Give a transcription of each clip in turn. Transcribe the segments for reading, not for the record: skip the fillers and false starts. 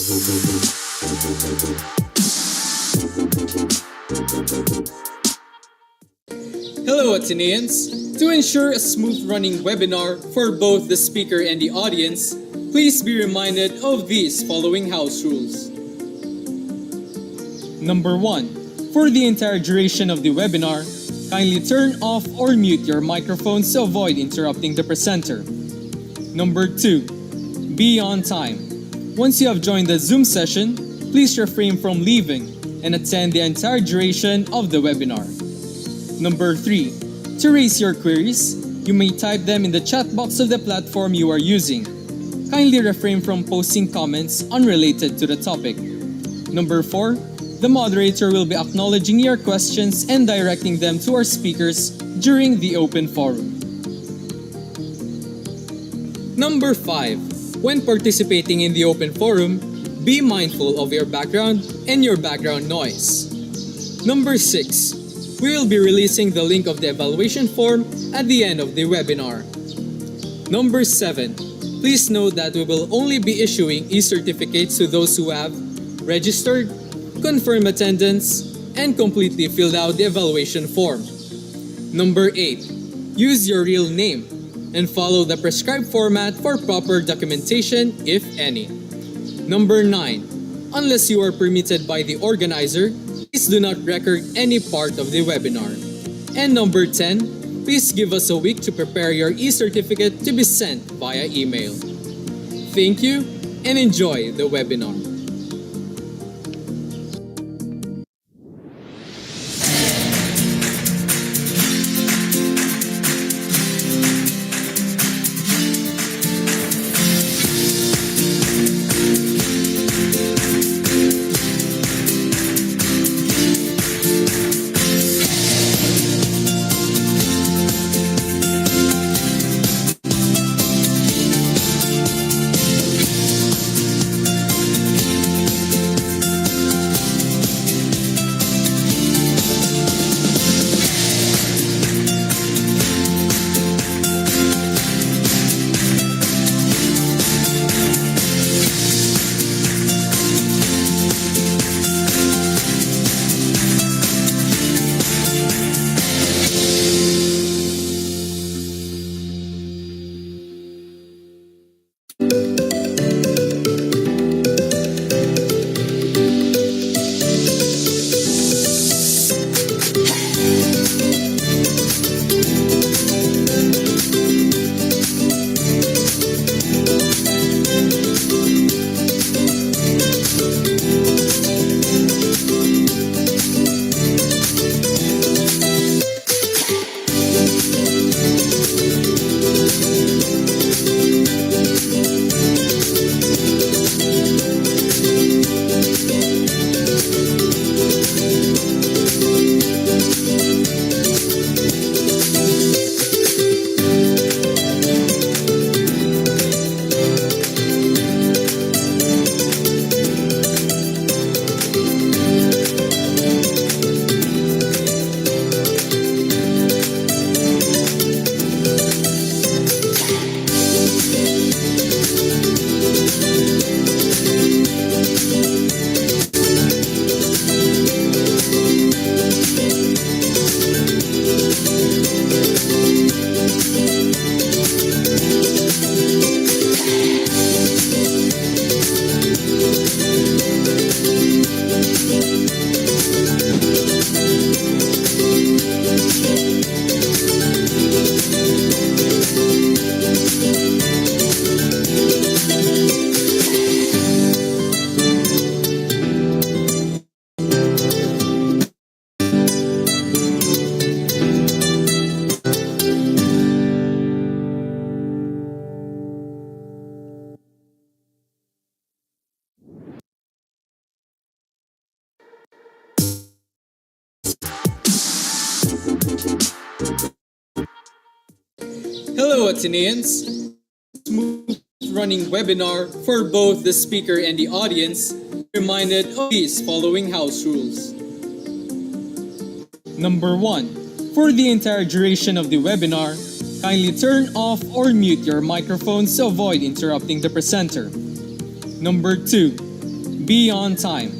Hello, Ateneans! To ensure a smooth running webinar for both the speaker and the audience, please be reminded of these following house rules. Number 1. For the entire duration of the webinar, kindly turn off or mute your microphones to avoid interrupting the presenter. Number 2. Be on time. Once you have joined the Zoom session, please refrain from leaving and attend the entire duration of the webinar. Number 3. To raise your queries, you may type them in the chat box of the platform you are using. Kindly refrain from posting comments unrelated to the topic. Number 4. The moderator will be acknowledging your questions and directing them to our speakers during the open forum. Number 5. When participating in the open forum, be mindful of your background and your background noise. Number 6. We will be releasing the link of the evaluation form at the end of the webinar. Number 7. Please note that we will only be issuing e-certificates to those who have registered, confirmed attendance, and completely filled out the evaluation form. Number 8. Use your real name and follow the prescribed format for proper documentation, if any. Number 9. Unless you are permitted by the organizer, please do not record any part of the webinar. And number 10, please give us a week to prepare your e-certificate to be sent via email. Thank you and enjoy the webinar. Hello, Ateneans! Smooth running webinar for both the speaker and the audience. Reminded of these following house rules. Number 1. For the entire duration of the webinar, kindly turn off or mute your microphones to avoid interrupting the presenter. Number 2. Be on time.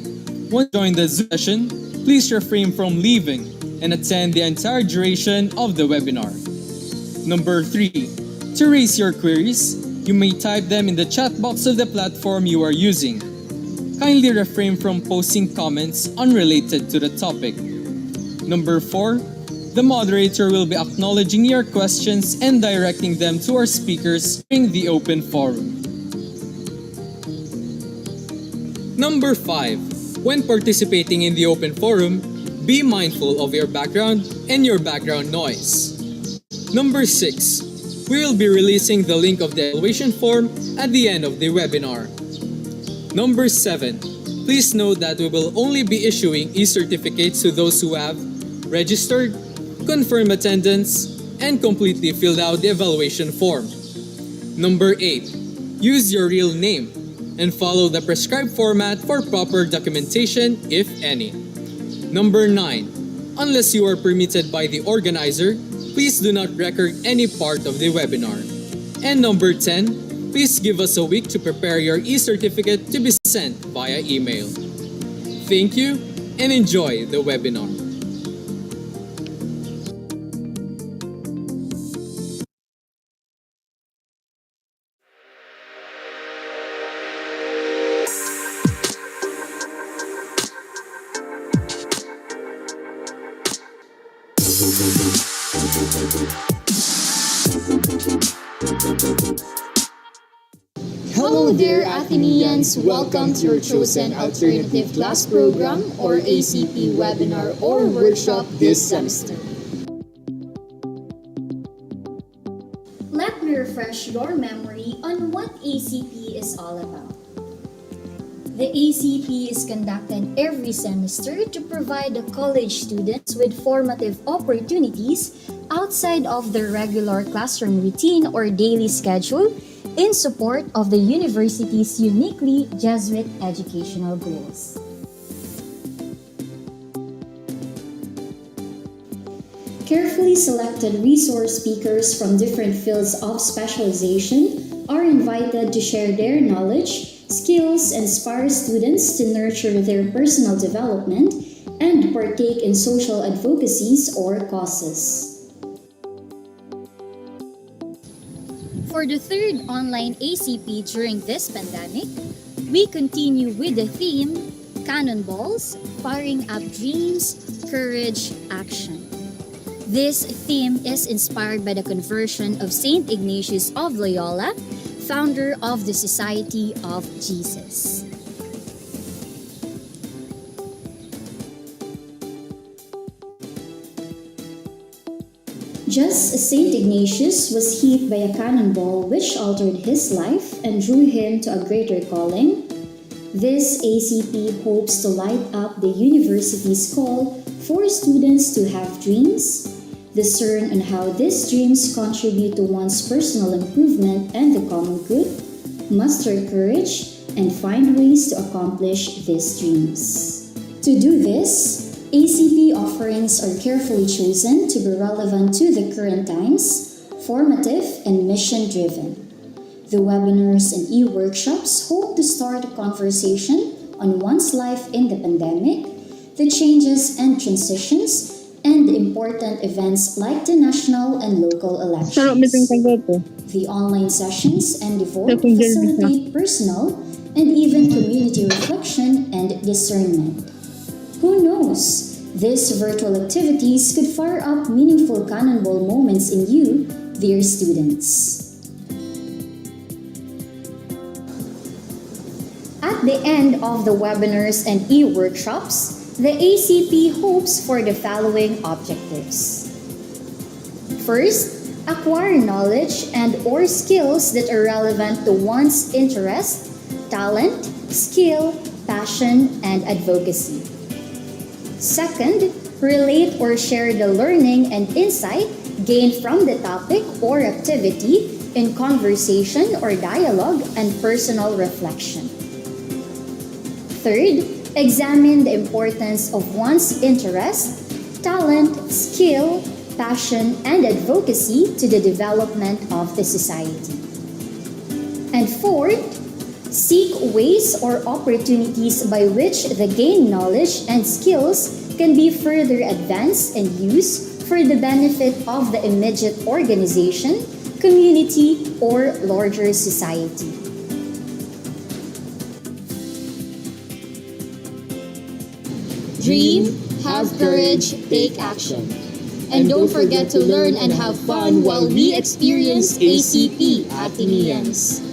Once you join the Zoom session, please refrain from leaving and attend the entire duration of the webinar. Number 3. To raise your queries, you may type them in the chat box of the platform you are using. Kindly refrain from posting comments unrelated to the topic. Number 4. The moderator will be acknowledging your questions and directing them to our speakers during the open forum. Number 5. When participating in the open forum, be mindful of your background and your background noise. Number 6. We will be releasing the link of the evaluation form at the end of the webinar. Number 7. Please note that we will only be issuing e-certificates to those who have registered, confirmed attendance, and completely filled out the evaluation form. Number 8. Use your real name and follow the prescribed format for proper documentation, if any. Number 9. Unless you are permitted by the organizer, please do not record any part of the webinar. And number 10. Please give us a week to prepare your e-certificate to be sent via email. Thank you and enjoy the webinar. Hello there, Athenians! Welcome to your chosen alternative class program or ACP webinar or workshop this semester. Let me refresh your memory on what ACP is all about. The ACP is conducted every semester to provide the college students with formative opportunities outside of their regular classroom routine or daily schedule in support of the university's uniquely Jesuit educational goals. Carefully selected resource speakers from different fields of specialization are invited to share their knowledge, skills, inspire students to nurture their personal development, and partake in social advocacies or causes. For the third online ACP during this pandemic, we continue with the theme, Cannonballs, Firing Up Dreams, Courage, Action. This theme is inspired by the conversion of Saint Ignatius of Loyola, founder of the Society of Jesus. Just as Saint Ignatius was hit by a cannonball which altered his life and drew him to a greater calling, this ACP hopes to light up the university's call for students to have dreams, discern on how these dreams contribute to one's personal improvement and the common good, muster courage, and find ways to accomplish these dreams. To do this, ACP offerings are carefully chosen to be relevant to the current times, formative, and mission-driven. The webinars and e-workshops hope to start a conversation on one's life in the pandemic, the changes and transitions, and important events like the national and local elections. The online sessions and devote facilitate personal and even community reflection and discernment. Who knows? These virtual activities could fire up meaningful cannonball moments in you, dear students. At the end of the webinars and e-workshops, the ACP hopes for the following objectives. First, acquire knowledge and/or skills that are relevant to one's interest, talent, skill, passion, and advocacy. Second, relate or share the learning and insight gained from the topic or activity in conversation or dialogue and personal reflection. Third, examine the importance of one's interest, talent, skill, passion, and advocacy to the development of the society. And fourth, Seek ways or opportunities by which the gained knowledge and skills can be further advanced and used for the benefit of the immediate organization, community, or larger society. Dream, have courage, take action. And don't forget to learn and have fun while we experience ACP Athenians.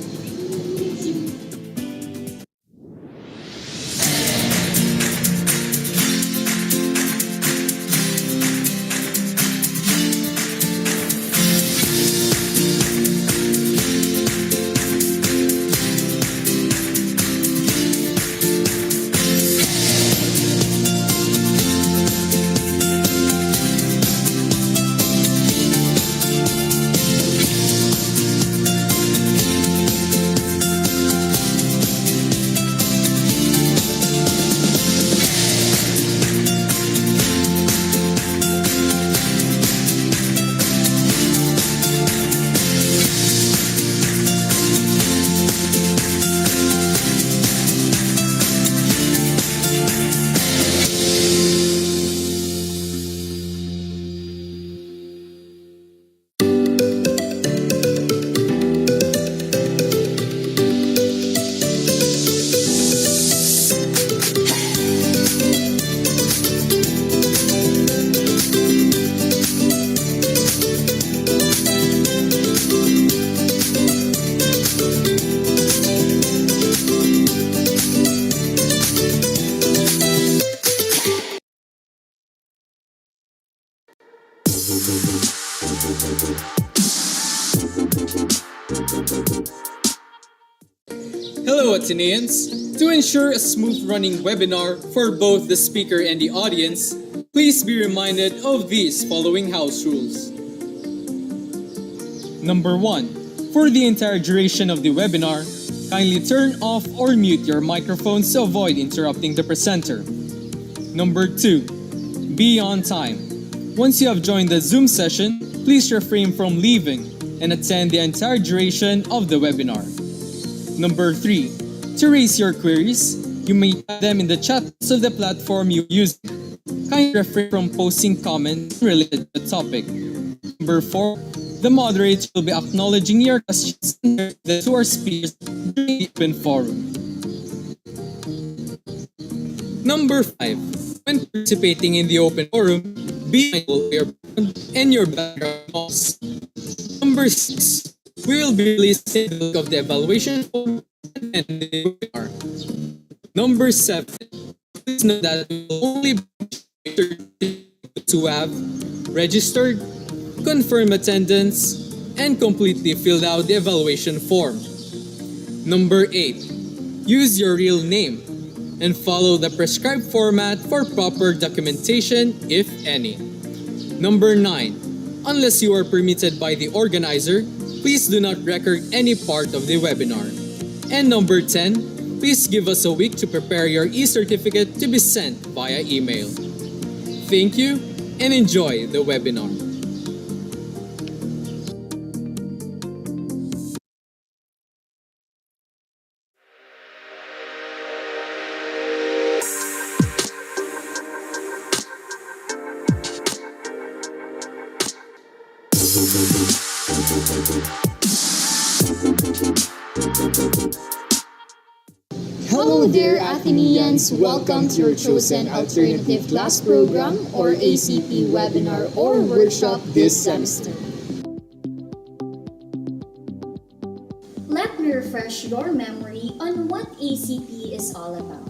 Hello Athenians! To ensure a smooth running webinar for both the speaker and the audience, please be reminded of these following house rules. Number 1. For the entire duration of the webinar, kindly turn off or mute your microphones to avoid interrupting the presenter. Number 2. Be on time. Once you have joined the Zoom session, please refrain from leaving and attend the entire duration of the webinar. Number 3. To raise your queries, you may type them in the chat box of the platform you use. Kindly refrain from posting comments related to the topic. Number 4. The moderator will be acknowledging your questions to our speakers during the open forum. Number 5. When participating in the open forum, be mindful of your background and your background noise. Number 6. We will be releasing the link of the evaluation form and the webinar. Number 7. Please note that we will only be to have registered, confirm attendance, and completely filled out the evaluation form. Number 8. Use your real name and follow the prescribed format for proper documentation, if any. Number 9. Unless you are permitted by the organizer, please do not record any part of the webinar. And number 10, please give us a week to prepare your e-certificate to be sent via email. Thank you and enjoy the webinar. Hello there, Athenians! Welcome to your chosen alternative class program or ACP webinar or workshop this semester. Let me refresh your memory on what ACP is all about.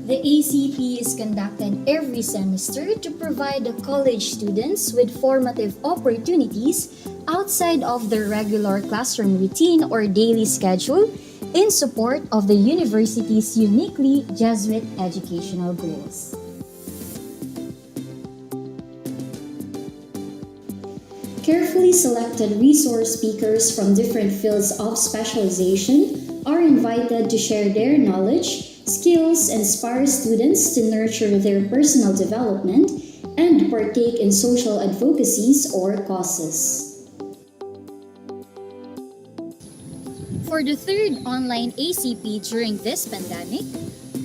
The ACP is conducted every semester to provide the college students with formative opportunities outside of their regular classroom routine or daily schedule in support of the university's uniquely Jesuit educational goals. Carefully selected resource speakers from different fields of specialization are invited to share their knowledge, skills, inspire students to nurture their personal development, and partake in social advocacies or causes. For the third online ACP during this pandemic,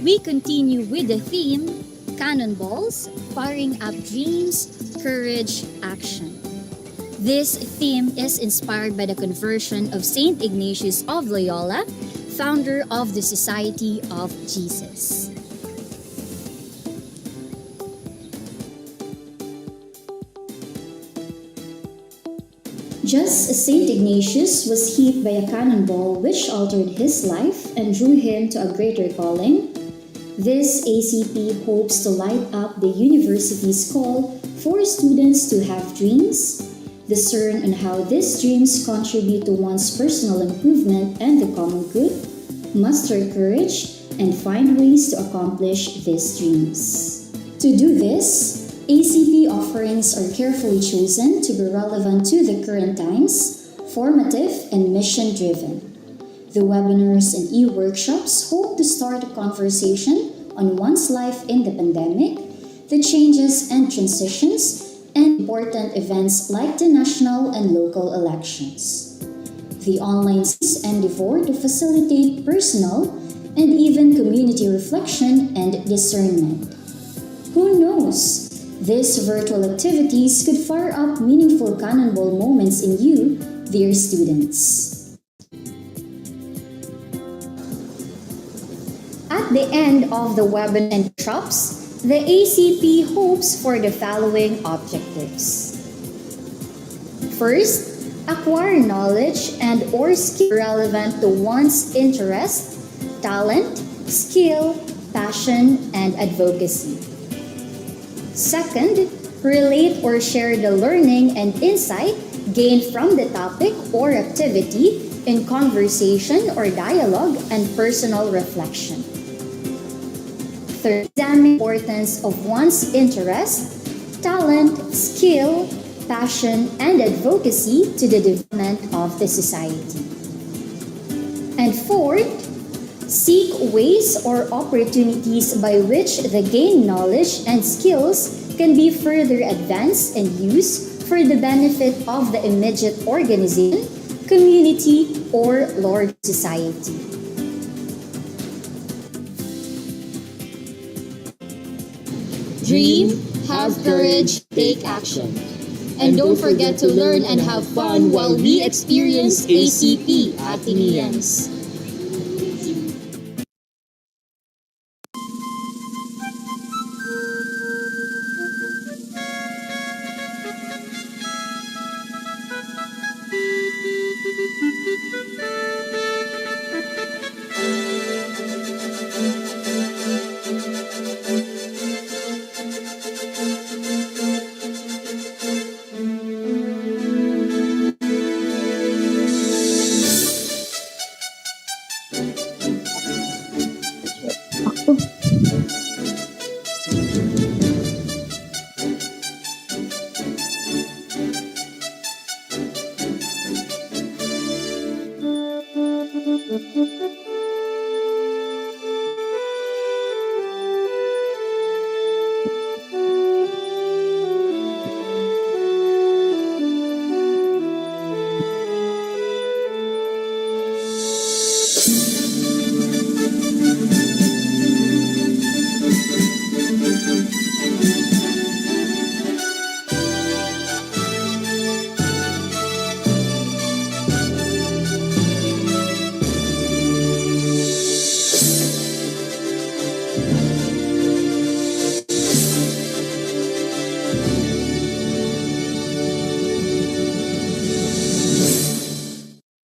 we continue with the theme Cannonballs, Firing Up Dreams, Courage, Action. This theme is inspired by the conversion of Saint Ignatius of Loyola, founder of the Society of Jesus. Just as Saint Ignatius was hit by a cannonball which altered his life and drew him to a greater calling, this ACP hopes to light up the university's call for students to have dreams, discern on how these dreams contribute to one's personal improvement and the common good, muster courage, and find ways to accomplish these dreams. To do this, ACP offerings are carefully chosen to be relevant to the current times, formative, and mission-driven. The webinars and e-workshops hope to start a conversation on one's life in the pandemic, the changes and transitions, and important events like the national and local elections. The online series endeavor to facilitate personal and even community reflection and discernment. Who knows? These virtual activities could fire up meaningful cannonball moments in you, dear students. At the end of the webinar and workshops, the ACP hopes for the following objectives. First, acquire knowledge and or skill relevant to one's interest, talent, skill, passion, and advocacy. Second, relate or share the learning and insight gained from the topic or activity in conversation or dialogue and personal reflection. Third, examine the importance of one's interest, talent, skill, passion, and advocacy to the development of the society. And fourth, seek ways or opportunities by which the gained knowledge and skills can be further advanced and used for the benefit of the immediate organization, community, or large society. Dream, have courage, take action. And don't forget to learn and have fun while we experience ACP Athenians.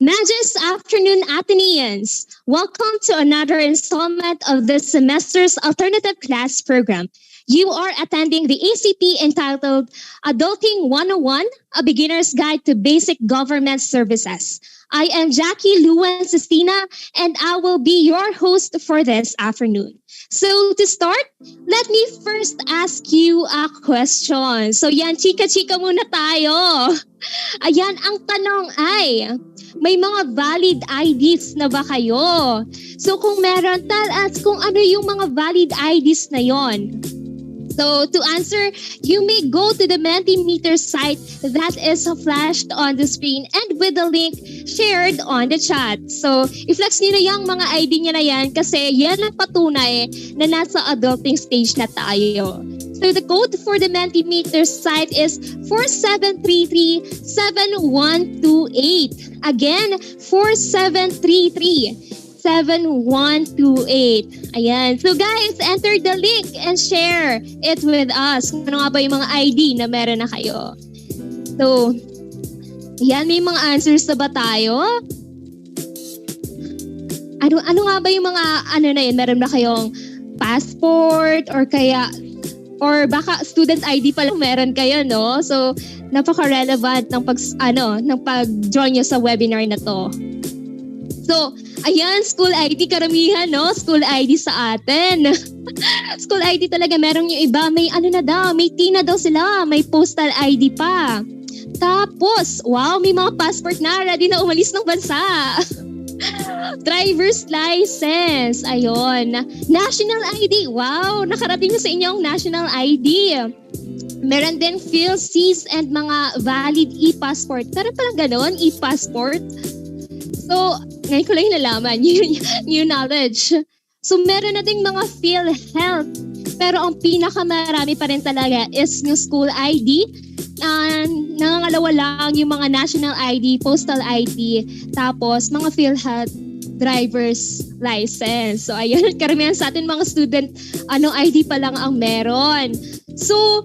Magus afternoon, Athenians! Welcome to another installment of this semester's alternative class program. You are attending the ACP entitled Adulting 101, a beginner's guide to basic government services. I am Jackie Luan Sistina, and I will be your host for this afternoon. So to start, let me first ask you a question. So yan, chika-chika muna tayo. Ayan, ang tanong ay, may mga valid IDs na ba kayo? So kung meron, tell us kung ano yung mga valid IDs na yon. So to answer, you may go to the Mentimeter site that is flashed on the screen and with the link shared on the chat. So i-flex nyo na yung mga ID nyo na yan kasi yan ang patunay na nasa adulting stage na tayo. So the code for the Mentimeter site is 4733-7128. Again, 4733-7128. Ayan. So guys, enter the link and share it with us. Ano nga ba yung mga ID na meron na kayo? So, ayan, may mga answers na ba tayo? Ano nga ba yung mga na yun? Meron na kayong passport or baka student ID pa lang meron kayo, no? So, napaka-relevant ng pag-join nyo sa webinar na to. So, ayan, school ID karamihan, no? School ID sa atin. School ID talaga, meron yung iba. May may T na daw sila. May postal ID pa. Tapos, wow, may mga passport na. Ready na umalis ng bansa. Driver's license. Ayun. National ID. Wow, nakarating na sa inyo ang national ID. Meron din PhilCs and mga valid e-passport. Pero palang ganon, e-passport. So, ngayon ko lang nalaman, new knowledge. So, meron na ding mga PhilHealth. Pero ang pinakamarami pa rin talaga is yung school ID. Nangangalawa lang yung mga national ID, postal ID, tapos mga PhilHealth driver's license. So, ayun, karamihan sa atin mga student, ID pa lang ang meron. So,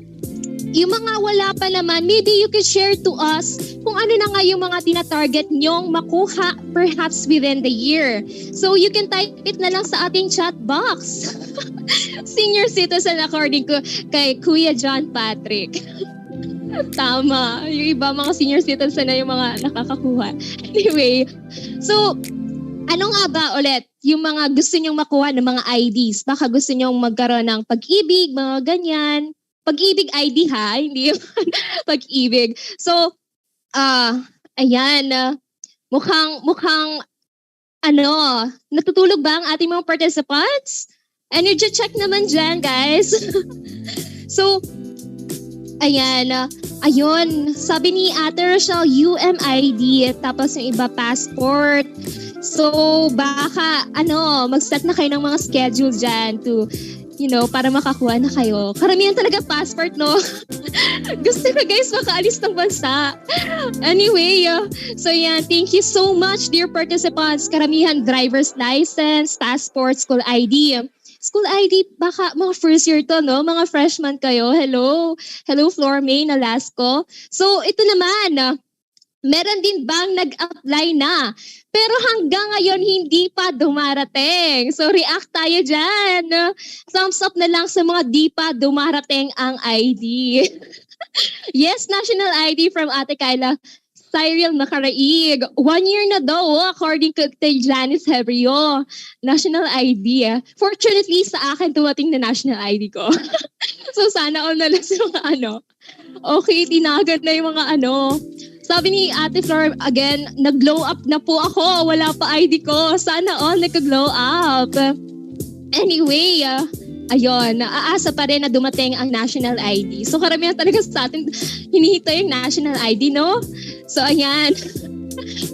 yung mga wala pa naman, maybe you could share to us kung ano na nga yung mga tina-target nyong makuha perhaps within the year. So you can type it na lang sa ating chat box. Senior citizen according kay Kuya John Patrick. Tama. Yung iba mga senior citizen na yung mga nakakakuha. Anyway, so ano nga ba ulit yung mga gusto nyong makuha ng mga IDs? Baka gusto nyong magkaroon ng pag-ibig, mga ganyan. Pag-ibig ID ha, hindi yung pag-ibig. So, ayan, mukhang natutulog ba ang ating mga participants? Energy check naman dyan, guys. So, ayan, ayun, sabi ni Ate Rochelle, UMID, tapos yung iba passport. So, baka, mag-set na kayo ng mga schedule dyan to, para makakuha na kayo. Karamihan talaga passport, no? Gusto ko guys makaalis ng bansa. Anyway, so yan, thank you so much dear participants. Karamihan driver's license, passport, school ID. School ID, baka mga first year to, no? Mga freshman kayo. Hello. Hello, Flor May Nalasco. So, ito naman, meron din bang nag-apply na? Pero hanggang ngayon, hindi pa dumarating. So, react tayo dyan. Thumbs up na lang sa mga di pa dumarating ang ID. Yes, national ID from Ate Kyla. Cyril Macaraig. 1 year na daw, according to Janice Hebrio. National ID. Fortunately, sa akin, tumating na national ID ko. So, sana all na lang sa mga Okay, tinagan na yung mga Sabi ni Ate Flor, again, nag-glow up na po ako. Wala pa ID ko. Sana all nag-glow up. Anyway, ayun, aasa pa rin na dumating ang national ID. So karamihan talaga sa atin, hinihintay yung national ID, no? So ayan,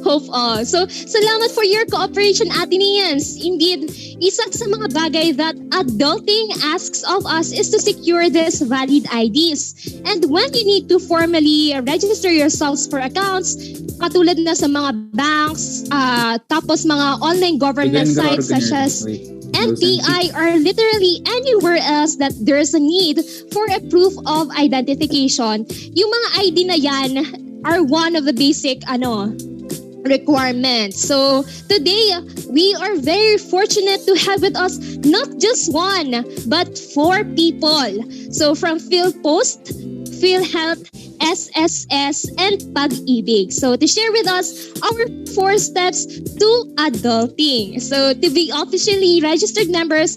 hope all. So salamat for your cooperation, Athenians. Indeed, isa sa mga bagay that adulting asks of us is to secure these valid IDs. And when you need to formally register yourselves for accounts, katulad na sa mga banks, tapos mga online government sites such as NPI or literally anywhere else that there's a need for a proof of identification, yung mga ID na yan are one of the basic requirements. So today, we are very fortunate to have with us not just one, but 4 people. So from PhilPost, PhilHealth, SSS, and Pag-ibig. So to share with us our 4 steps to adulting. So to be officially registered members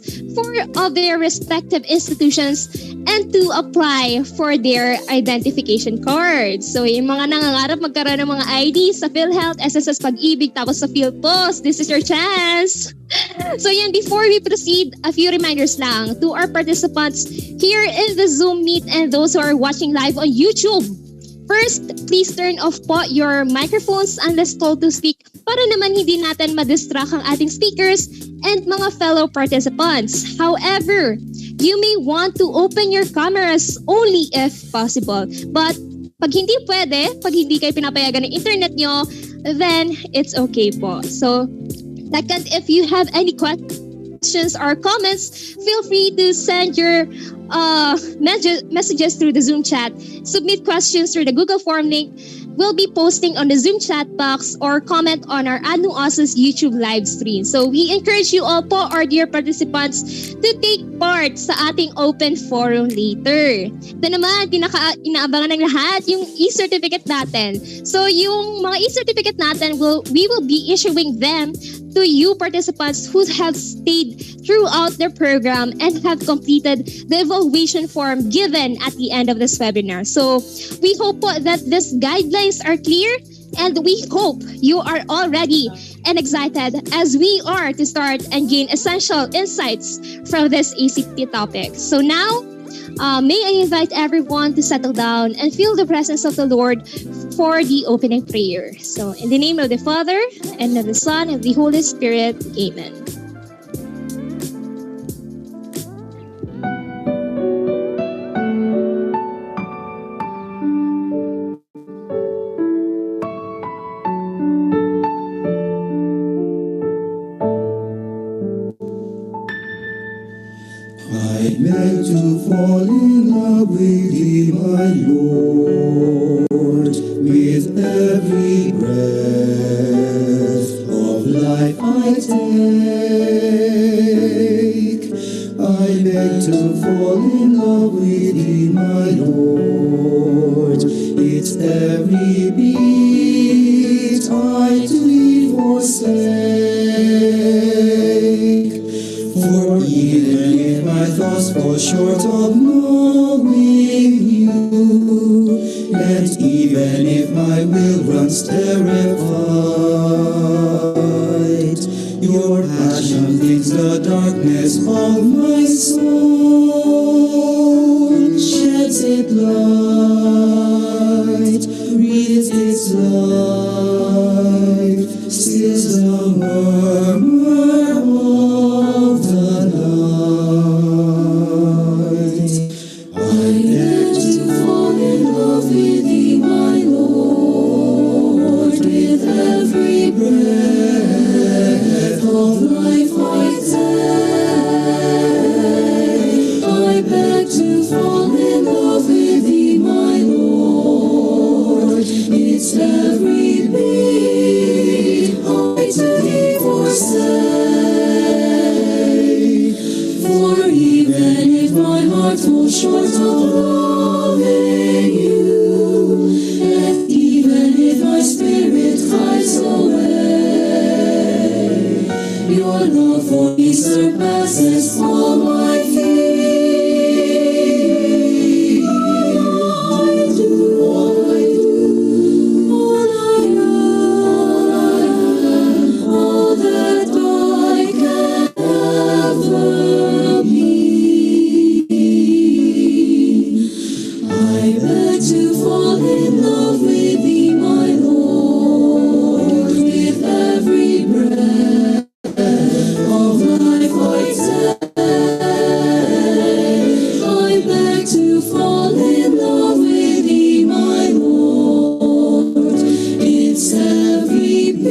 of their respective institutions and to apply for their identification cards. So yung mga nangangarap magkaroon ng mga ID sa PhilHealth, SSS, Pag-ibig, tapos sa PhilPost, this is your chance. So yan, before we proceed, a few reminders lang to our participants here in the Zoom meet and those who are watching live on YouTube. First, please turn off po your microphones unless told to speak para naman hindi natin ma-distract ang ating speakers and mga fellow participants. However, you may want to open your cameras only if possible. But pag hindi pwede, pag hindi kayo pinapayagan ng internet nyo, then it's okay po. So, second, if you have any questions or comments, feel free to send your messages through the Zoom chat. Submit questions through the Google form link. We'll be posting on the Zoom chat box or comment on our Anu Osa's YouTube live stream. So we encourage you all po, our dear participants, to take part sa ating open forum later. Ito naman, inaabangan ng lahat yung e-certificate natin. So yung mga e-certificate natin, we will be issuing them to you participants who have stayed throughout the program and have completed the evaluation form given at the end of this webinar. So we hope po that these guidelines are clear, and we hope you are all ready and excited as we are to start and gain essential insights from this ACT topic. So now, may I invite everyone to settle down and feel the presence of the Lord for the opening prayer. So in the name of the Father, and of the Son, and of the Holy Spirit, Amen. I beg to fall in love with Thee, my Lord, with every breath of life I take. I beg to fall in love with Thee, my Lord, its every beat I to Thee forsake. For even if my thoughts fall short of knowing You, and even if my will runs terrified, Your passion flings the darkness of my soul, sheds its light, breathes its life, stills the murmur of the night. I beg to fall in love with Thee, my Lord, with every breath of life I take. I beg to fall in love with Thee, my Lord, its every beat I to Thee forsake. For even if my heart falls short of loving You, and even if my spirit hides away, Your love for me surpasses all my fears. I do all I do, all I am, all that I can ever be. I beg to fall in love with Thee, my Lord, with every breath of life I take. I beg to fall in love with Thee, my Lord, its every beat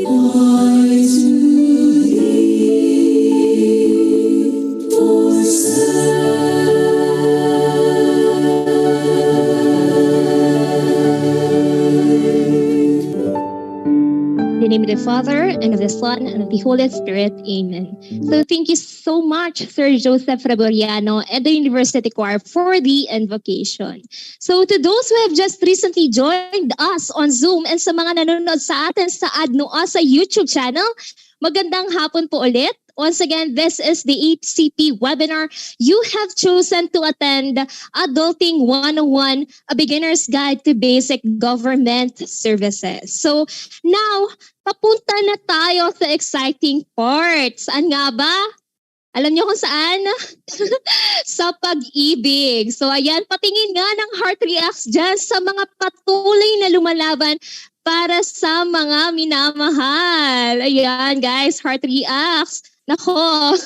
I to Thee forsake. In the name of the Father, and of the Son, and of the Holy Spirit. Amen. So thank you so much, Sir Joseph Reboriano and the University Choir for the invocation. So to those who have just recently joined us on Zoom and sa mga nanonood sa atin sa Anu Osa YouTube channel, magandang hapon po ulit Once again, this is the ACP webinar. You have chosen to attend Adulting 101, a beginner's guide to basic government services. So now, papunta na tayo sa exciting part. Saan nga ba? Alam niyo kung saan? Sa pag-ibig. So ayan, patingin nga ng heart reacts dyan sa mga patuloy na lumalaban para sa mga minamahal. Ayan guys, heart reacts. Nako,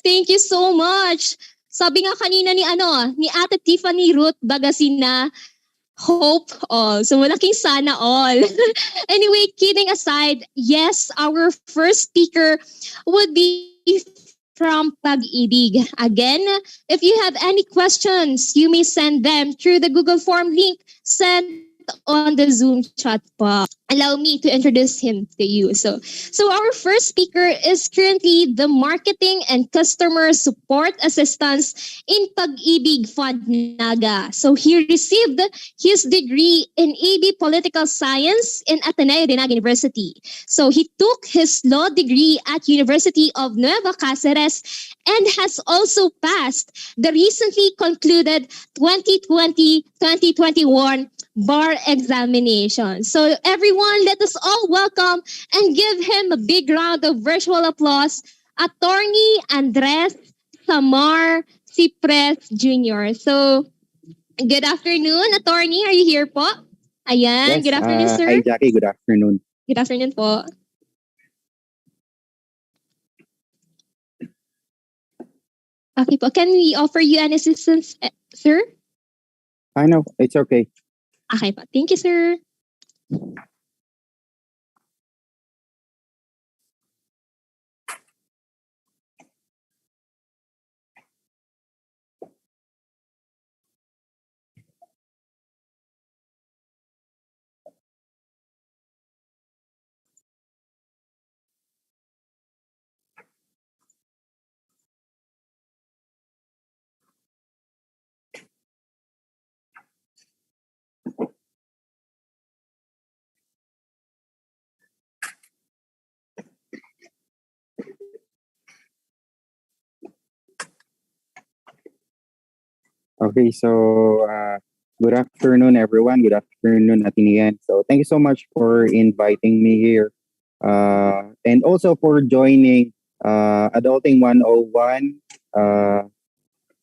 thank you so much. Sabi nga kanina ni Ate Tiffany Ruth Bagasina, hope all. So malaking sana all. Anyway, kidding aside, yes, our first speaker would be from Pag-ibig. Again, if you have any questions, you may send them through the Google Form link sent on the Zoom chat box. Allow me to introduce him to you. So our first speaker is currently the Marketing and Customer Support Assistance in Pag-ibig Fund Naga. So he received his degree in AB Political Science in Ateneo de Naga University. So he took his law degree at University of Nueva Cáceres and has also passed the recently concluded 2020-2021 bar examination. So everyone, let us all welcome and give him a big round of virtual applause, Attorney Andres Samar Cypres Jr. So, good afternoon, Attorney. Are you here po? Ayan, Yes, good afternoon, sir. Hi, Jackie. Good afternoon. Good afternoon po. Okay po, can we offer you an assistance, sir? I know, it's okay. Okay po, thank you, sir. Okay, so good afternoon, everyone. Good afternoon, Atenean. So thank you so much for inviting me here, and also for joining Adulting 101.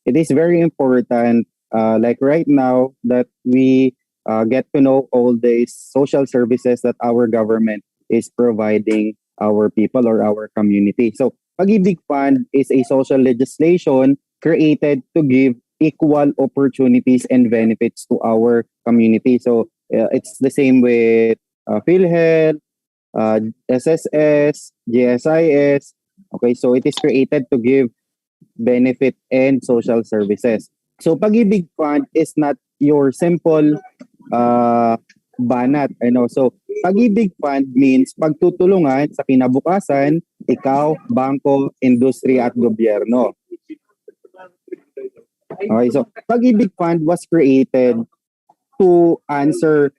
It is very important, like right now, that we get to know all these social services that our government is providing our people or our community. So Pag-ibig Fund is a social legislation created to give equal opportunities and benefits to our community. So it's the same with PhilHealth, SSS, GSIS. Okay, so it is created to give benefit and social services. So Pag-ibig Fund is not your simple banat. So Pag-ibig Fund means pagtutulungan sa kinabukasan, ikaw, bangko, industriya at gobyerno. Okay, so Pag-ibig Fund was created to answer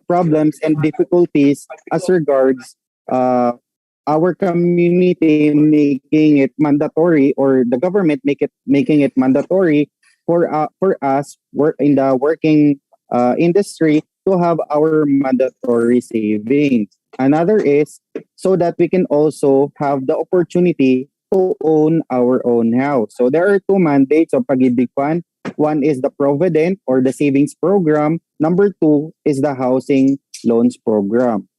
problems and difficulties as regards our community, making it mandatory, or the government making it mandatory for us in the working industry to have our mandatory savings. Another is so that we can also have the opportunity to own our own house. So there are two mandates of Pag-ibig Fund. One is the Provident or the Savings Program. Number two is the Housing Loans Program.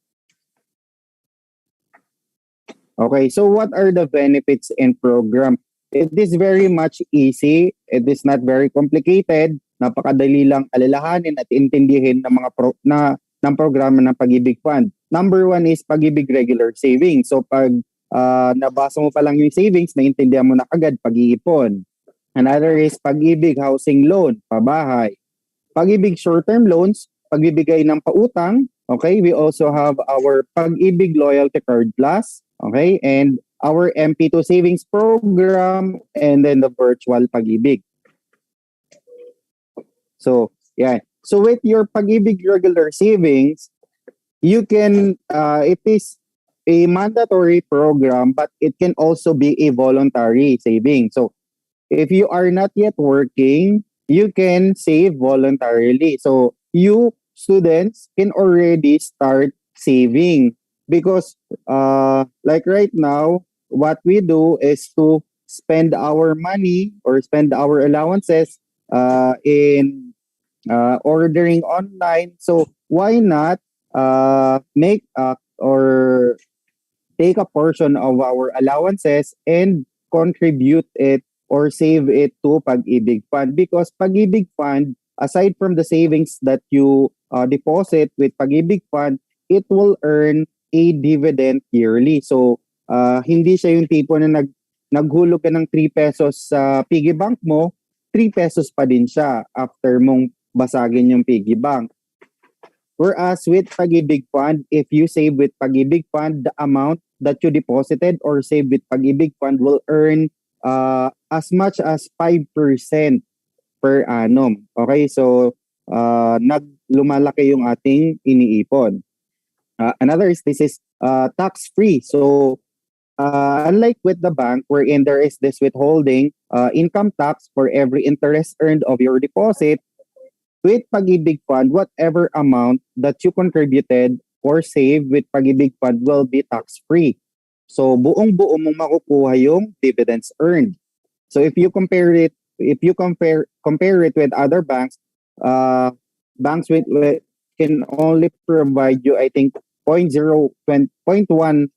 Okay, so what are the benefits in program? It is very much easy. It is not very complicated. Napakadali lang alalahanin at intindihin ng mga ng programa ng Pag-ibig Fund. Number one is Pag-ibig Regular Savings. So pag nabasa mo pa lang yung savings, naintindihan mo na agad pag-iipon. Another is Pag-ibig Housing Loan, pabahay. Pag-ibig Short-Term Loans, pagbibigay ng pautang. Okay, we also have our Pag-ibig Loyalty Card Plus. Okay, and our Mp2 Savings Program, and then the virtual Pag-ibig. So, yeah. So with your Pag-ibig Regular Savings, you can, it is a mandatory program, but it can also be a voluntary saving. So if you are not yet working, you can save voluntarily. So you students can already start saving because like right now, what we do is to spend our money or spend our allowances in ordering online. So why not make or take a portion of our allowances and contribute it or save it to Pag-ibig Fund? Because Pag-ibig Fund, aside from the savings that you deposit with Pag-ibig Fund, it will earn a dividend yearly. So hindi siya yung tipo na naghulog ka ng 3 pesos sa piggy bank mo, 3 pesos pa din siya after mong basagin yung piggy bank. Whereas with Pag-ibig Fund, if you save with Pag-ibig Fund, the amount that you deposited or save with Pag-ibig Fund will earn as much as 5% per annum. Okay, so lumalaki yung ating iniipon. Another is this is tax-free. So unlike with the bank wherein there is this withholding income tax for every interest earned of your deposit, with Pag-ibig Fund, whatever amount that you contributed or saved with Pag-ibig Fund will be tax-free. So buong-buo mong makukuha yung dividends earned. So if you compare it with other banks, banks with can only provide you, I think, 0.125%,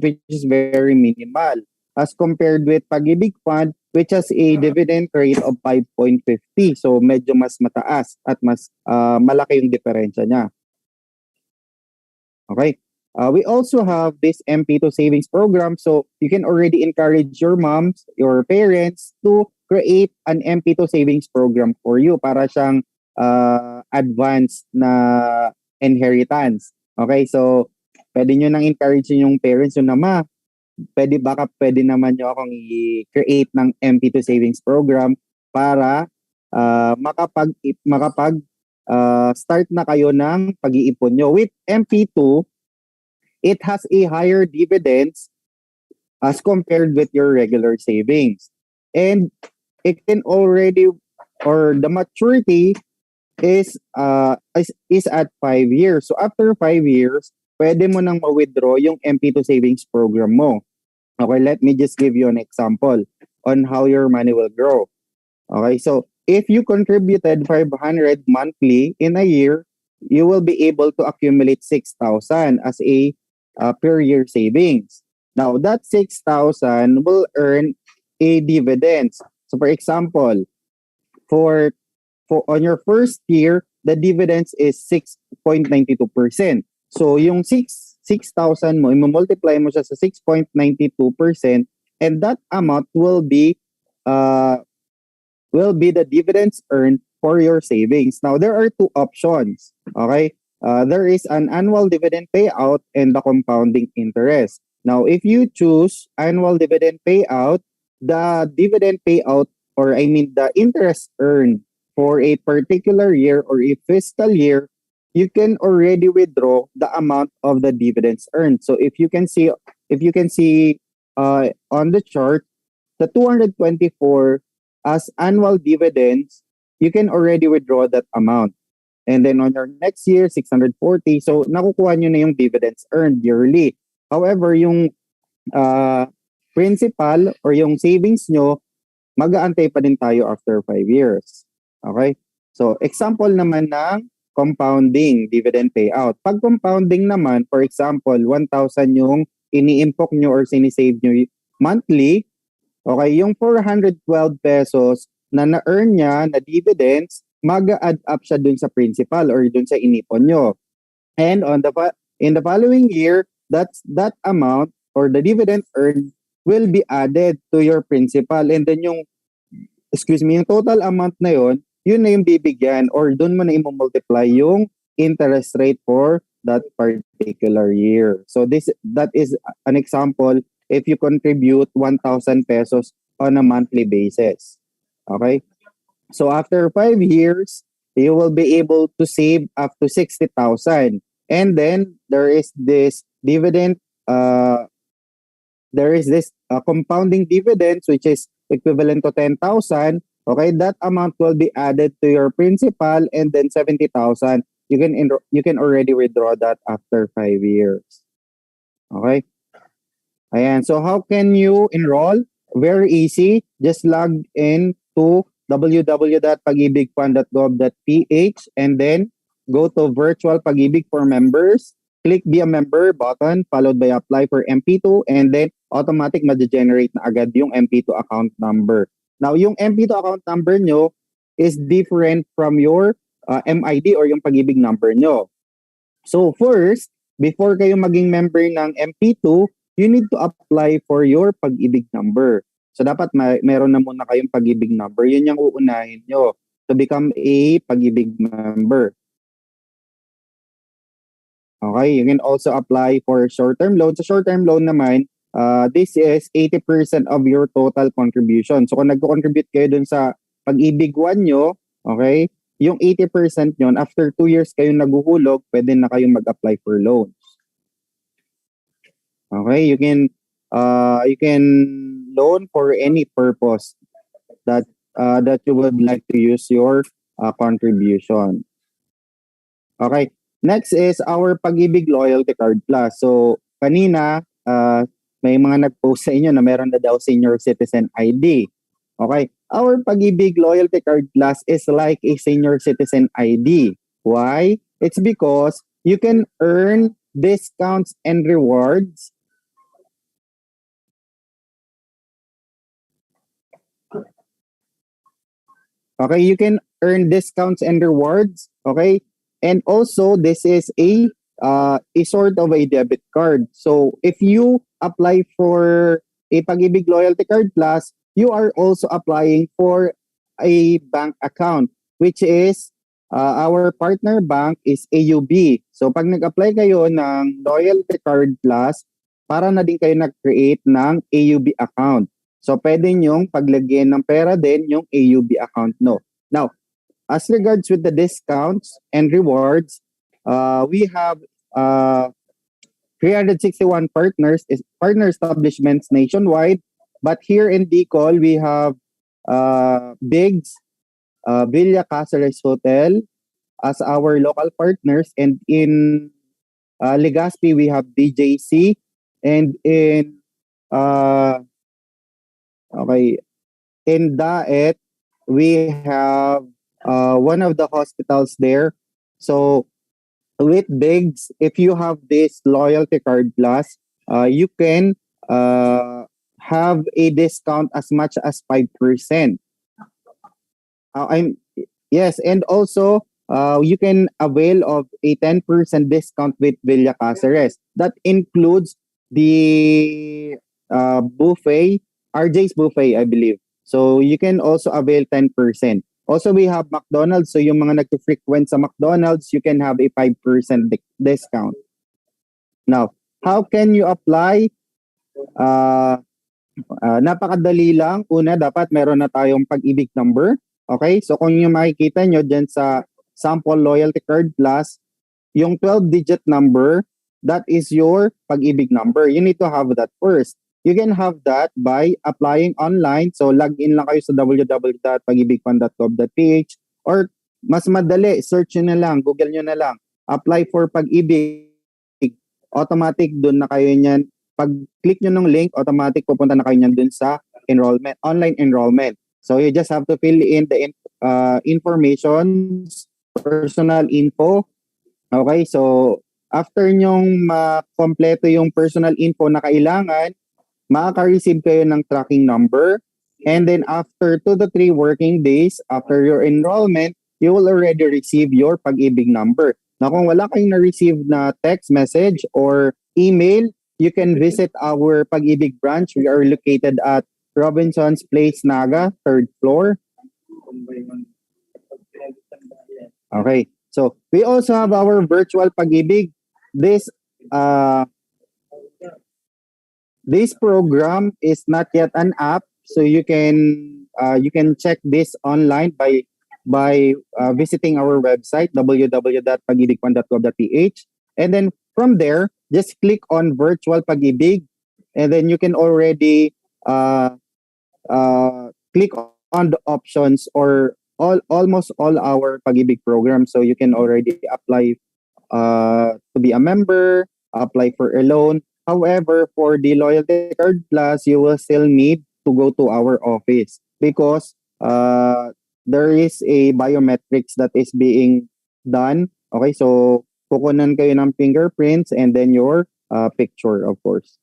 which is very minimal, as compared with Pag-ibig Fund, which has a dividend rate of 5.50. So medyo mas mataas at mas malaki yung diferensya niya. Okay. We also have this Mp2 Savings Program. So you can already encourage your moms, your parents to create an Mp2 Savings Program for you para siyang advanced na inheritance. Okay, so pwede nyo nang encourage yung parents nyo na, ma, pwede naman nyo akong i-create ng Mp2 Savings Program para makapag start na kayo ng pag-iipon nyo. With Mp2, it has a higher dividends as compared with your regular savings. And it can already, or the maturity is at 5 years. So after 5 years, pwede mo nang ma-withdraw yung Mp2 Savings Program mo. Okay, let me just give you an example on how your money will grow. Okay, so if you contributed 500 monthly in a year, you will be able to accumulate 6,000 as a per year savings. Now, that 6,000 will earn a dividends. So for example, for on your first year, the dividends is 6.92%. So yung 6,000 mo, i-multiply mo siya sa 6.92%, and that amount will be the dividends earned for your savings. Now, there are two options. Okay? There is an annual dividend payout and the compounding interest. Now, if you choose annual dividend payout, the dividend payout, or I mean the interest earned for a particular year or a fiscal year, you can already withdraw the amount of the dividends earned. So if you can see on the chart, the 224 as annual dividends, you can already withdraw that amount. And then on your next year, 640. So nakukuha nyo na yung dividends earned yearly. However, yung principal or yung savings nyo, mag-aantay pa din tayo after 5 years. Okay? So example naman ng compounding dividend payout. Pag compounding naman, for example, 1,000 yung ini-impok nyo or sinisave nyo monthly, okay, yung 412 pesos na na-earn niya na dividends, mag-add up siya dun sa principal or dun sa inipon nyo. And in the following year, that amount or the dividend earned will be added to your principal. And then yung total amount na yun na yung bibigyan or dun mo na i-multiply yung interest rate for that particular year. So that is an example if you contribute 1,000 pesos on a monthly basis. Okay? So after 5 years, you will be able to save up to 60,000. And then there is this dividend, there is this compounding dividends, which is equivalent to 10,000. Okay, that amount will be added to your principal, and then 70,000. You can already withdraw that after 5 years. Okay. Ayan. So how can you enroll? Very easy. Just log in to www.pagibigfund.gov.ph and then go to virtual Pag-ibig for members. Click be a member button followed by apply for MP2 and then automatic ma-generate na agad yung MP2 account number. Now, yung MP2 account number nyo is different from your MID or yung Pag-ibig number nyo. So first, before kayo maging member ng MP2, you need to apply for your Pag-ibig number. So dapat meron na muna kayong Pag-ibig number. Yun yung uunahin nyo to become a Pag-ibig member. Okay, you can also apply for short-term loan. Sa short-term loan naman, this is 80% of your total contribution. So kung nag-contribute kayo dun sa Pag-ibig 1 nyo, okay, yung 80% nyon, after 2 years kayong naguhulog, pwede na kayong mag-apply for loans. Okay, you can loan for any purpose that you would like to use your contribution. Okay, next is our Pag-ibig Loyalty Card Plus. So kanina may mga nag-post sa inyo na meron na daw senior citizen ID. Okay, our Pag-ibig Loyalty Card Plus is like a senior citizen ID. Why? It's because you can earn discounts and rewards Okay, you can earn discounts and rewards. Okay, and also this is a sort of a debit card. So if you apply for a Pag-ibig Loyalty Card Plus, you are also applying for a bank account, which is our partner bank is AUB. So pag nag-apply kayo ng Loyalty Card Plus, para na din kayo nag-create ng AUB account. So, pwede nyong paglagyan ng pera din yung AUB account no. Now, as regards with the discounts and rewards, we have 361 partner establishments nationwide. But here in Bicol, we have Biggs, Villa Caceres Hotel as our local partners. And in Legaspi, we have BJC. And in in Daet, we have one of the hospitals there. So with Biggs, if you have this Loyalty Card Plus, you can have a discount as much as 5%. Yes, and also you can avail of a 10% discount with Villa Caceres. That includes the buffet, RJ's buffet, I believe. So you can also avail 10%. Also, we have McDonald's. So yung mga nag-frequent sa McDonald's, you can have a 5% discount. Now, how can you apply? Napakadali lang. Una, dapat meron na tayong Pag-ibig number. Okay? So kung yung makikita nyo dyan sa sample Loyalty Card Plus, yung 12-digit number, that is your Pag-ibig number. You need to have that first. You can have that by applying online. So, log in lang kayo sa www.pagibigfund.gov.ph or mas madali, search nyo na lang, Google nyo na lang. Apply for Pag-ibig. Automatic, dun na kayo niyan. Pag click nyo ng link, automatic pupunta na kayo niyan dun sa enrollment, online enrollment. So, you just have to fill in the information, personal info. Okay, so after nyong makompleto yung personal info na kailangan, makaka-receive kayo ng tracking number. And then after 2 to 3 working days, after your enrollment, you will already receive your Pag-ibig number. Now, kung wala kayong na-receive na text message or email, you can visit our Pag-ibig branch. We are located at Robinson's Place, Naga, 3rd floor. Okay. So, we also have our virtual Pag-ibig. This program is not yet an app, so you can check this online by visiting our website www.pagibigfund.gov.ph, and then from there, just click on virtual Pag-ibig, and then you can already click on the options or almost all our Pag-ibig program. So you can already apply to be a member, apply for a loan. However, for the Loyalty Card Plus, you will still need to go to our office because there is a biometrics that is being done. Okay, so kukunan kayo ng fingerprints and then your picture, of course.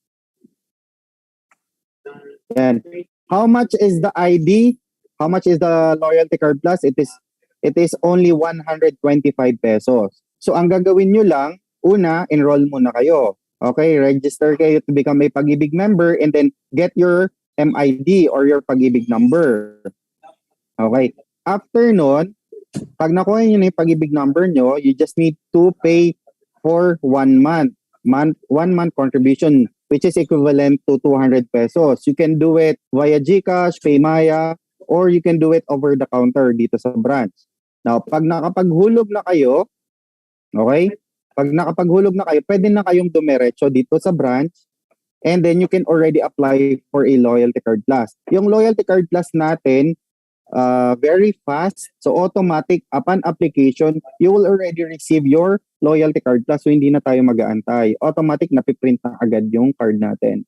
And how much is the ID? How much is the Loyalty Card Plus? It is only 125 pesos. So ang gagawin nyo lang, una, enroll muna kayo. Okay, register kayo to become a Pag-ibig member and then get your MID or your Pag-ibig number. Okay. After nun, pag nakuha nyo na yung Pag-ibig number nyo, you just need to pay for 1 month. 1 month contribution, which is equivalent to 200 pesos. You can do it via GCash, Paymaya, or you can do it over the counter dito sa branch. Now, pag nakapaghulog na kayo, okay? Pag nakapaghulog na kayo, pwede na kayong dumiretso dito sa branch and then you can already apply for a Loyalty Card Plus. Yung Loyalty Card Plus natin, very fast. So automatic, upon application, you will already receive your Loyalty Card Plus. So hindi na tayo mag-aantay. Automatic, napiprint na agad yung card natin.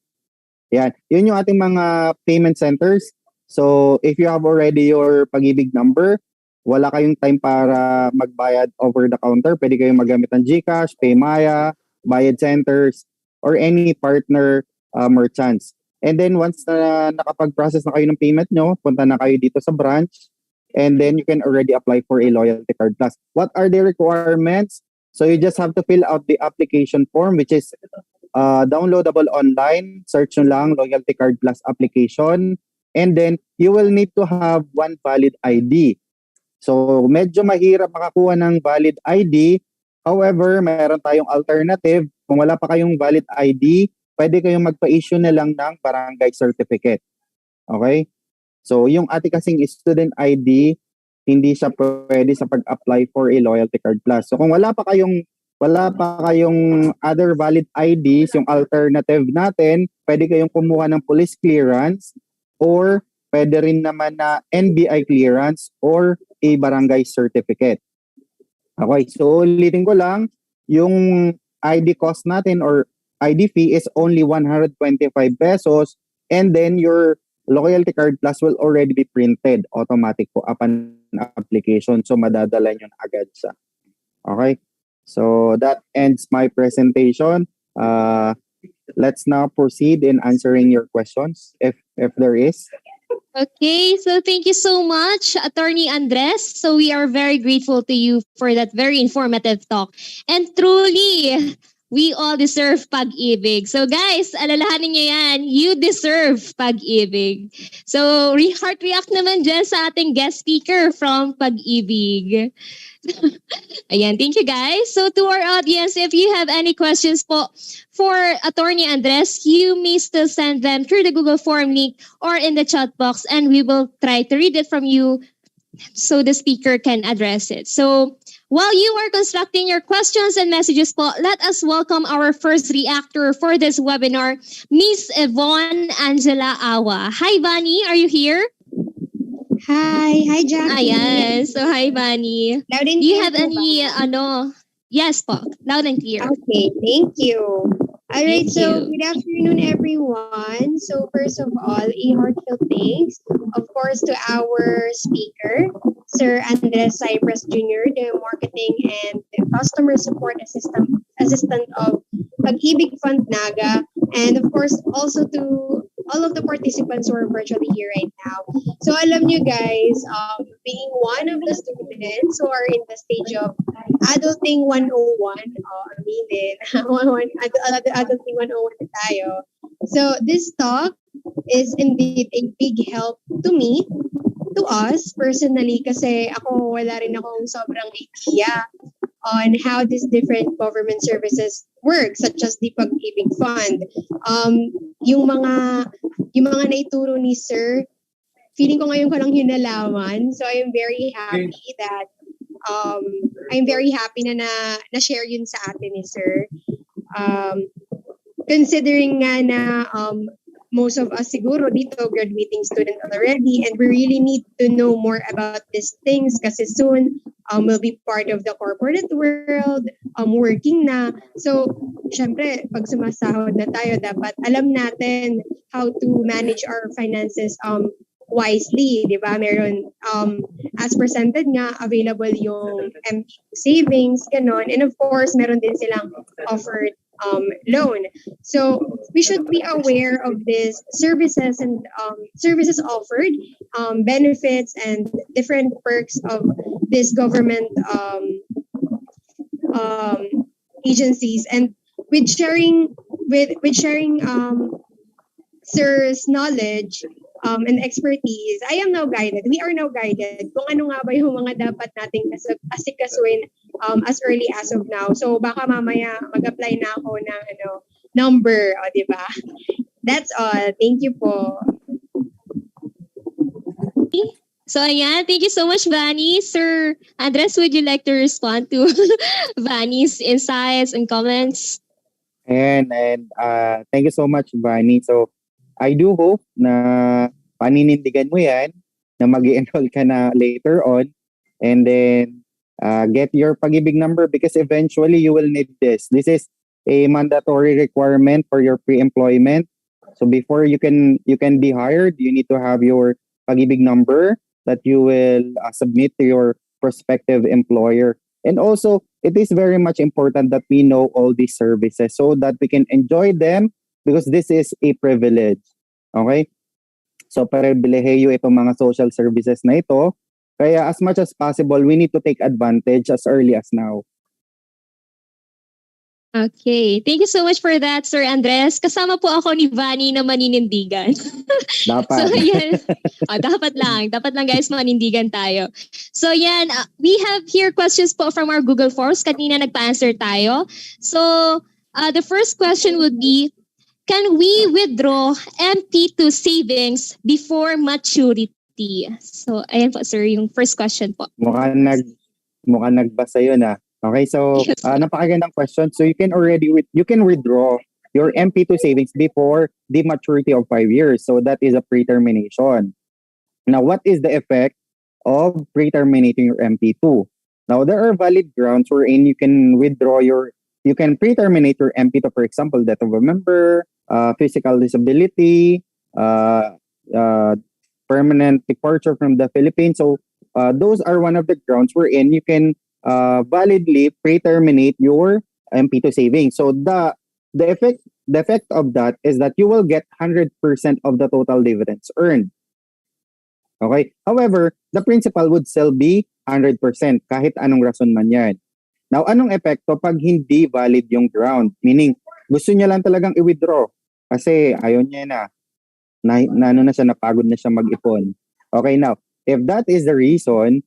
Yan. Yun yung ating mga payment centers. So if you have already your Pag-ibig number, wala kayong time para magbayad over the counter. Pwede kayong magamit ng GCash, Paymaya, Bayad Centers, or any partner merchants. And then once na nakapag-process na kayo ng payment nyo, punta na kayo dito sa branch, and then you can already apply for a Loyalty Card Plus. What are the requirements? So you just have to fill out the application form, which is downloadable online. Search nyo lang, Loyalty Card Plus application. And then you will need to have one valid ID. So medyo mahirap makakuha ng valid ID. However, mayroon tayong alternative. Kung wala pa kayong valid ID, pwede kayong magpa-issue na lang ng barangay certificate. Okay? So yung ating kasing student ID, hindi siya pwede sa pag-apply for a Loyalty Card Plus. So kung wala pa kayong other valid IDs, yung alternative natin, pwede kayong kumuha ng police clearance or pwede rin naman na NBI clearance or a barangay certificate. Okay, so ulitin ko lang, yung ID cost natin or ID fee is only 125 pesos and then your Loyalty Card Plus will already be printed automatic po upon application. So madadala nyo na agad siya. Okay, so that ends my presentation. Let's now proceed in answering your questions if there is. Okay, so thank you so much, Attorney Andres. So we are very grateful to you for that very informative talk. And truly, we all deserve Pag-ibig. So guys, alalahanin niyo yan, you deserve Pag-ibig. So heart react naman dyan sa ating guest speaker from Pag-ibig. Ayan, thank you guys. So to our audience, if you have any questions po for Attorney Andres, you may still send them through the Google form link or in the chat box and we will try to read it from you so the speaker can address it. So while you are constructing your questions and messages po, let us welcome our first reactor for this webinar, Miss Yvonne Angela Awa. Hi, Bunny. Are you here? Hi, Jackie. Ayan. So, hi, Bunny. Loud and Do you clear have po any, yes po, loud and clear. Okay, thank you. All right, Thank so you. good afternoon, everyone. So first of all, a heartfelt thanks, of course, to our speaker, Sir Andres Cypres Jr., the Marketing and Customer Support Assistant of Pag-ibig Fund Naga, and of course, also to all of the participants who are virtually here right now. So alam nyo guys, being one of the students who are in the stage of Adulting 101, aminin, Adulting 101 na tayo. So this talk is indeed a big help to me, to us personally, kasi ako wala rin akong sobrang idea on how these different government services work, such as the Pag-ibig Fund. Yung mga naituro ni Sir, feeling ko ngayon ko lang yun nalaman. So I'm very happy that I'm very happy na na-share yun sa atin ni Sir. considering nga na most of us siguro dito graduating student already, and we really need to know more about these things kasi soon we'll be part of the corporate world, working na. So, syempre, pag sumasahod na tayo, dapat alam natin how to manage our finances wisely, di ba? Meron, as presented nga, available yung Mp2 Savings, ganon. And of course, meron din silang offered loan. So we should be aware of these services and services offered, benefits and different perks of this government agencies. And with sharing Sir's knowledge and expertise, I am now guided. We are now guided kung ano nga ba yung mga dapat nating asikasuin as early as of now. So baka mamaya mag-apply na ako ng number, di ba? That's all. Thank you po. So ayan, thank you so much, Vanny. Sir Andres, would you like to respond to Vanny's insights and comments? And thank you so much, Vanny. So, I do hope na paninindigan mo yan, na mag-enroll ka na later on, and then get your Pag-ibig number because eventually you will need this. This is a mandatory requirement for your pre-employment. So before you can be hired, you need to have your Pag-ibig number that you will submit to your prospective employer. And also, it is very much important that we know all these services so that we can enjoy them because this is a privilege. Okay? So, pribilehiyo itong mga social services na ito. Kaya as much as possible, we need to take advantage as early as now. Okay. Thank you so much for that, Sir Andres. Kasama po ako ni Vanny na maninindigan. Dapat. So, yan. Dapat lang guys, manindigan tayo. So, yan. We have here questions po from our Google Forms. Kanina nagpa-answer tayo. So, the first question would be, can we withdraw Mp2 savings before maturity? So, ayan po, sir, yung first question po. Mukhang nagbasa yun ah. Okay, so napakagandang question. So you can withdraw your Mp2 savings before the maturity of 5 years. So that is a pre-termination. Now, what is the effect of pre-terminating your Mp2? Now, there are valid grounds wherein you can pre-terminate your Mp2, for example, death of a member, physical disability, permanent departure from the Philippines. So those are one of the grounds wherein you can validly pre-terminate your Mp2 savings. So the effect of that is that you will get 100% of the total dividends earned. Okay? However, the principal would still be 100% kahit anong rason man yan. Now, anong epekto pag hindi valid yung ground? Meaning, gusto niya lang talagang i-withdraw kasi ayaw niya napagod na siya mag-ipon. Okay, now, if that is the reason,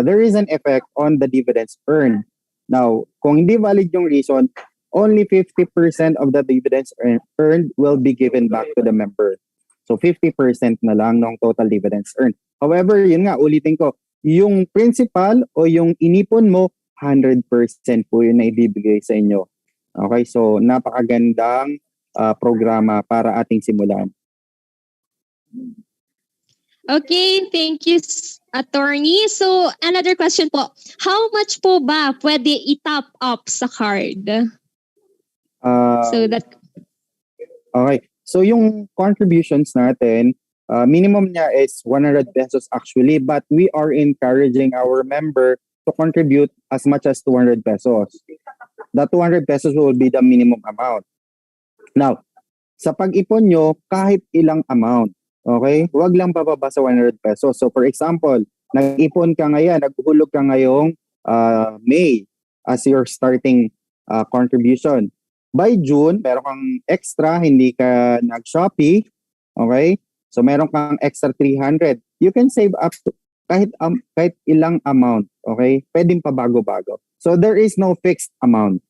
there is an effect on the dividends earned. Now, kung hindi valid yung reason, only 50% of the dividends earned will be given back to the member. So 50% na lang ng total dividends earned. However, yun nga, ulitin ko, yung principal o yung inipon mo, 100% po yun na ibibigay sa inyo. Okay, so napakagandang programa para ating simulan. Okay, thank you, attorney. So, another question po. How much po ba pwede i-top up sa card? Okay. So, yung contributions natin, minimum niya is 100 pesos actually, but we are encouraging our member to contribute as much as 200 pesos. The 200 pesos will be the minimum amount. Now, sa pag-ipon nyo, kahit ilang amount, okay? Huwag lang bababa sa 100 pesos. So for example, nag-ipon ka ngayon, naghulog ka ngayong May as your starting contribution. By June, meron kang extra, hindi ka nag-Shopee, okay? So meron kang extra 300. You can save up to kahit ilang amount, okay? Pwedeng pabago-bago. So there is no fixed amount.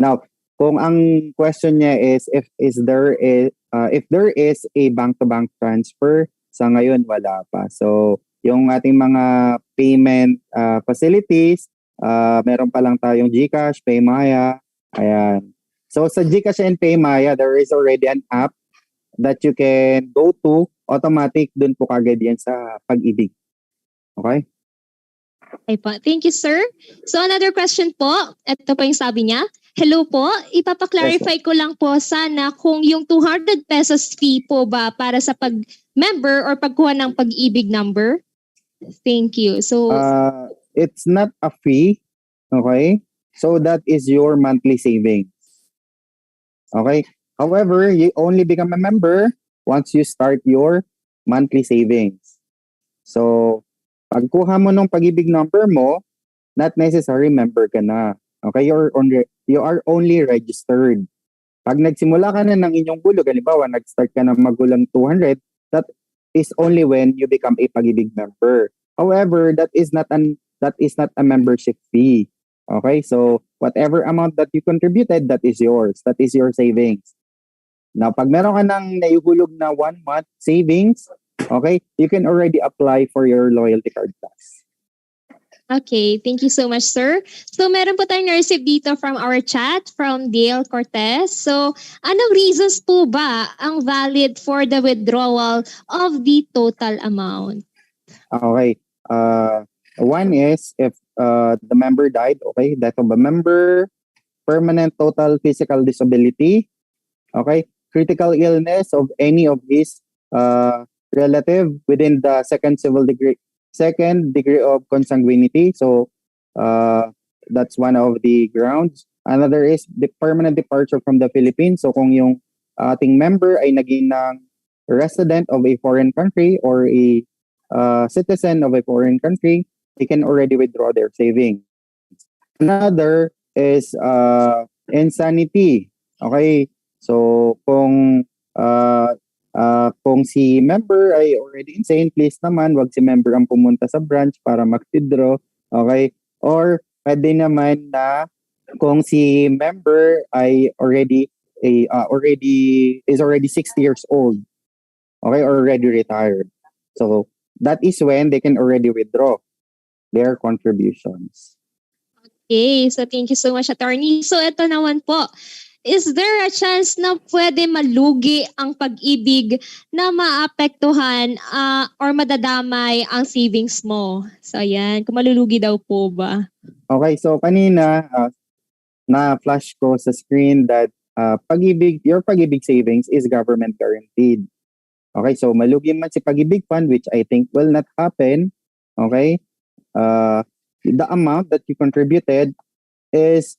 Now, kung ang question niya is if there is a bank-to-bank transfer, sa ngayon wala pa. So, yung ating mga payment facilities, meron pa lang tayong GCash, Paymaya, ayan. So sa GCash and Paymaya, there is already an app that you can go to. Automatic, dun po kagad yan sa Pag-ibig. Okay? Okay po. Thank you, sir. So another question po. Ito po yung sabi niya. Hello po. Ipapaklarify ko lang po sana kung yung 200 pesos fee po ba para sa pag-member or pagkuha ng Pag-ibig number? Thank you. So, It's not a fee. Okay? So that is your monthly savings. Okay? However, you only become a member once you start your monthly savings. So, pagkuha mo ng Pag-ibig number mo, not necessary member ka na. Okay? You are only registered. Pag nagsimula ka na ng inyong hulog, halimbawa, nag-start ka na magulang 200, that is only when you become a Pag-ibig member. However, that is not a membership fee. Okay? So, whatever amount that you contributed, that is yours. That is your savings. Now, pag meron ka ng naihulog na 1 month savings, okay, you can already apply for your loyalty card plus. okay. Thank you so much, sir. So, meron po tayong na-receive dito from our chat from Dale Cortez. So, anong reasons po ba ang valid for the withdrawal of the total amount? Okay. One is if the member died, okay, death of a member, permanent total physical disability, okay, critical illness of any of his relative within the second degree of consanguinity. So that's one of the grounds. Another is the permanent departure from the Philippines. So kung yung ating member ay naging ng resident of a foreign country or a citizen of a foreign country, they can already withdraw their savings. Another is insanity. Okay? So kung si member ay already insane, please naman wag si member ang pumunta sa branch para mag-withdraw. Okay? Or pwede naman na kung si member ay already 60 years old. Okay? Or already retired. So that is when they can already withdraw their contributions. Okay, so thank you so much, attorney. So ito naman po, is there a chance na pwede malugi ang Pag-ibig na maapektuhan or madadamay ang savings mo? So ayan, kung malulugi daw po ba? Okay, so kanina na-flash ko sa screen that your Pag-ibig savings is government guaranteed. Okay, so malugi man si Pag-ibig fund, which I think will not happen. Okay, the amount that you contributed is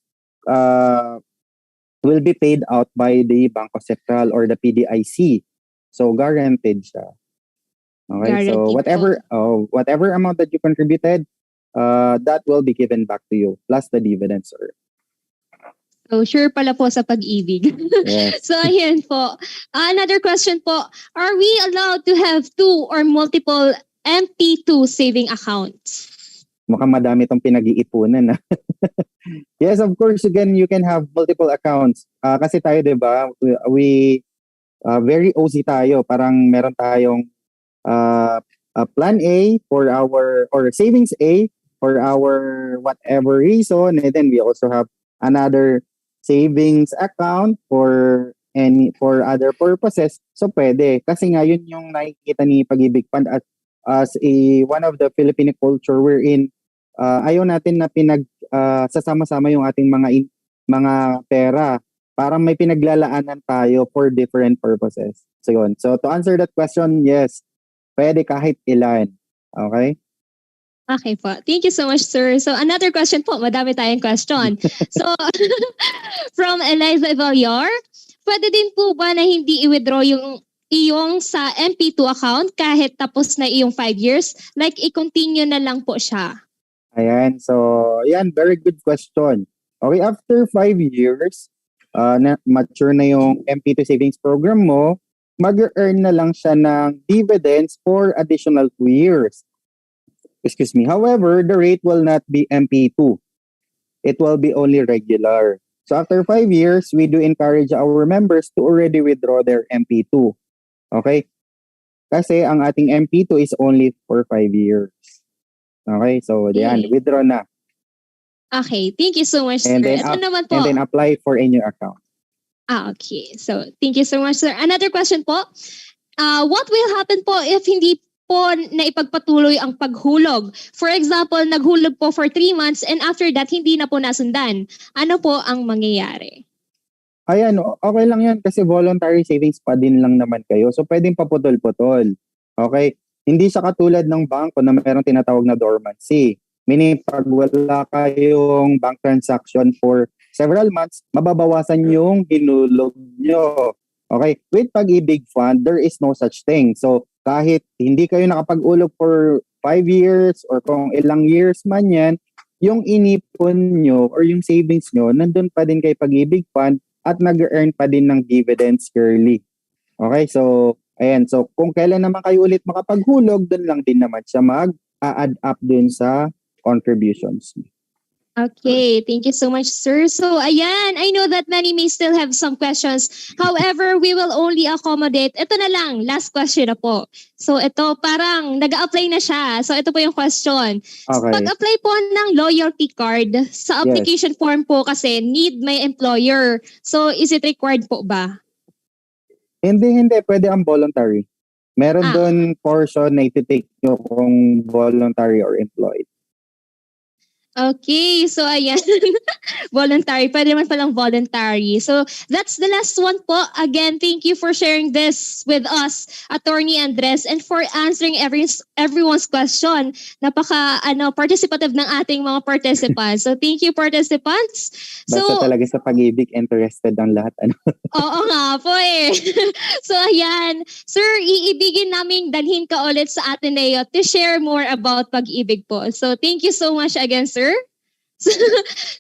will be paid out by the Bangko Sentral or the PDIC. So guaranteed siya. Okay, Guaranteed so whatever amount that you contributed, that will be given back to you plus the dividends, sir. So sure pala po sa Pag-ibig. Yes. So ayan po. Another question po, are we allowed to have 2 or multiple Mp2 saving accounts? Mukhang madami itong pinag-iipunan. Yes, of course, again, you can have multiple accounts. Kasi tayo, di ba, we very OC tayo. Parang meron tayong plan A for our, or savings A for our whatever reason. And then we also have another savings account for other purposes. So pwede. Kasi nga yun yung nakikita ni Pag-ibig Fund as one of the Filipino culture wherein ayaw natin na sasama-sama yung ating mga pera. Parang may pinaglalaanan tayo for different purposes. So yun. So to answer that question, yes, pwede kahit ilan. Okay? Okay po. Thank you so much, sir. So another question po. Madami tayong question. So from Eliza Villar, pwede din po ba na hindi i-withdraw yung iyong sa Mp2 account kahit tapos na iyong 5 years? Like, i-continue na lang po siya. Ayan. So, yan. Very good question. Okay, after 5 years, na mature na yung Mp2 Savings Program mo, mag-earn na lang siya ng dividends for additional 2 years. Excuse me. However, the rate will not be Mp2. It will be only regular. So after 5 years, we do encourage our members to already withdraw their Mp2. Okay? Kasi ang ating Mp2 is only for 5 years. Okay? So, yan. Withdraw na. Okay. Thank you so much, sir. And then, Ito naman po. and then apply for a new account. Okay. So, thank you so much, sir. Another question po. What will happen po if hindi po naipagpatuloy ang paghulog? For example, naghulog po for 3 months and after that, hindi na po nasundan. Ano po ang mangyayari? Ayan, okay lang yan kasi voluntary savings pa din lang naman kayo. So, pwedeng paputol-putol. Okay? Hindi siya katulad ng bangko na mayroong tinatawag na dormancy. Meaning, pag wala kayong bank transaction for several months, mababawasan yung hinulog nyo. Okay? With Pag-ibig Fund, there is no such thing. So, kahit hindi kayo nakapag-ulog for 5 years or kung ilang years man yan, yung inipon nyo or yung savings nyo, nandun pa din kay Pag-ibig Fund at nag-earn pa din ng dividends yearly. Okay, so ayan, so kung kailan naman kayo ulit makapaghulog, doon lang din naman siya mag-add up dun sa contributions. Okay, thank you so much, sir. So, ayan, I know that many may still have some questions. However, we will only accommodate. Ito na lang, last question na po. So, ito parang nag-a-apply na siya. So, ito po yung question. Okay. Pag-apply po ng loyalty card, sa application form po kasi need my employer. So, is it required po ba? Hindi. Pwede ang voluntary. Meron doon portion na iti-take nyo kung voluntary or employed. Okay, so ayan, voluntary. Pwede naman palang voluntary. So that's the last one po. Again, thank you for sharing this with us, Attorney Andres, and for answering everyone's question. Napaka participative ng ating mga participants. So thank you, participants. Basta talaga sa pag-ibig, interested ang lahat. Oo nga po eh. So ayan, sir, iibigin namin dalhin ka ulit sa Ateneo to share more about Pag-ibig po. So thank you so much again, sir.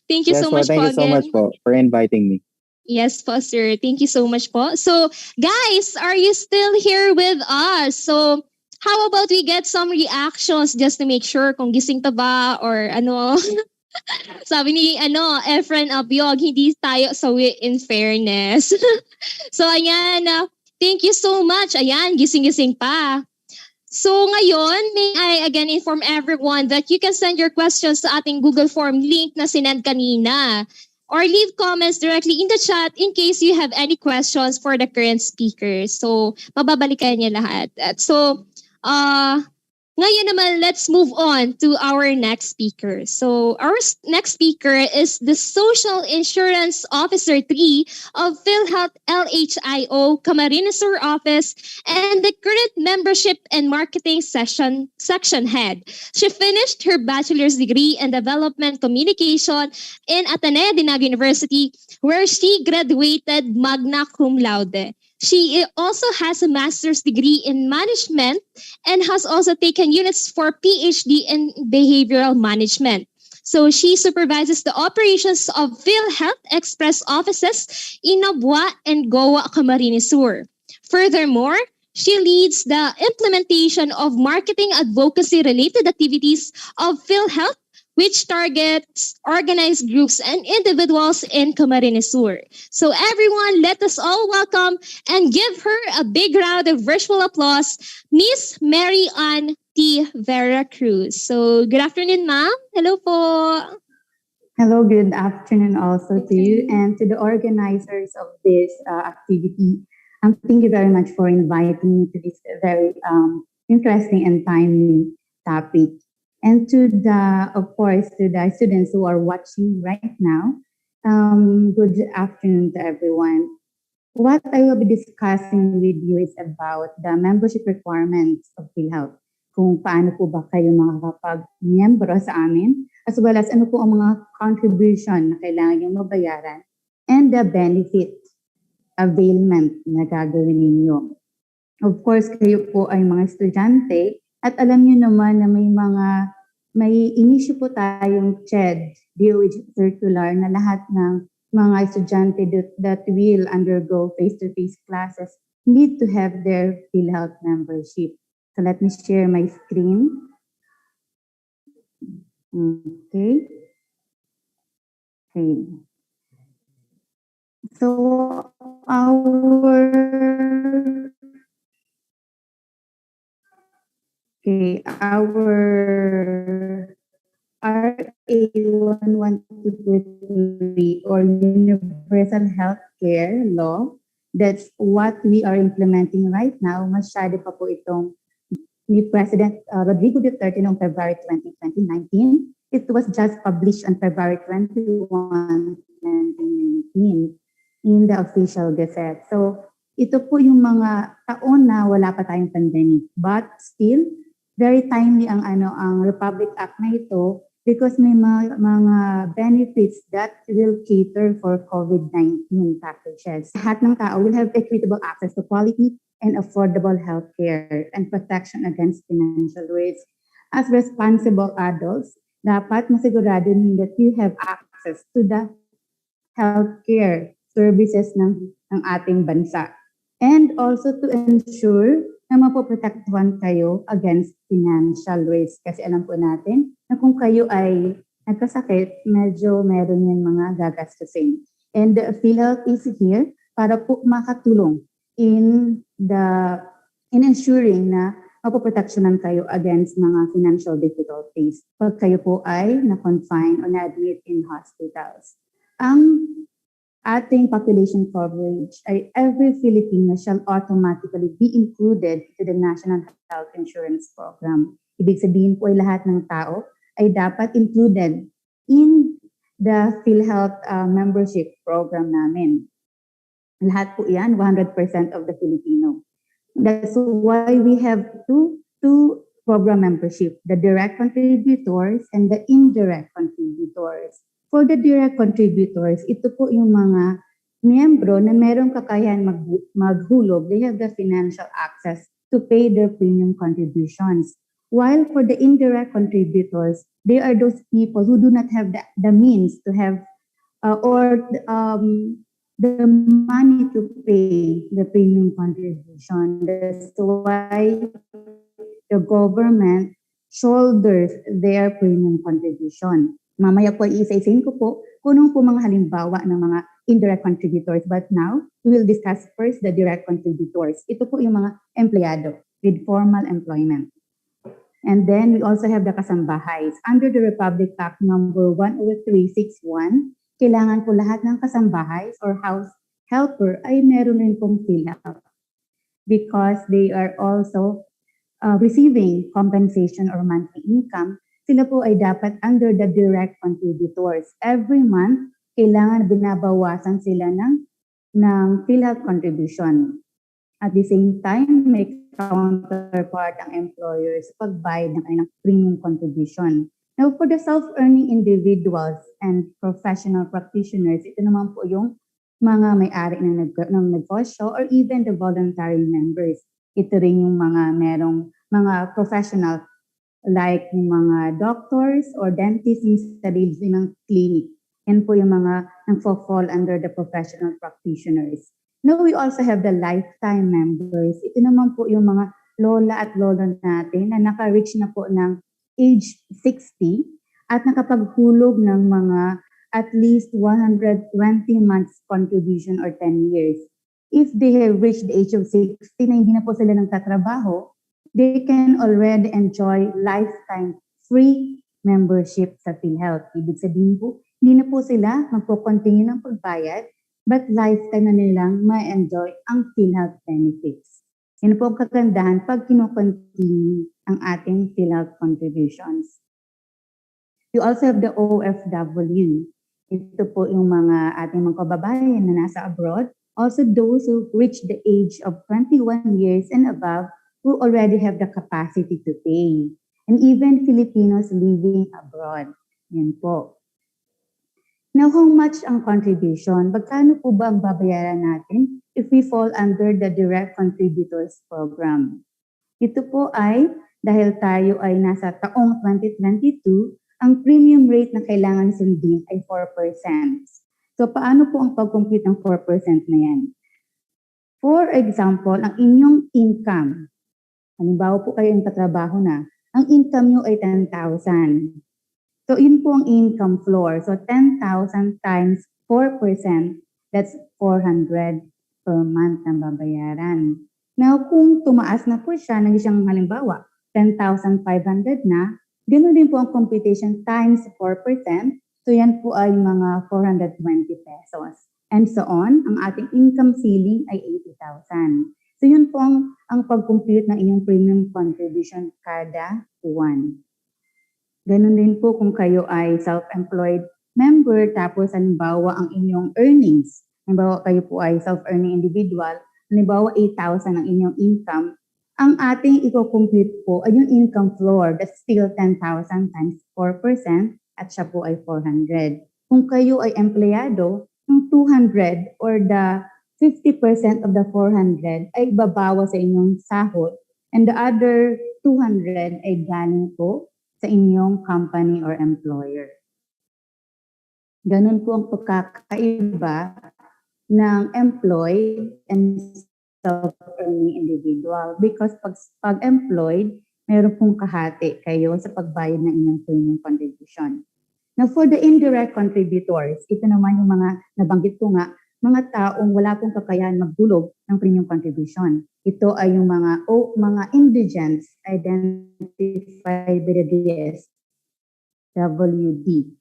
Thank you so much po again. Thank you so much po for inviting me. Yes po, sir. Thank you so much po. So, guys, are you still here with us? So, how about we get some reactions just to make sure kung gising pa ba or ano? Sabi ni Efren Abiog, hindi tayo sawi in fairness. So, ayan. Thank you so much. Ayan, gising-gising pa. So ngayon, may I again inform everyone that you can send your questions sa ating Google Form link na sinend kanina. Or leave comments directly in the chat in case you have any questions for the current speakers. So, mababalikan niya lahat. At so, ngayon naman, let's move on to our next speaker. So, our next speaker is the Social Insurance Officer 3 of PhilHealth LHIO Camarines Sur office and the current Membership and Marketing section head. She finished her bachelor's degree in Development Communication in Ateneo de Naga University, where she graduated magna cum laude. She also has a master's degree in management and has also taken units for PhD in behavioral management. So she supervises the operations of PhilHealth Express offices in Nabua and Goa, Camarines Sur. Furthermore, she leads the implementation of marketing advocacy-related activities of PhilHealth, which targets organized groups and individuals in Camarines Sur. So everyone, let us all welcome and give her a big round of virtual applause, Miss Mary Ann T. Vera Cruz. So good afternoon, ma'am. Hello po. Hello, good afternoon also to you and to the organizers of this activity. Thank you very much for inviting me to this very interesting and timely topic. And to the students who are watching right now, good afternoon to everyone. What I will be discussing with you is about the membership requirements of PhilHealth. Kung paano po ba kayo makakapag-miyembro sa amin, as well as ano po ang mga contribution na kailangan yung mabayaran, and the benefit, availment na gagawin ninyo. Of course, kayo po ay mga estudyante, at alam niyo naman na may inisyu po tayong CHED, DOH circular, na lahat ng mga estudyante that will undergo face-to-face classes need to have their PhilHealth membership. So let me share my screen. Okay. So our RA 1123 or Universal Healthcare Law, that's what we are implementing right now. Masyado pa po itong ni President Rodrigo Duterte noong February 20, 2019. It was just published on February 21, 2019 in the official gazette. So ito po yung mga taon na wala pa tayong pandemic. But still, very timely ang Republic Act na ito because may mga benefits that will cater for COVID-19 packages. Lahat ng tao will have equitable access to quality and affordable healthcare and protection against financial risk. As responsible adults, dapat masigurado ninyo that you have access to the healthcare services ng ating bansa. And also to ensure na mapoprotektuhan kayo against financial risk. Kasi alam po natin na kung kayo ay nagkasakit, medyo meron yung mga gagastusin. And the PhilHealth is here para po makatulong in ensuring na mapoproteksyonan kayo against mga financial difficulties pag kayo po ay na-confine o na-admit in hospitals. Ang ating population coverage ay every Filipino shall automatically be included to the National Health Insurance Program. Ibig sabihin po ay lahat ng tao ay dapat included in the PhilHealth membership program namin. Lahat po yan, 100% of the Filipino. That's why we have two program membership, the direct contributors and the indirect contributors. For the direct contributors, ito po yung mga miyembro na merong kakayahan maghulog. They have the financial access to pay their premium contributions. While for the indirect contributors, they are those people who do not have the means to have the money to pay the premium contribution. That's why the government shoulders their premium contribution. Mamaya po isa-isahin ko po kung po mga halimbawa ng mga indirect contributors. But now, we will discuss first the direct contributors. Ito po yung mga empleyado with formal employment. And then we also have the kasambahays. Under the Republic Act number 10361, kailangan po lahat ng kasambahays or house helper ay meron rin pong PhilHealth because they are also receiving compensation or monthly income. Sila po ay dapat under the direct contributors. Every month, kailangan binabawasan sila ng PhilHealth contribution. At the same time, may counterpart ang employers pagbayad ng kanilang premium contribution. Now, for the self-earning individuals and professional practitioners, ito naman po yung mga may-ari ng negosyo or even the voluntary members. Ito rin yung merong mga professional like yung mga doctors or dentists yung sarili ng clinic. Yan po yung mga nang-fall under the professional practitioners. Now, we also have the lifetime members. Ito naman po yung mga lola at lolo natin na naka-reach na po ng age 60 at nakapaghulog ng mga at least 120 months contribution or 10 years. If they have reached the age of 60 na hindi na po sila nagtatrabaho, they can already enjoy lifetime free membership sa PhilHealth. Ibig sabihin po, hindi na po sila magpo-continue ng pagbayad, but lifetime na nilang ma-enjoy ang PhilHealth benefits. Yan po ang kagandahan pag kino-continue ang ating PhilHealth contributions. We also have the OFW. Ito po yung mga ating mga kababayan na nasa abroad. Also those who reach the age of 21 years and above who already have the capacity to pay. And even Filipinos living abroad. Yan po. Now, how much ang contribution? Magkano po ba ang babayaran natin if we fall under the direct contributors program? Ito po ay, dahil tayo ay nasa taong 2022, ang premium rate na kailangan sundin ay 4%. So, paano po ang pag-compute ng 4% na yan? For example, ang inyong income, halimbawa po kayo yung katrabaho na, ang income nyo ay 10,000. So, yun po ang income floor. So, 10,000 times 4%, that's 400 per month na babayaran. Now, kung tumaas na po siya, naging siyang halimbawa, 10,500 na, Ganun din po ang computation times 4%. So yan po ay mga 420 pesos. And so on, ang ating income ceiling ay 80,000. So yun po ang pag-compute ng inyong premium contribution kada buwan. Ganun din po kung kayo ay self-employed member, tapos halimbawa ang inyong earnings, halimbawa kayo po ay self-earning individual, halimbawa 8,000 ang inyong income, ang ating i-compute po ay yung income floor, that's still 10,000 times 4%, at siya po ay 400. Kung kayo ay empleyado, yung 200 or the 50% of the 400 ay babawa sa inyong sahod, and the other 200 ay galing po sa inyong company or employer. Ganun po ang pagkakaiba ng employed and self-earning individual. Because pag employed, meron pong kahati kayo sa pagbayad ng inyong premium contribution. Now, for the indirect contributors, ito naman yung mga nabanggit ko nga, mga taong wala pong kakayahan magdulog ng premium contribution. Ito ay yung mga indigents identified by the DSWD.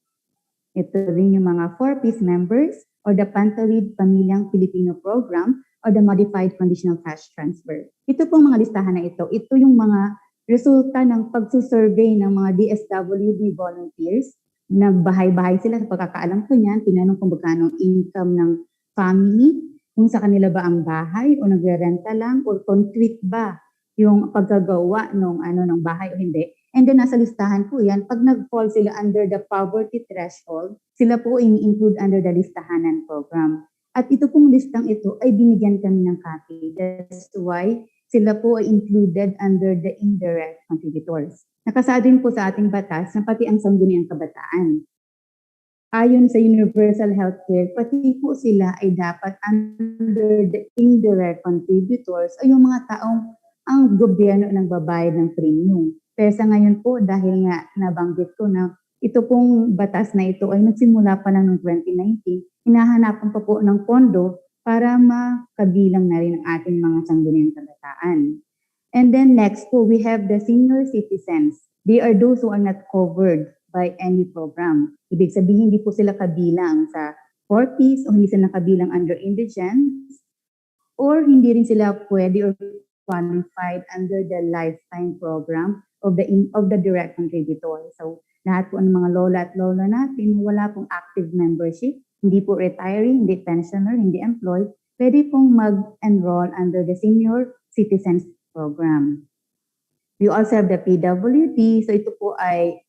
Ito rin yung mga 4-piece members or the Pantawid Pamilyang Filipino Program or the Modified Conditional Cash Transfer. Ito pong mga listahan na ito. Ito yung mga resulta ng pagsusurvey ng mga DSWD volunteers. Nagbahay-bahay sila sa pagkakaalam ko niyan. Tinanong kung magkano ang income ng family, kung sa kanila ba ang bahay o nagre-renta lang or concrete ba yung pagkagawa ng bahay o hindi. And then nasa listahan po yan, pag nag-fall sila under the poverty threshold, sila po ini-include under the listahanan program. At ito pong listang ito ay binigyan kami ng copy. That's why sila po ay included under the indirect contributors. Nakasaad din po sa ating batas na pati ang sangguniang kabataan. Ayon sa universal healthcare, pati po sila ay dapat under the indirect contributors ay yung mga taong ang gobyerno ng babayad ng premium. Pero sa ngayon po, dahil nga nabanggit ko na ito pong batas na ito ay nagsimula pa lang noong 2019, hinahanapan pa po ng pondo para makabilang na rin ang ating mga sangguniang kabataan. And then next po, we have the senior citizens. They are those who are not covered by any program. Ibig sabihin, hindi po sila kabilang sa 4Ps o hindi sila kabilang under indigents or hindi rin sila pwede or qualified under the lifetime program of the direct contributor. So, lahat po ng mga lola at lola natin, wala pong active membership, hindi po retiree, hindi pensioner, hindi employed, pwede pong mag-enroll under the senior citizens program. We also have the PWD. So, ito po ay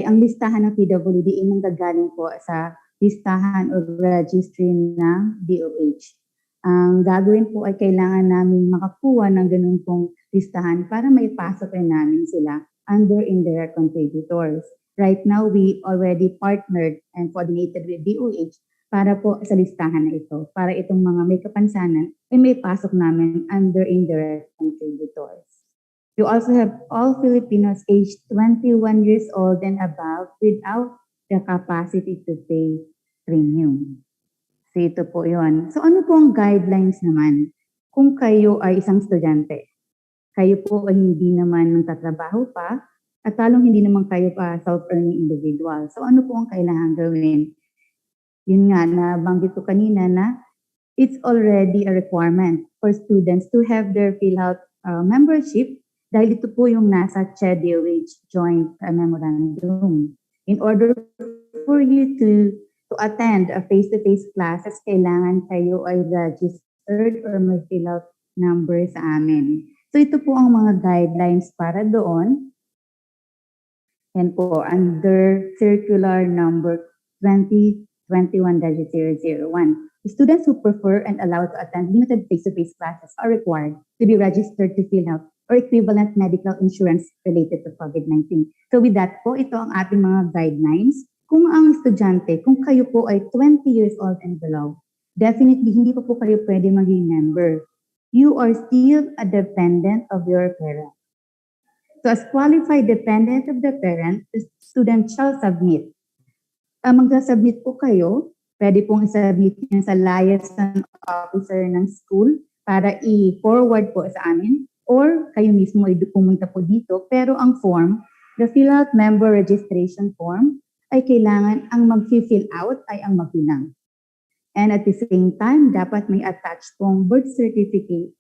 ang listahan ng PWD ay nanggagaling po sa listahan o registry ng DOH. Ang gagawin po ay kailangan namin makakuha ng ganun pong listahan para maipasok rin namin sila under indirect contributors. Right now, we already partnered and coordinated with DOH para po sa listahan na ito, para itong mga may kapansanan ay may pasok namin under indirect contributors. You also have all Filipinos aged 21 years old and above without the capacity to pay premium. So ito po yun. So ano po ang guidelines naman kung kayo ay isang estudyante? Kayo po ay hindi naman nagtatrabaho pa at talong hindi naman kayo pa self-earning individual. So ano po ang kailangan gawin? Yun nga, nabanggit ko kanina na it's already a requirement for students to have their PhilHealth membership dahil ito po yung nasa CHEDOH Joint Memorandum. In order for you to attend a face-to-face classes, kailangan kayo ay registered or may PhilHealth number sa amin. So ito po ang mga guidelines para doon. And po, under circular number 2021-001. Students who prefer and allowed to attend limited face-to-face classes are required to be registered to PhilHealth or equivalent medical insurance related to COVID-19. So with that po, ito ang ating mga guidelines. Kung ang estudyante, kung kayo po ay 20 years old and below, definitely hindi pa po kayo pwede maging member. You are still a dependent of your parent. So as qualified dependent of the parent, the student shall submit. Magsa-submit po kayo, pwede pong i-submit yan sa liaison officer ng school para i-forward po sa amin or kayo mismo ay pumunta po dito. Pero ang form, the PhilHealth member registration form ay kailangan ang mag-fill out ay ang magulang. And at the same time, dapat may attached pong birth certificate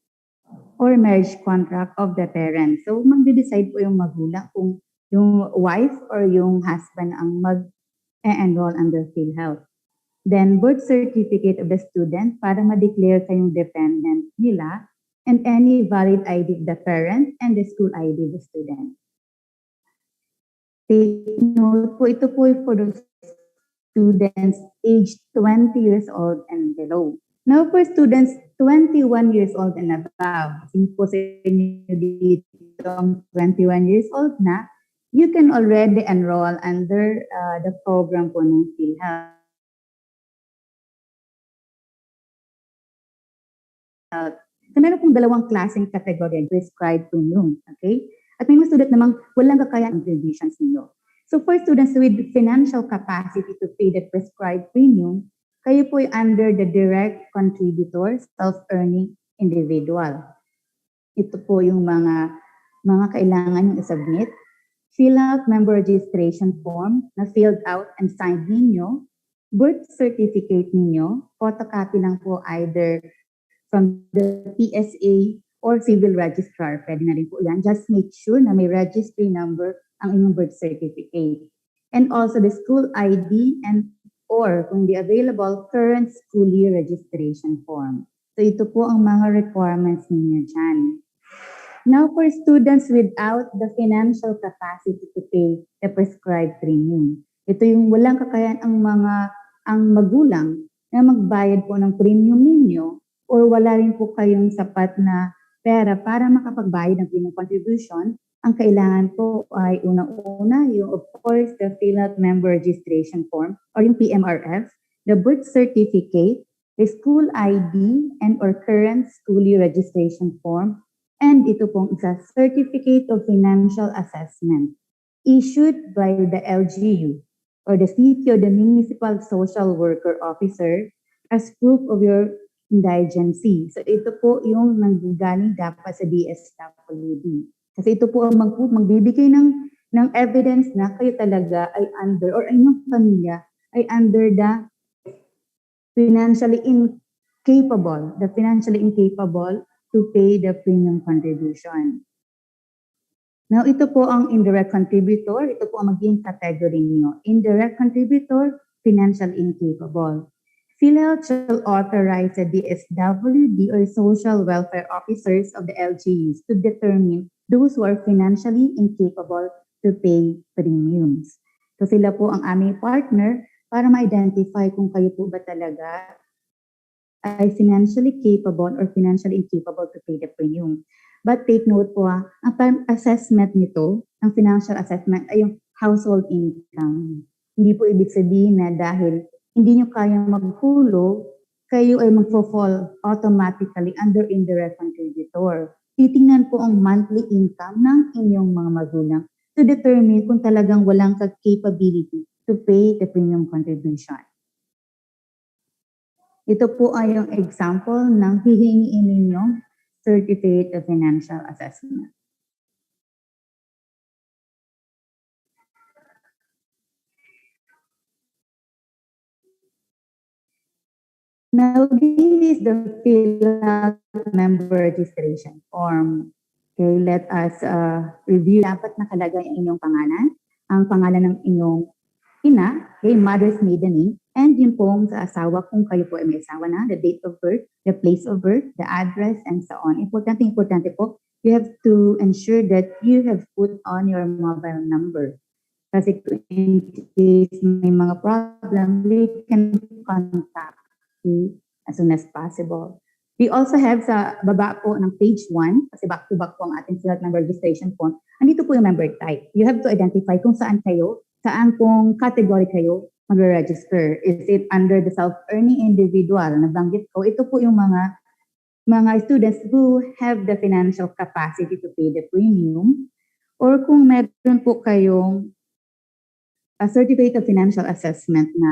or marriage contract of the parents. So, magde-decide po yung magulang kung yung wife or yung husband ang mag-enroll under PhilHealth. Then, birth certificate of the student para ma-declare kayong dependent nila, and any valid ID of the parent and the school ID of the student. Take note po, ito po for the students aged 20 years old and below. Now, for students 21 years old and above, since po sa inyo dito ang 21 years old na, you can already enroll under the program po ng PhilHealth. So, meron pong dalawang klaseng category ng prescribed premium, okay? At may mga student namang walang kakayang contributions ninyo. So, for students with financial capacity to pay the prescribed premium, kayo po ay under the direct contributor, self-earning individual. Ito po yung mga kailangan yung i-submit. Fill out member registration form na filled out and signed ninyo, birth certificate ninyo, photocopy lang po either from the PSA or civil registrar. Pwede na rin po yan. Just make sure na may registry number ang inyong birth certificate. And also the school ID and or kung di available, current school year registration form. So ito po ang mga requirements ninyo dyan. Now for students without the financial capacity to pay the prescribed premium. Ito yung walang kakayahan ang magulang na magbayad po ng premium ninyo or wala rin po kayong sapat na pera para makapagbayad ng premium contribution, ang kailangan po ay una-una yung of course the PhilHealth member registration form or yung PMRF, the birth certificate, the school ID and or current school year registration form, and ito pong isa certificate of financial assessment issued by the LGU or the city or the municipal social worker officer as proof of your indigency. So ito po yung nanggagaling dapat sa DSWD. Kasi ito po ang magbibigay ng evidence na kayo talaga ay under or inyong pamilya ay under the financially incapable to pay the premium contribution. Now ito po ang indirect contributor, ito po ang magiging category niyo. Indirect contributor, financially incapable. PhilHealth shall authorize the DSWD or social welfare officers of the LGUs to determine those who are financially incapable to pay premiums. So sila po ang aming partner para ma-identify kung kayo po ba talaga ay financially capable or financially incapable to pay the premium. But take note po, ang assessment nito, ang financial assessment ay yung household income. Hindi po ibig sabihin na dahil hindi nyo kayang maghulog, kayo ay magfo-fall automatically under indirect contributor. Titingnan po ang monthly income ng inyong mga magulang to determine kung talagang walang capability to pay the premium contribution. Ito po ay yung example ng hihingiin ninyong certificate of financial assessment. Now, this is the PhilHealth member registration form. Okay, let us review. Dapat nakalagay ang inyong pangalan, ang pangalan ng inyong ina, okay, mother's maiden name, and yung pong sa asawa kung kayo po ay may asawa na, the date of birth, the place of birth, the address, and so on. Importante po, you have to ensure that you have put on your mobile number. Kasi in case may mga problem, we can contact as soon as possible. We also have sa baba po ng page 1, kasi back-to-back po ang ating PhilHealth member registration form, andito po yung member type. You have to identify kung saan pong category kayo magre-register. Is it under the self-earning individual? Nabanggit ko, ito po yung mga students who have the financial capacity to pay the premium, or kung meron po kayong a certificate of financial assessment na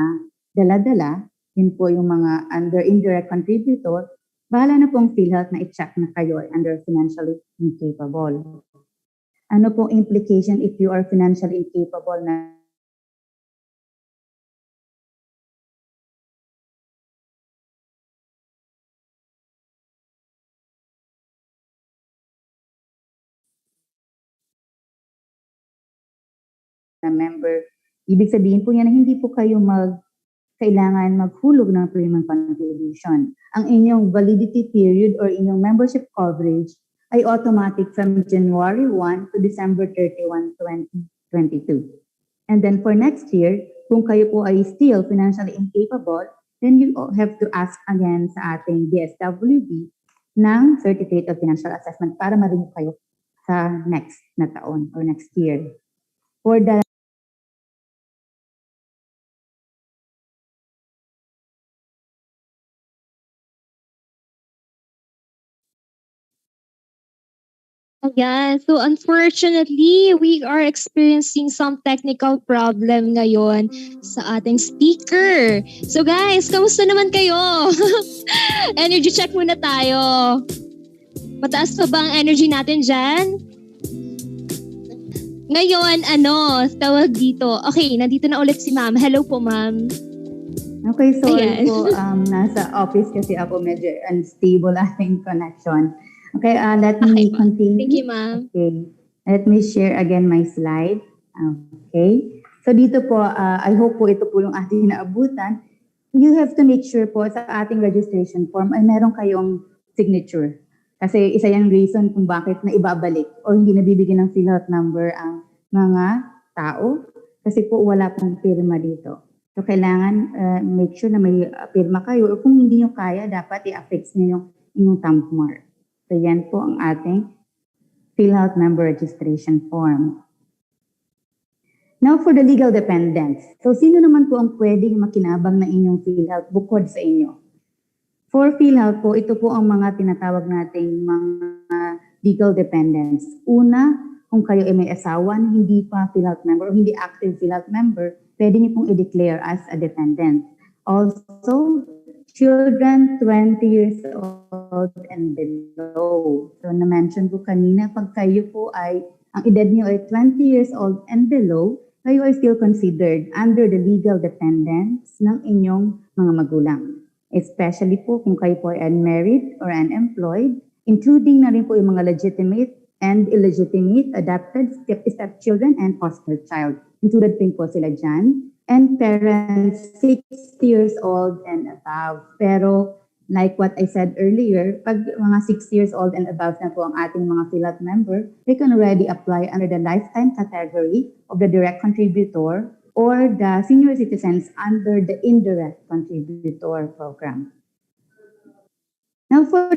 dala-dala, yun po yung mga under indirect contributor, bahala na pong PhilHealth na i-check na kayo ay under financially incapable. Ano pong implication if you are financially incapable na member? Ibig sabihin po yan na hindi po kayo kailangan maghulog ng premium contribution. Ang inyong validity period or inyong membership coverage ay automatic from January 1 to December 31, 2022. And then for next year, kung kayo po ay still financially incapable, then you have to ask again sa ating DSWB ng Certificate of Financial Assessment para ma-renew kayo sa next na taon or next year. For the Ayan. So unfortunately, we are experiencing some technical problem ngayon sa ating speaker. So guys, kamusta naman kayo? Energy check muna tayo. Mataas pa ba ang energy natin dyan? Ngayon, tawag dito. Okay, nandito na ulit si ma'am. Hello po, ma'am. Okay, sorry Ayan. po. Nasa office kasi ako, medyo unstable ating connection. Okay, let me continue. Thank you, ma'am. Okay, let me share again my slide. Okay, so dito po, I hope po ito po yung ating naabutan. You have to make sure po sa ating registration form ay meron kayong signature. Kasi isa yung reason kung bakit na ibabalik o hindi nabibigyan ng fill-out number ang mga tao. Kasi po wala pong pirma dito. So kailangan make sure na may pirma kayo. O kung hindi nyo kaya, dapat i-affix nyo yung inyong thumb mark. So yan po ang ating fill-out member registration form. Now for the legal dependents. So sino naman po ang pwedeng makinabang na inyong fill-out bukod sa inyo? For fill-out po, ito po ang mga tinatawag nating mga legal dependents. Una, kung kayo ay may asawa na hindi pa fill-out member o hindi active fill-out member, pwede niyo pong i-declare as a dependent. Also, children 20 years old and below. So na-mention ko kanina, pag kayo po ay, ang edad niyo ay 20 years old and below, kayo ay still considered under the legal dependents ng inyong mga magulang. Especially po kung kayo po ay unmarried or unemployed, including na rin po yung mga legitimate and illegitimate adopted stepchildren and foster child. Included din po sila dyan. And parents 60 years old and above. Pero like what I said earlier, pag mga 6 years old and above na po ang ating mga fill-out member, they can already apply under the lifetime category of the direct contributor or the senior citizens under the indirect contributor program. Now for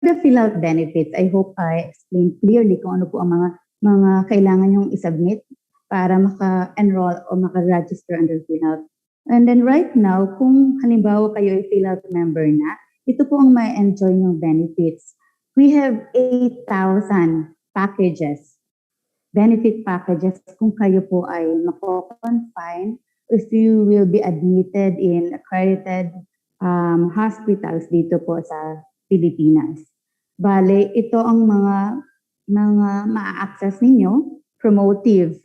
the fill-out benefits, I hope I explained clearly kung ano po ang mga kailangan yung isubmit para maka-enroll o maka-register under fill-out. And then right now, kung halimbawa kayo ay fill-out member na, ito po ang may enjoy yung benefits. We have 8,000 packages, benefit packages kung kayo po ay mako-confine, if you will be admitted in accredited hospitals dito po sa Pilipinas. Bale, ito ang mga ma-access ninyo. Promotive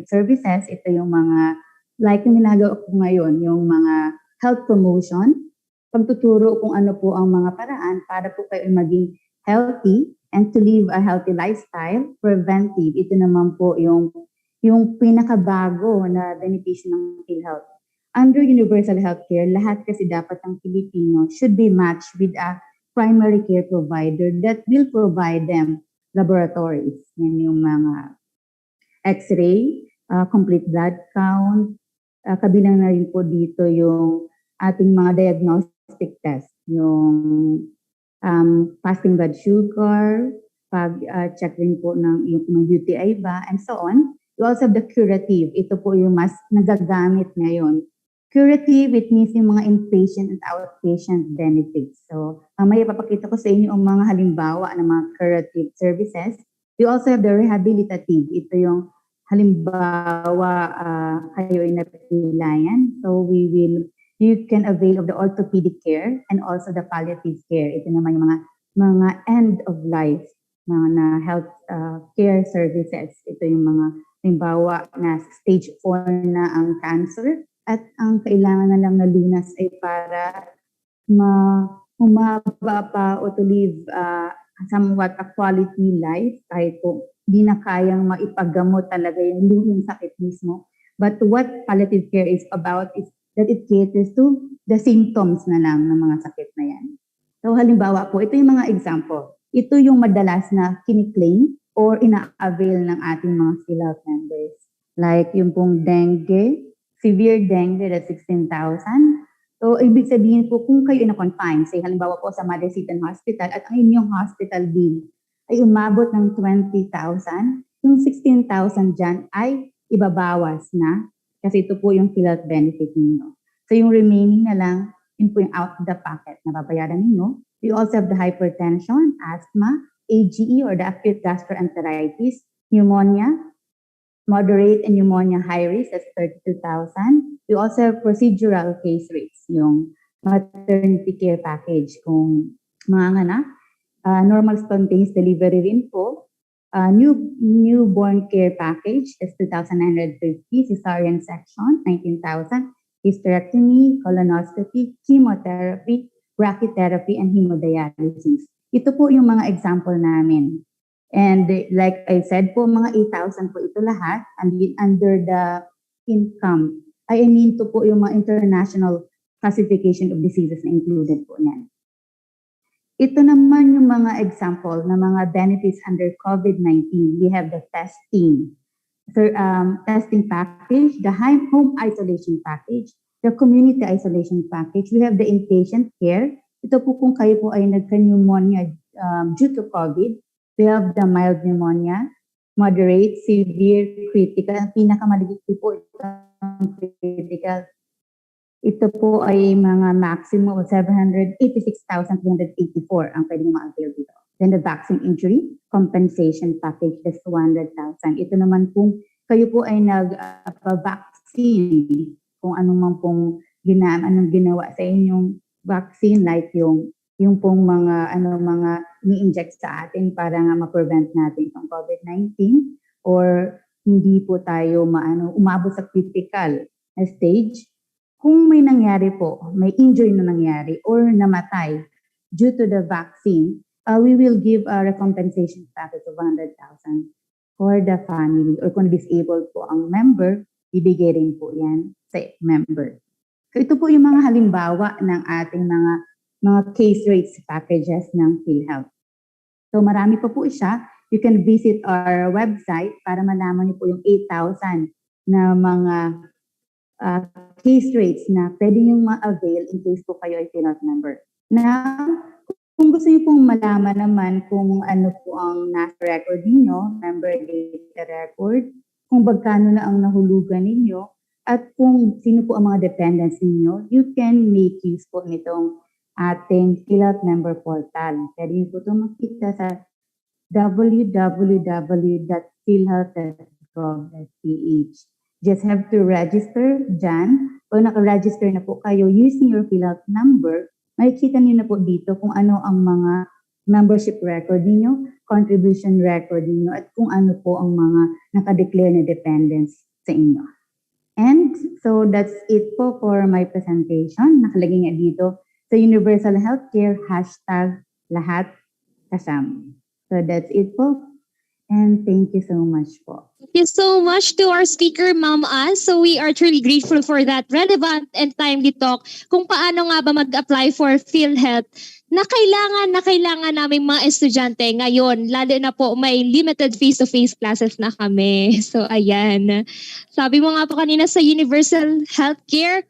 services, ito yung mga, like yung ginagawa ko ngayon, yung mga health promotion, pagtuturo kung ano po ang mga paraan para po kayo maging healthy and to live a healthy lifestyle. Preventive, ito naman po yung pinakabago na benepisyo ng PhilHealth. Under universal healthcare, lahat kasi dapat ng Pilipino should be matched with a primary care provider that will provide them laboratories. Yan yung mga X-ray, complete blood count, kabilang na rin po dito yung ating mga diagnostic test, yung fasting blood sugar, pag-check rin po ng UTI ba, and so on. You also have the curative. Ito po yung mas nagagamit ngayon. Curative, it means yung mga inpatient and outpatient benefits. So, may ipapakita ko sa inyo ang mga halimbawa ng mga curative services. You also have the rehabilitative. Ito yung halimbawa kayo ay napilayan. So you can avail of the orthopedic care and also the palliative care. Ito naman yung mga end of life mga health care services. Ito yung mga halimbawa na stage 4 na ang cancer at ang kailangan na lang na lunas ay para humaba pa o to live somewhat a quality life kahit po di na kayang maipagamot talaga yung sakit mismo. But what palliative care is about is that it caters to the symptoms na lang ng mga sakit na yan. So halimbawa po, ito yung mga example. Ito yung madalas na kiniklaim or ina-avail ng ating mga PhilHealth members. Like yung pong dengue, severe dengue, that's 16,000. So ibig sabihin po kung kayo na-confine, say halimbawa po sa Mother Seton Hospital at ang inyong hospital bill ay umabot ng 20,000, yung 16,000 dyan ay ibabawas na kasi ito po yung PhilHealth benefit ninyo. So yung remaining na lang, yun po yung out of the pocket na babayaran ninyo. We also have the hypertension, asthma, AGE or the acute gastroenteritis, pneumonia, moderate and pneumonia high risk, that's 32,000. We also have procedural case rates, yung maternity care package kung mga anak, normal spontaneous delivery rin po, newborn care package, that's 2,950, cesarean section, 19,000, hysterectomy, colonoscopy, chemotherapy, brachytherapy, and hemodialysis. Ito po yung mga example namin. And like I said po, mga 8,000 po ito lahat under the income. I mean to po yung mga international classification of diseases na included po niyan. Ito naman yung mga example na mga benefits under COVID-19. We have the testing. So, testing package, the home isolation package, the community isolation package. We have the inpatient care. Ito po kung kayo po ay nagka-pneumonia due to COVID. We have the mild pneumonia, moderate, severe, critical. Ang pinakamaligit po itong critical. Ito po ay mga maximum of 786,384 ang pwedeng ma-avail dito. Then the vaccine injury compensation package, that's 200,000. Ito naman kung kayo po ay nag-vaccine, kung anong pong ginawa sa inyong vaccine, like yung pong mga ni-inject sa atin para nga ma-prevent natin itong COVID-19, or hindi po tayo umabot sa critical stage. Kung may nangyari po, may injury na nangyari or namatay due to the vaccine, we will give a compensation package of 100,000 for the family, or kung disabled po ang member, ibigay rin po yan sa member. So ito po yung mga halimbawa ng ating mga case rates packages ng PhilHealth. So marami pa po siya. You can visit our website para malaman niyo po yung 8,000 na mga case rates na pwede yung ma-avail in case po kayo ay PhilHealth member. Now, kung gusto niyo pong malaman naman kung ano po ang nasa record ninyo, member data record, kung bagkano na ang nahulugan ninyo, at kung sino po ang mga dependents ninyo, you can make use po nitong ating PhilHealth member portal. Pwede niyo po itong makita sa www.philhealth.gov.ph. Just have to register dyan. O naka-register na po kayo using your PhilHealth number, makikita niyo na po dito kung ano ang mga membership record niyo, contribution record niyo, at kung ano po ang mga nakadeclare na dependents sa inyo. And so that's it po for my presentation. Nakalagay nga dito sa Universal Healthcare, #lahat kasama. So that's it po. And thank you so much po. Thank you so much to our speaker, Ma'am Ann. So we are truly grateful for that relevant and timely talk kung paano nga ba mag-apply for PhilHealth na kailangan naming mga estudyante ngayon, lalo na po may limited face-to-face classes na kami. So ayan. Sabi mo nga po kanina sa Universal Healthcare,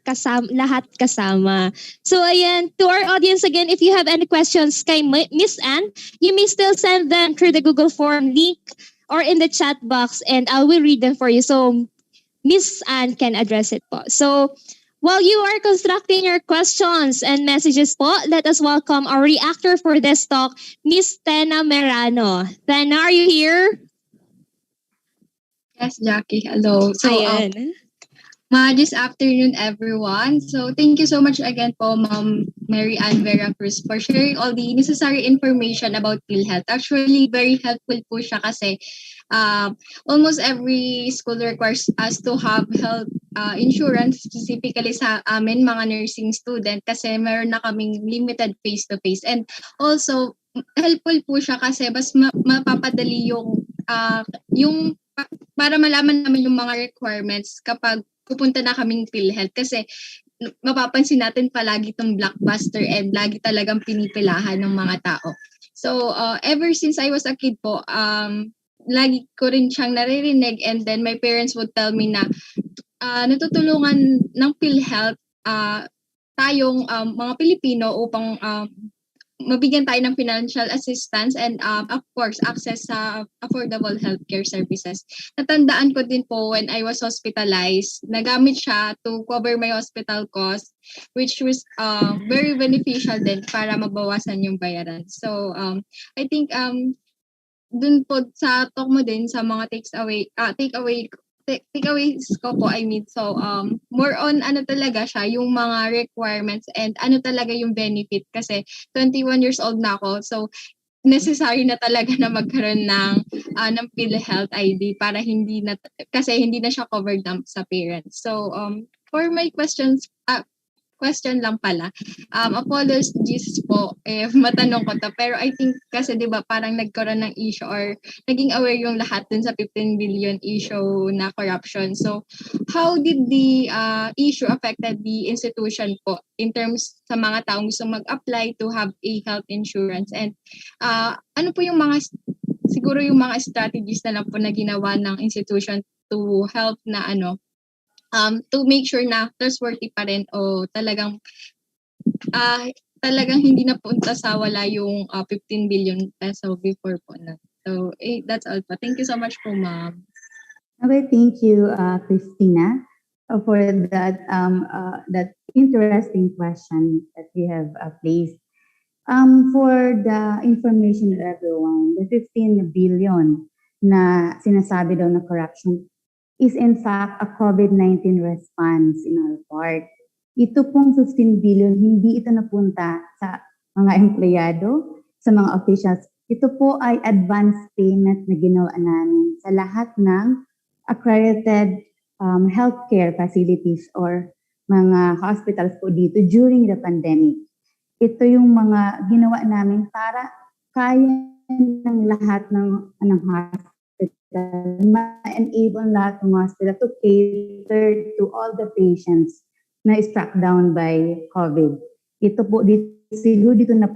lahat kasama. So ayan, to our audience again, if you have any questions kay Miss Ann, you may still send them through the Google Form link or in the chat box, and I will read them for you so Miss Ann can address it po. So while you are constructing your questions and messages po, let us welcome our reactor for this talk, Miss Tena Merano. Tena, are you here? Yes, Jackie. Hello. So, Ayan. This afternoon, everyone. So, thank you so much again po, Ma'am Mary Ann Vera Cruz, for sharing all the necessary information about PhilHealth. Actually, very helpful po siya kasi almost every school requires us to have health insurance, specifically sa amin, mga nursing student, kasi meron na kaming limited face-to-face. And also, helpful po siya kasi mas mapapadali yung para malaman namin yung mga requirements kapag pupunta na kaming PhilHealth, kasi mapapansin natin palagi itong blockbuster and lagi talagang pinipilahan ng mga tao. So, ever since I was a kid po, lagi ko rin siyang naririnig, and then my parents would tell me na natutulungan ng PhilHealth tayong mga Pilipino upang mabigyan tayo ng financial assistance and of course access sa affordable healthcare services. Natandaan ko din po when I was hospitalized, nagamit siya to cover my hospital cost, which was very beneficial din para mabawasan yung bayaran. So I think dun po sa talk mo din sa mga takeaways ko po, I mean, so more on ano talaga siya, yung mga requirements and ano talaga yung benefit, kasi 21 years old na ako, so necessary na talaga na magkaroon ng PhilHealth ID para kasi hindi na siya covered sa parents. So for my question lang pala. Apologies po if matanong ko to, pero I think kasi 'di ba parang nagkaroon ng issue or naging aware yung lahat dun sa 15 billion issue na corruption. So how did the issue affected the institution po in terms sa mga taong gusto mag-apply to have a health insurance, and ano po yung siguro yung mga strategies na lang po na ginawa ng institution to help na to make sure na trustworthy pa rin o talagang hindi na punta sa wala yung 15 billion peso before po na. So, that's all po. Thank you so much po, ma'am. Okay, thank you, Christina, for that interesting question that you have placed. For the information of everyone, the 15 billion na sinasabi daw na corruption is in fact a COVID-19 response in our part. Ito pong 15 billion, hindi ito napunta sa mga empleyado, sa mga officials. Ito po ay advance payment na ginawa namin sa lahat ng accredited healthcare facilities or mga hospitals po dito during the pandemic. Ito yung mga ginawa namin para kaya ng lahat ng hospital, ma-enable lahat ng hospital to cater to all the patients na struck down by COVID. Ito po, siguro dito na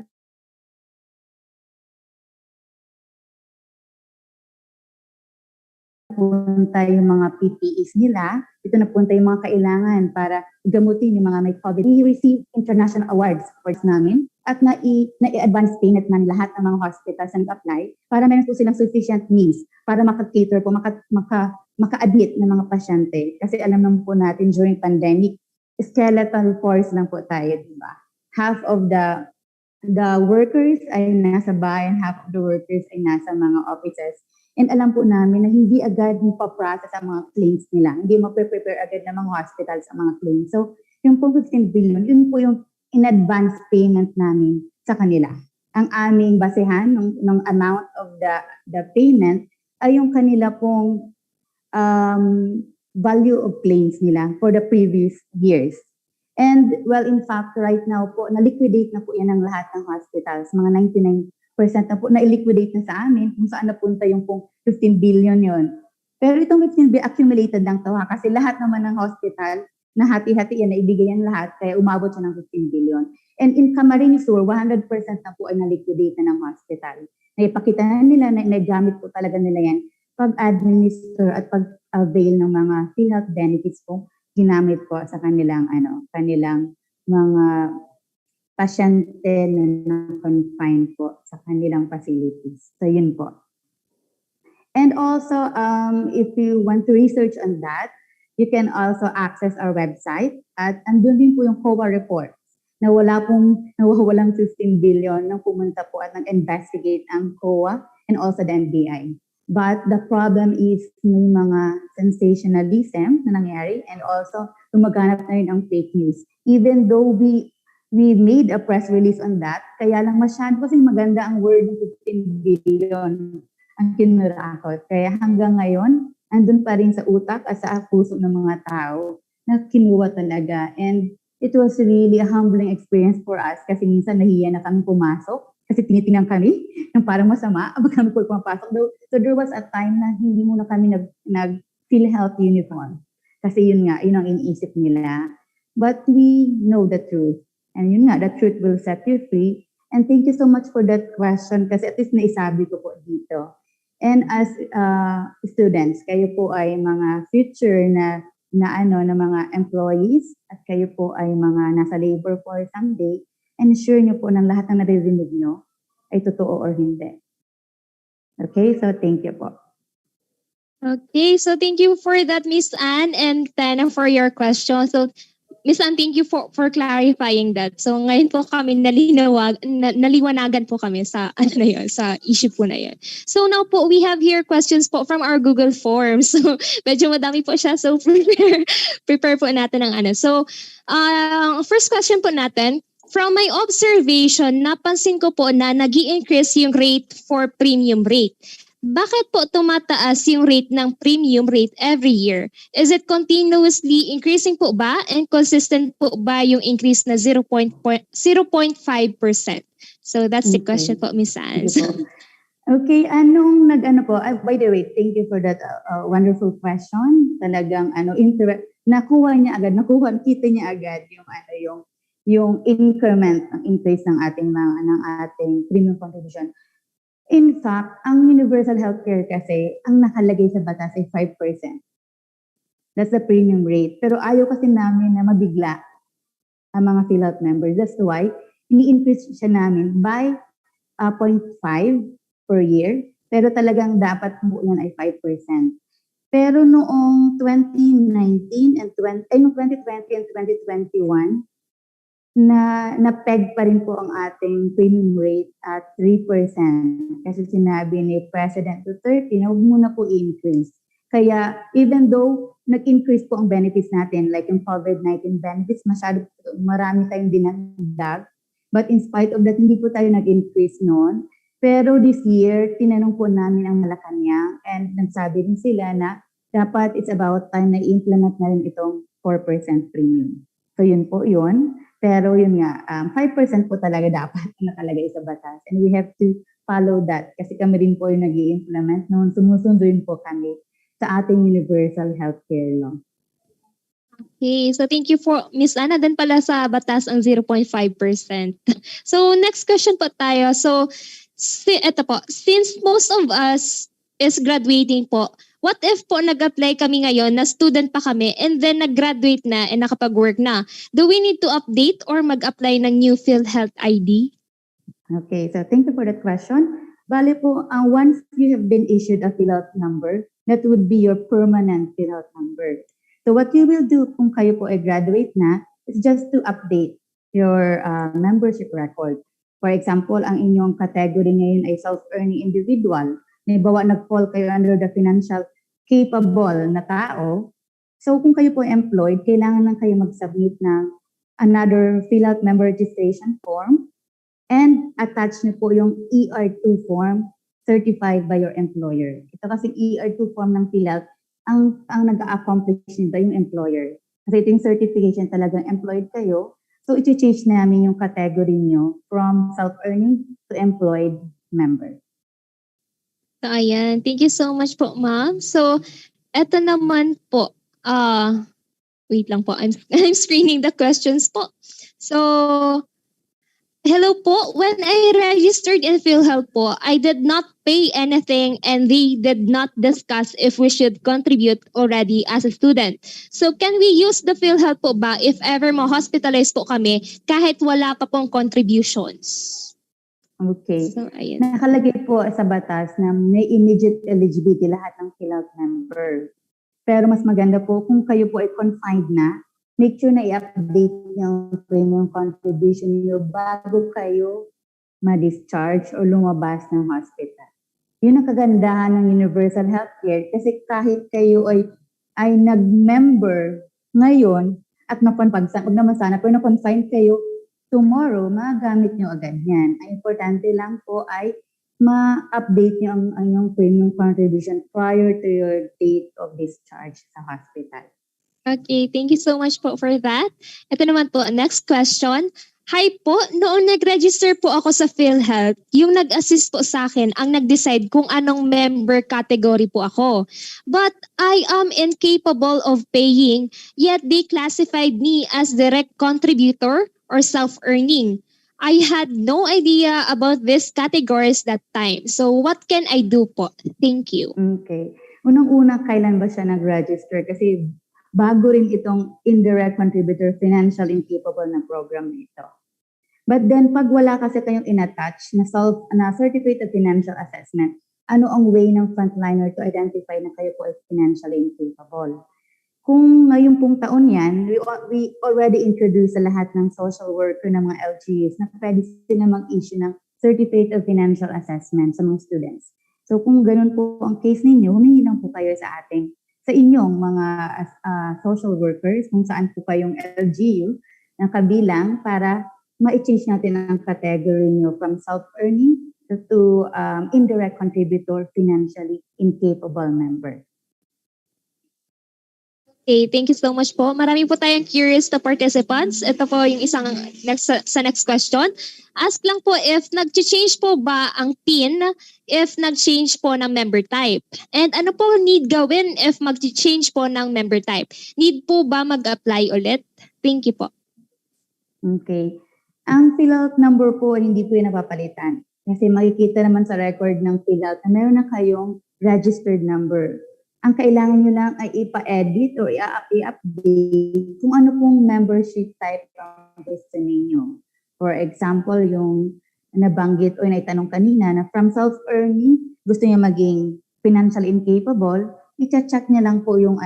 punta yung mga PPEs nila, ito na punta yung mga kailangan para gamutin yung mga may COVID. We received international awards namin at na-advance payment ng lahat ng mga hospitals and apply para meron po silang sufficient means para maka-cater po, maka-admit ng mga pasyente. Kasi alam naman po natin during pandemic, skeletal force lang po tayo, di ba? Half of the workers ay nasa bayan, half of the workers ay nasa mga offices. And alam po namin na hindi agad mapaprocess ang mga claims nila. Hindi mape-prepare agad ng mga hospitals ang mga claims. So, yung po 15 billion, yun po yung in-advance payment namin sa kanila. Ang aming basehan ng amount of the payment ay yung kanila pong value of claims nila for the previous years. And well, in fact, right now po, na-liquidate na po yan ng lahat ng hospitals. Mga 99% na po na-liquidate na sa amin kung saan napunta yung pong 15 billion yon. Pero itong 15 billion accumulated lang to, kasi lahat naman ng hospital na hati-hati yan, naibigay yan lahat, kaya umabot siya ng 15 billion. And in Camarines Sur, 100% na po ay na-liquidate na ng hospital. Naipakita na nila na nagamit po talaga nila yan pag-administer at pag-avail ng mga PhilHealth benefits po, ginamit po sa kanilang mga pasyente na confined po sa kanilang facilities. So yun po. And also, if you want to research on that, you can also access our website at andun din po yung COA reports na walang 15 billion nang pumunta po at nag-investigate ang COA and also the NBI. But the problem is may mga sensationalism na nangyari and also tumaganap na rin ang fake news. Even though we made a press release on that, kaya lang masyado kasi maganda ang word ng 15 billion ang kinurakot. Kaya hanggang ngayon, andun pa rin sa utak at sa puso ng mga tao na kinuha talaga. And it was really a humbling experience for us kasi minsan nahiya na kami pumasok kasi tinitingnan kami ng parang masama pag kami po pumapasok. So there was a time na hindi muna kami nag-PhilHealth uniform. Kasi yun nga, yun ang iniisip nila. But we know the truth. And yun nga, the truth will set you free. And thank you so much for that question kasi at least naisabi ko po dito. And as students, kayo po ay mga future na mga employees at kayo po ay mga nasa labor force someday. Ensure nyo po ng lahat ng naririnig nyo ay totoo or hindi. Okay, so thank you po. Okay, so thank you for that, Miss Anne, and Tana for your question. So, Miss Anne, thank you for clarifying that. So, ngayon po kami naliwanagan po kami sa sa issue po na yun. So, now po, we have here questions po from our Google Forms. So, medyo madami po siya. So, prepare po natin ang So, first question po natin. From my observation, napansin ko po na nag-i-increase yung rate for premium rate. Bakit po tumataas yung rate ng premium rate every year? Is it continuously increasing po ba? And consistent po ba yung increase na 0.5%? So that's the question po, Ms. Anne. Okay, by the way, thank you for that wonderful question. Talagang kita niya agad yung increment, ang increase ng ating premium contribution. In fact, ang universal healthcare kasi, ang nakalagay sa batas ay 5%. That's the premium rate. Pero ayaw kasi namin na mabigla ang mga PhilHealth members. That's why, ini-increase siya namin by 0.5 per year. Pero talagang dapat buo yan ay 5%. Pero noong 2020 and 2021, na-peg pa rin po ang ating premium rate at 3%. Kasi sinabi ni President Duterte na huwag muna po i-increase. Kaya even though nag-increase po ang benefits natin, like yung COVID-19 benefits, marami tayong dinagdag. But in spite of that, hindi po tayo nag-increase noon. Pero this year, tinanong po namin ang Malacanang and nagsabi din sila na dapat it's about time na i-implement na rin itong 4% premium. So yun po yun. Pero yun nga, 5% po talaga dapat nakalagay sa batas. And we have to follow that kasi kami rin po yung nag-i-implement noon. Sumusundo rin po kami sa ating universal healthcare law. Okay, so thank you for Ms. Anna. Then pala sa batas ang 0.5%. So next question po tayo. So ito po, since most of us is graduating po, what if po nag-apply kami ngayon na student pa kami and then nag-graduate na and nakapag-work na? Do we need to update or mag-apply ng new PhilHealth ID? Okay, so thank you for that question. Bale po, once you have been issued a PhilHealth number, that would be your permanent PhilHealth number. So what you will do kung kayo po ay graduate na is just to update your membership record. For example, ang inyong category ngayon ay self-earning individual. Halimbawa, nag-fall kayo under the financial capable na tao. So kung kayo po employed, kailangan lang kayo mag-submit ng another PhilHealth member registration form and attach niyo po yung ER2 form certified by your employer. Ito kasi ER2 form ng PhilHealth, ang nag-accomplish nito yung employer. Kasi ito yung certification talagang employed kayo. So iti-change namin yung category niyo from self-earning to employed member. So, ayan. Thank you so much po, ma'am. So, eto naman po. Wait lang po. I'm screening the questions po. So, hello po. When I registered in PhilHealth po, I did not pay anything and they did not discuss if we should contribute already as a student. So, can we use the PhilHealth po ba if ever ma-hospitalize po kami kahit wala pa pong contributions? Okay. So, ayan. Nakalagay po sa batas na may immediate eligibility lahat ng PhilHealth member. Pero mas maganda po kung kayo po ay confined na, make sure na i-update yung premium contribution niyo bago kayo ma-discharge o lumabas ng hospital. Yun ang kagandahan ng universal healthcare kasi kahit kayo ay nag-member ngayon at huwag naman sana, pero na-confine kayo, tomorrow, magamit nyo agad yan. Ang importante lang po ay ma-update nyo ang inyong premium contribution prior to your date of discharge sa hospital. Okay, thank you so much po for that. Ito naman po, next question. Hi po, noong nag-register po ako sa PhilHealth, yung nag-assist po sa akin ang nag-decide kung anong member category po ako. But I am incapable of paying, yet they classified me as direct contributor or self-earning. I had no idea about these categories that time. So what can I do po? Thank you. Okay. Unang-una, kailan ba siya nag-register? Kasi bago rin itong indirect contributor financial incapable na program ito. But then, pag wala kasi kayong in-attach na certificate of financial assessment, ano ang way ng frontliner to identify na kayo po ay financially incapable? Kung ngayon pong taon yan, we already introduced sa lahat ng social worker ng mga LGUs na pwede sila mag-issue ng certificate of financial assessment sa mga students. So kung ganun po ang case ninyo, humingi lang po kayo sa inyong mga social workers, kung saan po kayong LGU na kabilang para ma-change natin ang category nyo from self-earning to indirect contributor financially incapable member. Okay, thank you so much po. Marami po tayong curious na participants. Ito po yung isang next question. Ask lang po if nag-change po ba ang PIN if nag-change po ng member type? And ano po need gawin if mag-change po ng member type? Need po ba mag-apply ulit? Thank you po. Okay. Ang PhilHealth number po hindi po yung napapalitan. Kasi makikita naman sa record ng PhilHealth na meron na kayong registered number. Ang kailangan nyo lang ay ipa-edit o i-update kung ano pong membership type ang gusto ninyo. For example, yung nabanggit o naitanong kanina na from self-earning, gusto niya maging financially incapable, i-check niya lang po yung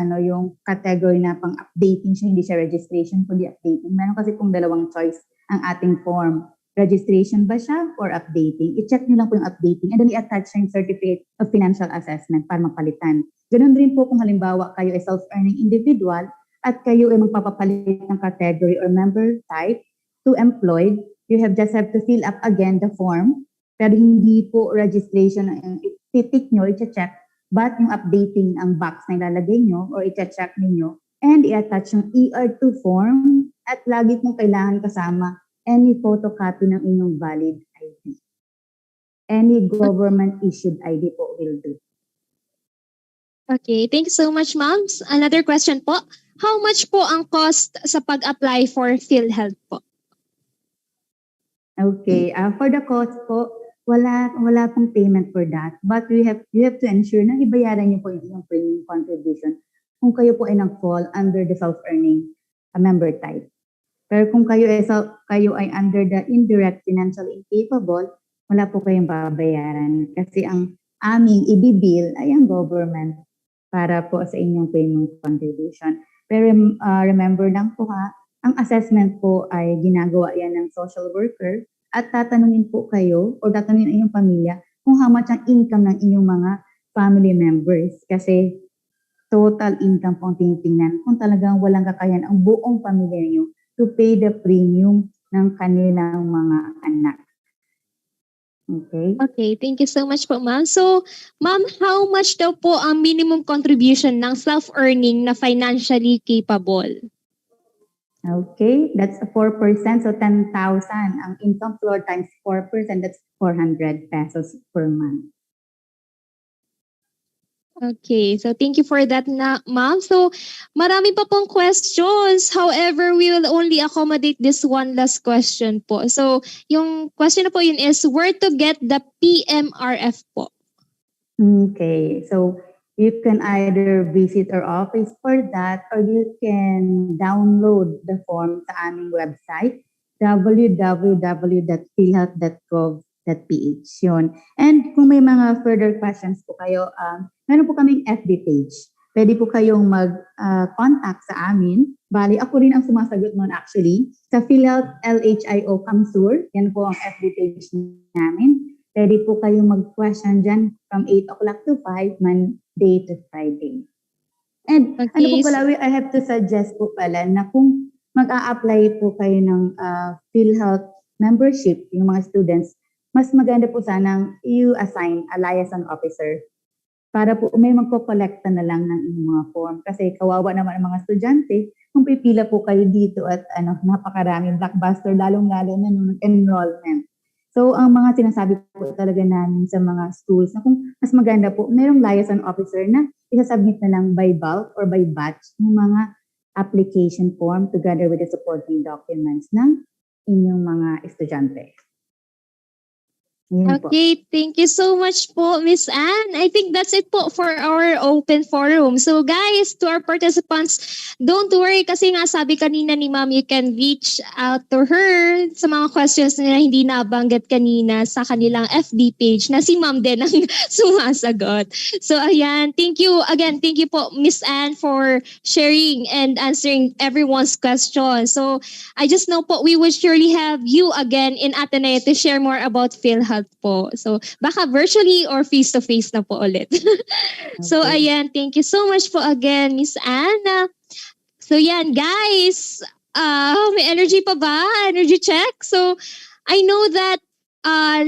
category na pang updating siya, hindi siya registration, kundi updating. Meron kasi pong dalawang choice ang ating form. Registration ba siya or updating? I-check niyo lang po yung updating and then i-attach yung certificate of financial assessment para mapalitan. Ganun rin po kung halimbawa kayo ay self-earning individual at kayo ay magpapapalit ng category or member type to employed, you have to fill up again the form. Pero hindi po registration ang i-tick nyo, i-check, but yung updating ang box na ilalagay nyo or i-check ninyo and i-attach yung ER2 form at lagi pong kailangan kasama any photocopy ng inyong valid ID. Any government-issued ID po will do. Okay, thank you so much, ma'am. Another question po. How much po ang cost sa pag-apply for PhilHealth po? Okay, for the cost po, wala pong payment for that. But you have to ensure na ibayaran niyo po yung inyong premium contribution kung kayo po ay nag-fall under the self-earning member type. Pero kung kayo ay under the indirect financial incapable, wala po kayong babayaran kasi ang aming ibibill ay ang government para po sa inyong premium contribution. Pero remember lang po ang assessment po ay ginagawa yan ng social worker at tatanungin po kayo o tatanungin ang inyong pamilya kung how much ang income ng inyong mga family members kasi total income po ang tinitingnan kung talagang walang kakayahan ang buong pamilya niyo to pay the premium ng kanilang mga anak. Okay? Okay, thank you so much po, ma'am. So, ma'am, how much daw po ang minimum contribution ng self-earning na financially capable? Okay, that's 4%. So, 10,000. Ang income floor times 4%, that's 400 pesos per month. Okay, so thank you for that, ma'am. So, marami pa pong questions. However, we will only accommodate this one last question po. So, yung question na po yun is, where to get the PMRF po? Okay, so you can either visit our office for that or you can download the form sa aming website, www.philhealth.gov.ph. Yun. And kung may mga further questions po kayo, meron po kaming FB page. Pwede po kayong mag-contact sa amin. Bali, ako rin ang sumasagot noon actually. Sa PhilHealth LHIO Camarines Sur, yan po ang FB page namin. Pwede po kayong mag-question dyan from 8 o'clock to 5, Monday to Friday. And ano po Okay. pala, I have to suggest po pala na kung mag-a-apply po kayo ng PhilHealth membership, yung mga students, mas maganda po sanang you assign a liaison officer para po may magko-collecta na lang ng inyong mga form. Kasi kawawa naman ang mga estudyante kung pipila po kayo dito at napakaraming blockbuster, lalong-lalo na nung enrollment. So, ang mga sinasabi po talaga namin sa mga schools na kung mas maganda po, mayroong liaison officer na isasubmit na lang by bulk or by batch yung mga application form together with the supporting documents ng inyong mga estudyante. Yun po. Okay, thank you so much po, Miss Anne. I think that's it po for our open forum. So guys, to our participants, don't worry kasi nga sabi kanina ni Ma'am, you can reach out to her sa mga questions na hindi nabanggit kanina sa kanilang FB page na si Ma'am din ang sumasagot. So ayan, thank you again. Thank you po, Miss Anne, for sharing and answering everyone's questions. So I just know po, we will surely have you again in Ateneo to share more about PhilHealth po. So, baka virtually or face-to-face na po ulit. So, ayan. Thank you so much po again, Miss Anna. So, yan, guys. May energy pa ba? Energy check? So, I know that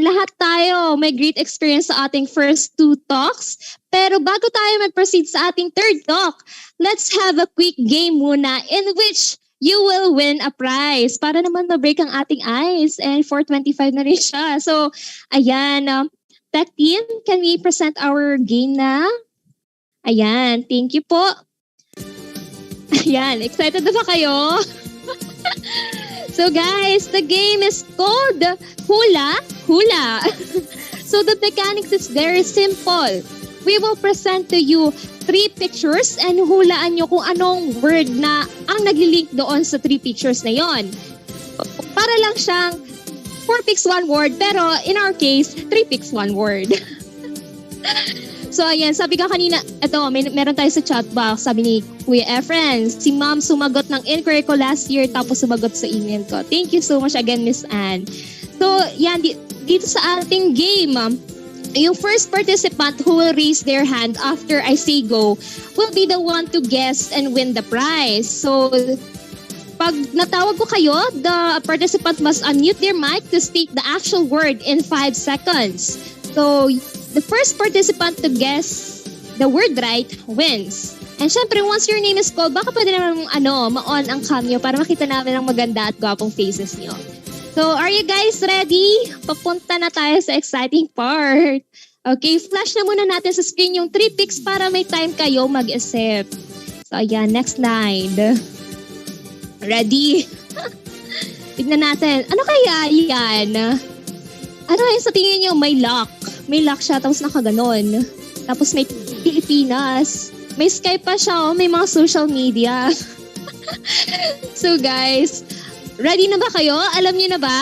lahat tayo may great experience sa ating first two talks. Pero bago tayo mag-proceed sa ating third talk, let's have a quick game muna in which you will win a prize para naman ma-break ang ating ice. And 425 na rin siya. So, ayan. Tech team, can we present our game na? Ayan. Thank you po. Ayan. Excited na ba kayo? So, guys, the game is called Hula Hula. So, the mechanics is very simple. We will present to you 3 pictures and hulaan nyo kung anong word na ang naglilink doon sa 3 pictures na yon. Para lang siyang 4 picks 1 word, pero in our case, 3 picks 1 word. So ayan, sabi ka kanina, meron tayo sa chat box, sabi ni Kuya Efren, si Ma'am sumagot ng inquiry ko last year tapos sumagot sa email ko. Thank you so much again, Miss Anne. So yan, dito sa ating game, yung first participant who will raise their hand after I say go will be the one to guess and win the prize. So, pag natawag ko kayo, the participant must unmute their mic to state the actual word in 5 seconds. So, the first participant to guess the word right wins. And syempre, once your name is called, baka pwede naman ma-on ang cam nyo para makita namin ang maganda at gwapong faces nyo. So, are you guys ready? Papunta na tayo sa exciting part. Okay, flash na muna natin sa screen yung 3 picks para may time kayo mag-isip. So, ayan, next slide. Ready? Tignan natin. Ano kaya yan? Ano kaya sa tingin nyo may lock? May lock siya, tapos nakaganon. Tapos may Pilipinas. May Skype pa siya, may mga social media. So, guys, ready na ba kayo? Alam niyo na ba?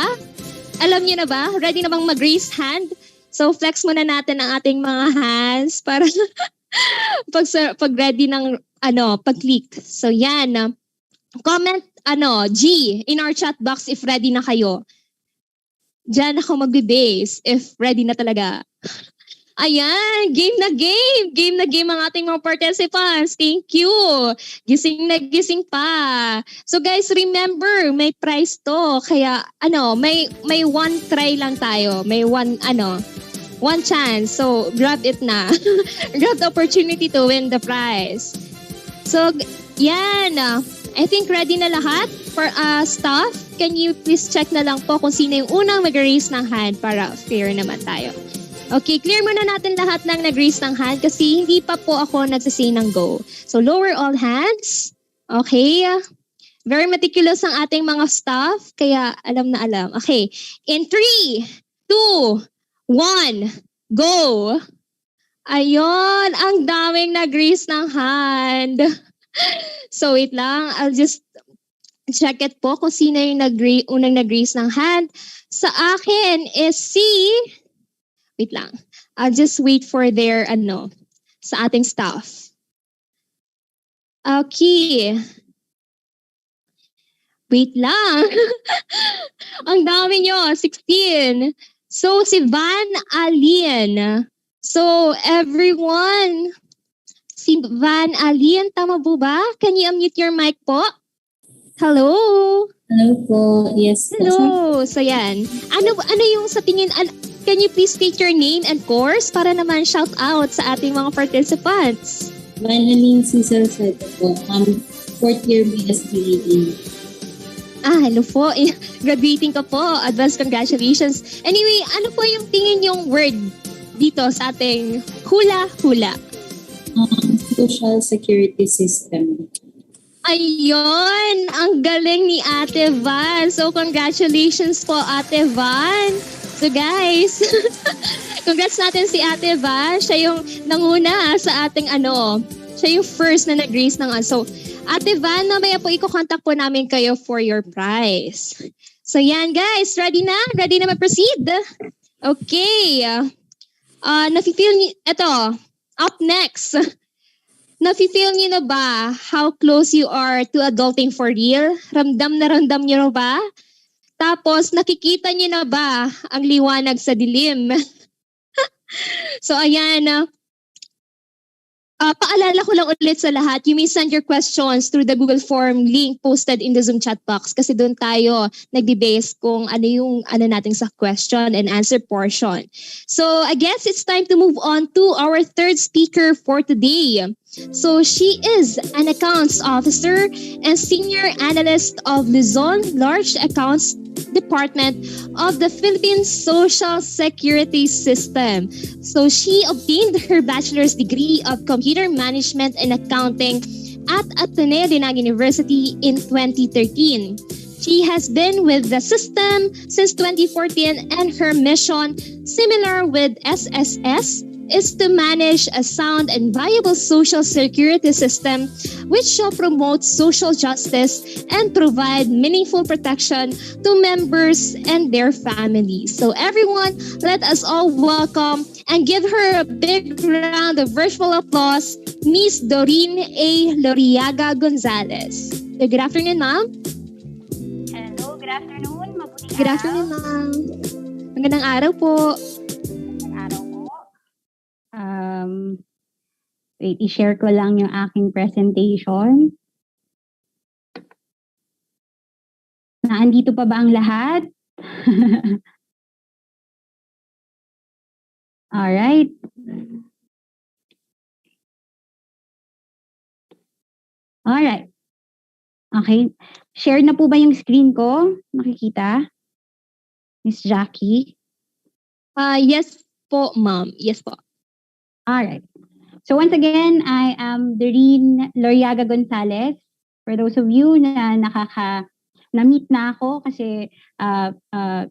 Alam niyo na ba? Ready na bang mag-raise hand? So, flex muna natin ang ating mga hands para pag ready ng pag-click. So, yan. Comment, G, in our chat box if ready na kayo. Diyan ako magbe-base if ready na talaga. Ayan, game na game. Game na game ang ating mga participants. Thank you. Gising na gising pa. So guys, remember, may prize to. Kaya, may one try lang tayo. May one chance. So, grab it na. Grab the opportunity to win the prize. So, yan. I think ready na lahat for staff. Can you please check na lang po kung sino yung unang mag-raise ng hand para fair naman tayo. Okay, clear muna natin lahat ng nag-raise ng hand kasi hindi pa po ako nagsasay ng go. So, lower all hands. Okay. Very meticulous ang ating mga staff, kaya alam na alam. Okay, in 3, 2, 1, go! Ayun, ang daming nag-raise ng hand. So, wait lang. I'll just check it po kung sino yung unang nag-raise ng hand. Sa akin is si... Wait lang. I'll just wait for their, sa ating staff. Okay. Wait lang. Ang dami nyo. 16, So, si Van Alien. So, everyone, si Van Alien, tama po ba? Can you unmute your mic po? Hello? Hello po. Yes po. Hello. So, yan. Ano yung sa tingin, can you please state your name and course para naman shout out sa ating mga participants? Annielyn Z po. Fourth year BSc reading. Hello po. Graduating ka po. Advance congratulations. Anyway, ano po yung tingin yung word dito sa ating hula-hula? Social security system. Ayun! Ang galing ni Ate Van. So, congratulations po, Ate Van. So, guys, congrats natin si Ate Van. Siya yung nanguna sa ating siya yung first na nag-grace ng So, Ate Van, mamaya po i-contact po namin kayo for your prize. So yan guys, ready na? Ready na mag-proceed? Okay. Nafe-feel niyo, ito, up next. Nafe-feel niyo na ba how close you are to adulting for real? Ramdam niyo na ba? Tapos nakikita niyo na ba ang liwanag sa dilim? So ayan, paalala ko lang ulit sa lahat, you may send your questions through the Google Form link posted in the Zoom chat box kasi doon tayo nagbe-base kung ano yung natin sa question and answer portion. So I guess it's time to move on to our third speaker for today. So she is an accounts officer and senior analyst of Luzon Large Accounts Department of the Philippine Social Security System. So she obtained her bachelor's degree of computer management and accounting at Ateneo de Naga University in 2013. She has been with the system since 2014 and her mission, similar with SSS, is to manage a sound and viable social security system which shall promote social justice and provide meaningful protection to members and their families. So everyone, let us all welcome and give her a big round of virtual applause, Miss Doreen A. Loriaga Gonzalez. So, good afternoon, ma'am. Hello, good afternoon. Mabuting Good afternoon, ma'am. Magandang araw po. araw po. Wait, i-share ko lang yung aking presentation. Naandito pa ba ang lahat? Alright. Alright. Okay. Share na po ba yung screen ko? Nakikita? Miss Jackie? Yes po, ma'am. Yes po. Alright. So once again, I am Doreen Loriaga Gonzalez. For those of you na na-meet na ako kasi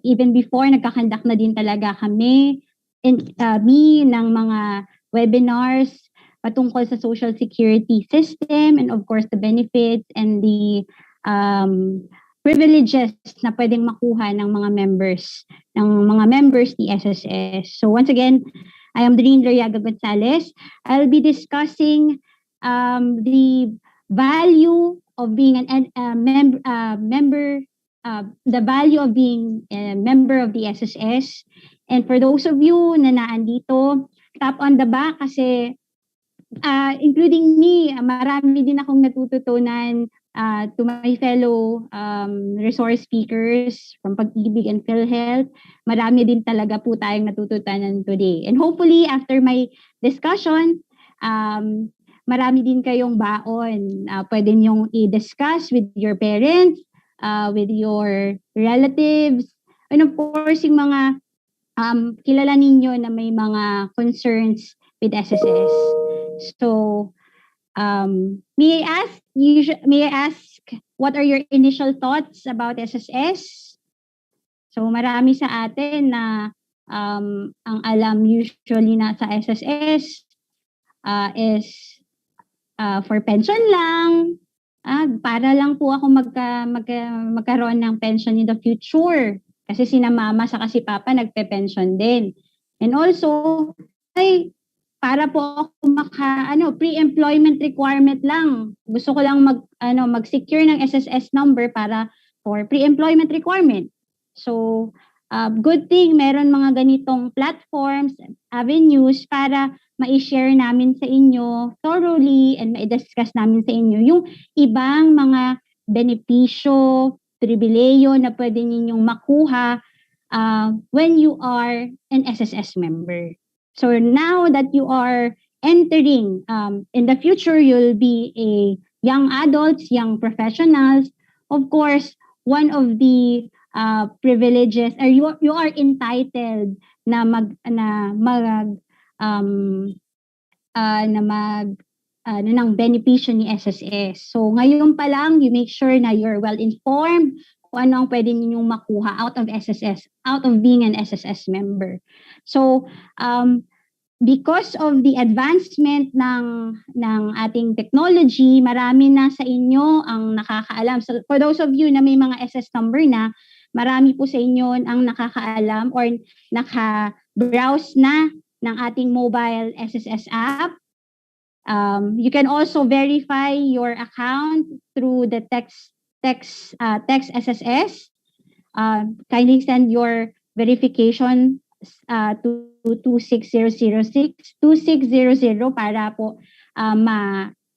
even before nagkakandak na din talaga kami ng mga webinars patungkol sa social security system and of course the benefits and the privileges na pwedeng makuha ng mga members ni SSS. So once again, I am Doreen Loriaga Gonzalez. I'll be discussing the value of being the value of being a member of the SSS. And for those of you na naandito, tap on the back kasi including me, marami din akong natututunan to my fellow resource speakers from Pag-ibig and PhilHealth. Marami din talaga po tayong natututunan today. And hopefully, after my discussion, marami din kayong baon. Pwede niyong i-discuss with your parents, with your relatives, and of course, yung mga kilala ninyo na may mga concerns with SSS. So, may I ask what are your initial thoughts about SSS? So marami sa atin na ang alam usually na sa SSS is for pension lang. Para lang po ako magkaroon ng pension in the future. Kasi sina mama sa si papa nagpe-pension din. And also, para po ako pre-employment requirement lang. Gusto ko lang mag-secure ng SSS number para for pre-employment requirement. So, good thing meron mga ganitong platforms, avenues para ma-share namin sa inyo thoroughly and ma-discuss namin sa inyo yung ibang mga benepisyo, pribileyo na pwede ninyong makuha when you are an SSS member. So now that you are entering, in the future, you'll be a young adults, young professionals. Of course, one of the privileges, or you are entitled na ng benepisyo ni SSS. So ngayon pa lang, you make sure na you're well informed kung ano ang pwede ninyong makuha out of SSS, out of being an SSS member. So because of the advancement ng ating technology, marami na sa inyo ang nakakaalam. So for those of you na may mga SS number na, marami po sa inyo ang nakakaalam or naka-browse na ng ating mobile SSS app. You can also verify your account through the text SSS. Kindly send your verification to 26006 2600 para po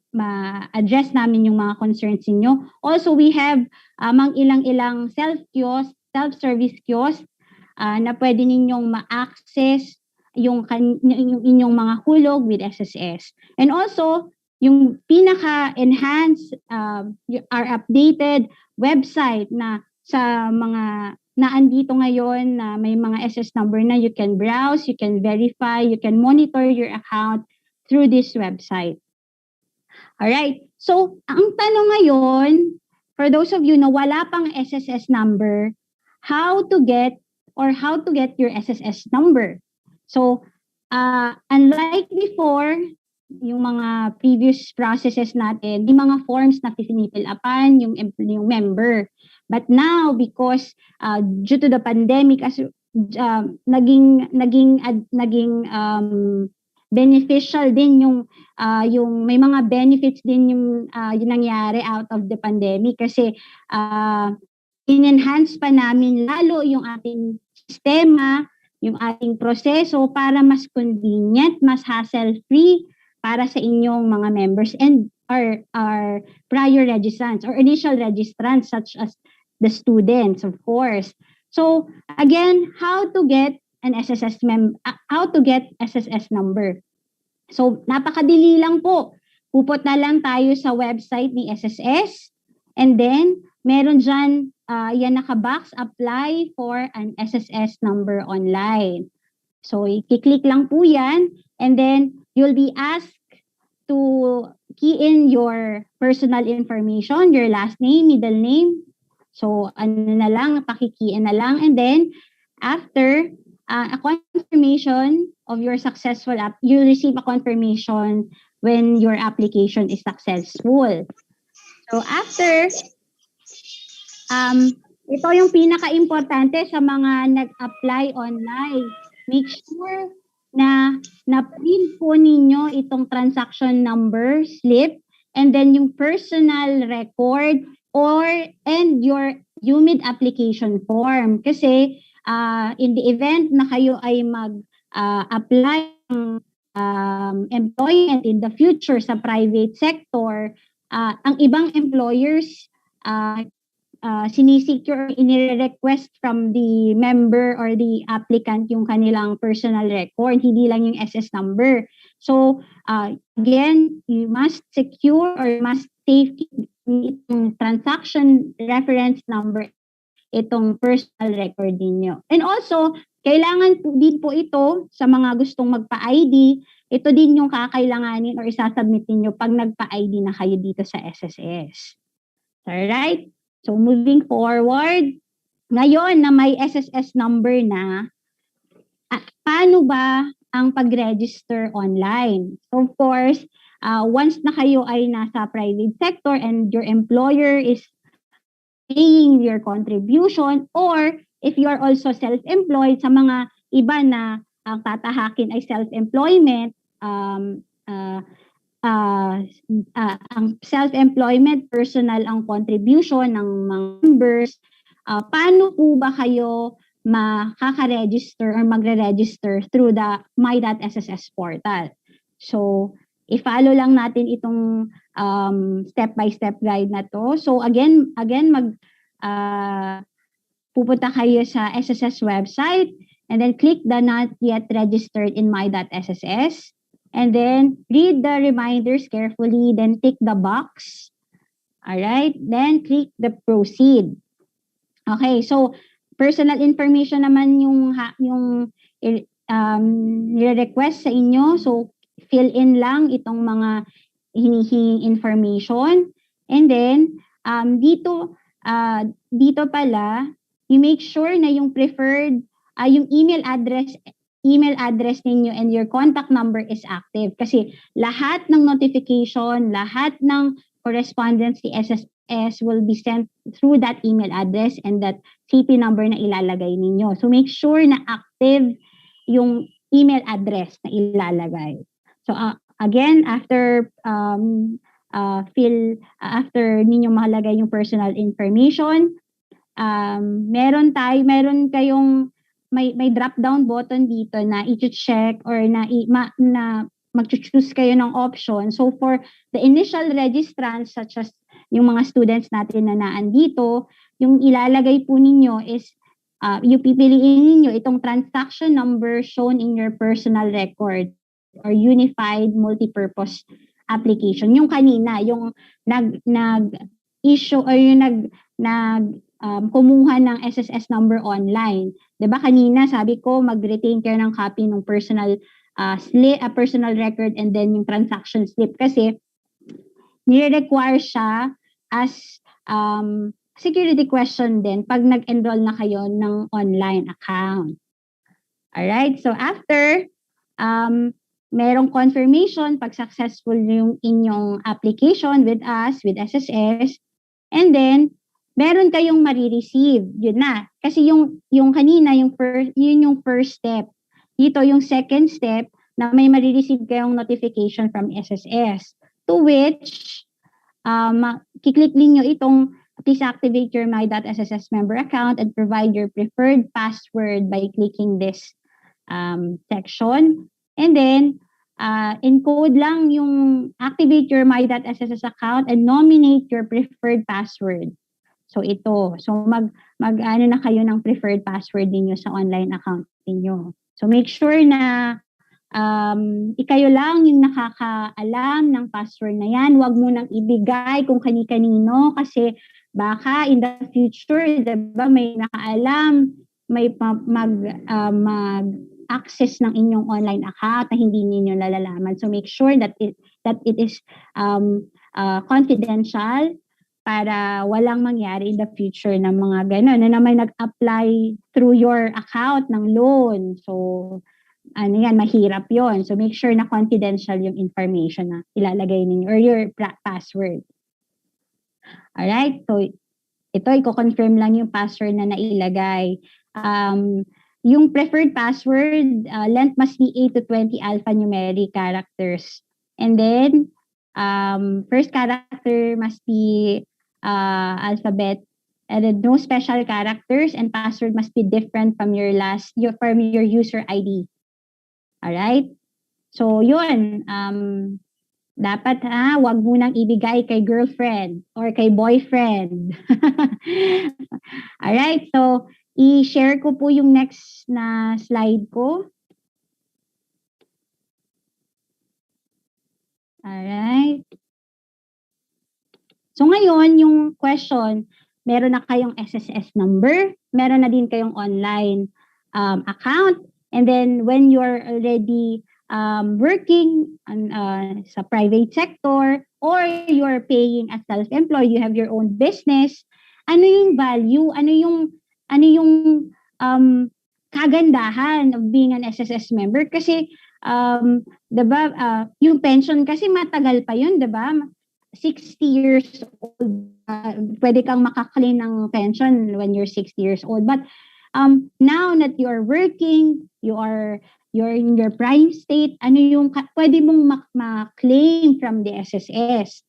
ma-address namin yung mga concerns niyo. Also, we have ilang-ilang self-service kiosk na pwede ninyong ma-access yung inyong mga hulog with SSS. And also, yung pinaka-enhanced, our updated website na sa mga naandito ngayon na may mga SS number na you can browse, you can verify, you can monitor your account through this website. Alright, so ang tanong ngayon, for those of you na wala pang SSS number, how to get your SSS number. So, unlike before, yung mga previous processes natin, yung mga forms na pinifill upan yung member. But now, because due to the pandemic, as naging beneficial din yung may mga benefits din yung nangyari out of the pandemic kasi in-enhance pa namin lalo yung ating sistema, yung ating proseso para mas convenient, mas hassle-free para sa inyong mga members and our prior registrants or initial registrants such as the students, of course. So again, how to get SSS number. So napakadali lang po. Pupot na lang tayo sa website ni SSS and then meron dyan yan naka-box, apply for an SSS number online. So i-click lang po yan and then you'll be asked to key in your personal information, your last name, middle name. So pakikey-in na lang and then after a confirmation of your successful app, you'll receive a confirmation when your application is successful. So after ito yung pinaka-importante sa mga nag-apply online. Make sure na print po ninyo itong transaction number slip and then yung personal record and your UMID application form. Kasi in the event na kayo ay mag-apply ng employment in the future sa private sector, ang ibang employers sinisecure, inire-request from the member or the applicant yung kanilang personal record, hindi lang yung SS number. So, again, you must secure or must safekeep itong transaction reference number, itong personal record ninyo. And also, kailangan din po ito sa mga gustong magpa-ID, ito din yung kakailanganin or isasubmit niyo pag nagpa-ID na kayo dito sa SSS. Alright? So moving forward, ngayon na may SSS number na, paano ba ang pag-register online? So of course, once na kayo ay nasa private sector and your employer is paying your contribution, or if you are also self-employed, sa mga iba na ang tatahakin ay self-employment, ang self-employment, personal ang contribution ng mga members. Paano po ba kayo makaka-register or magre-register through the my.sss portal. So, i-follow lang natin itong step-by-step guide na to. So, again pupunta kayo sa SSS website and then click the not yet registered in my.sss and then read the reminders carefully, then tick the box. Alright, then click the proceed. Okay, so personal information naman yung nire-request sa inyo. So fill in lang itong mga hinihinging information. And then dito pala, you make sure na yung preferred yung email address ninyo and your contact number is active kasi lahat ng notification, lahat ng correspondence ni SSS will be sent through that email address and that CP number na ilalagay ninyo. So make sure na active yung email address na ilalagay. So again, after after ninyo makalagay yung personal information, meron kayong may drop down button dito na i-check or na mag-choose kayo ng option. So for the initial registrants such as yung mga students natin na naandito, yung ilalagay po ninyo is yung pipiliin ninyo itong transaction number shown in your personal record or unified multipurpose application. Yung kanina, yung nag-issue or yung kumuha ng SSS number online. 'Di ba kanina sabi ko mag-retain kayo ng copy ng personal personal record and then yung transaction slip kasi nire-require siya as security question din pag nag-enroll na kayo ng online account. Alright, so after merong confirmation pag successful yung inyong application with us, with SSS, and then meron kayong marireceive. Yun na. Kasi yung kanina, yun yung first step. Dito, yung second step, na may marireceive kayong notification from SSS. To which, kiklik ninyo itong please activate your my.sss member account and provide your preferred password by clicking this section. And then, encode lang yung activate your my.sss account and nominate your preferred password. So ito, so mag-ano na kayo ng preferred password niyo sa online account niyo. So make sure na ikayo lang yung nakakaalam ng password na yan. Huwag mo nang ibigay kung kani-kanino kasi baka in the future, diba, may nakaalam, may mag-access ng inyong online account na hindi ninyo nalalaman. So make sure that it is confidential para walang mangyari in the future ng mga gano'n na may nag-apply through your account ng loan. So, mahirap yon. So, make sure na confidential yung information na ilalagay ninyo or your password. Alright? So, ito, i-confirm lang yung password na nailagay. Yung preferred password, length must be 8 to 20 alphanumeric characters. And then, first character must be alphabet, and then no special characters, and password must be different from your user ID. Alright? So, yun. Dapat wag mo nang ibigay kay girlfriend or kay boyfriend. Alright? So, i-share ko po yung next na slide ko. Alright. So ngayon, yung question, meron na kayong SSS number, meron na din kayong online account, and then when you're already working sa private sector or you're paying as self-employed, you have your own business, ano yung value, ano yung kagandahan of being an SSS member? Kasi, diba, yung pension kasi matagal pa yun, diba? 60 years old, pwede kang makaklaim ng pension when you're 60 years old. But now that you're working, you're in your prime state, ano yung pwede mong ma-claim from the SSS?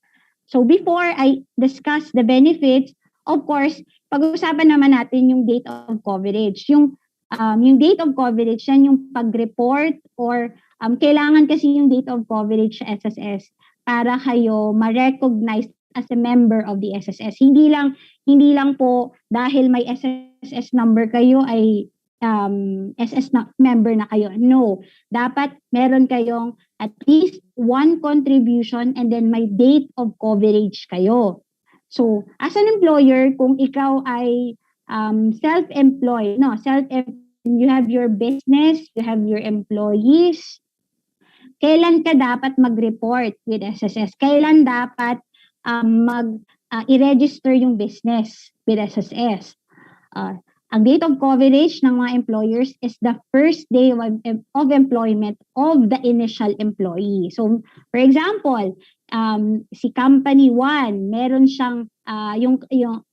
So before I discuss the benefits, of course, pag-usapan naman natin yung date of coverage. Yung yung date of coverage, yan yung pag-report or kailangan kasi yung date of coverage sa SSS para kayo ma-recognize as a member of the SSS. Hindi lang po dahil may SSS number kayo ay member na kayo. No, dapat meron kayong at least one contribution and then may date of coverage kayo. So, as an employer, kung ikaw ay self-employed, you have your business, you have your employees, kailan ka dapat mag-report with SSS? Kailan dapat i-register yung business with SSS? Ang date of coverage ng mga employers is the first day of employment of the initial employee. So, for example, si Company 1, meron siyang, yung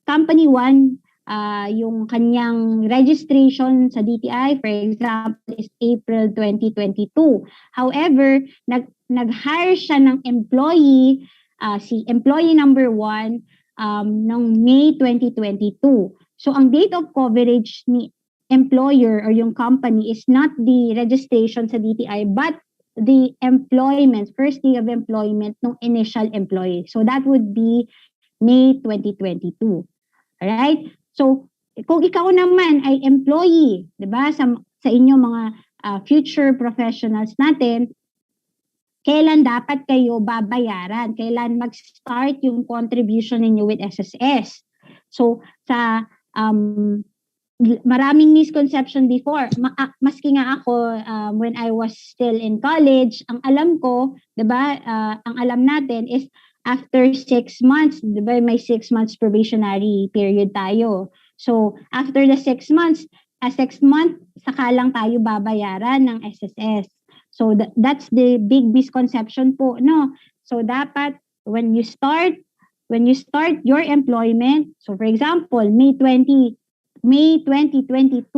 Company 1, yung kanyang registration sa DTI, for example, is April 2022. However, nag-hire siya ng employee, si employee number 1, ng May 2022. So, ang date of coverage ni employer or yung company is not the registration sa DTI, but the employment, first day of employment ng initial employee. So, that would be May 2022. Alright? So, kung ikaw naman ay employee, di ba, sa inyo mga future professionals natin, kailan dapat kayo babayaran? Kailan mag-start yung contribution ninyo with SSS? So, sa maraming misconception before. Maski nga ako, when I was still in college, ang alam ko, di ba, ang alam natin is after 6 months, di ba, may 6 months probationary period tayo. So, after the 6 months, 6 month, saka lang tayo babayaran ng SSS. So, that's the big misconception po, no? So, dapat, when you start your employment, so for example, May 2022,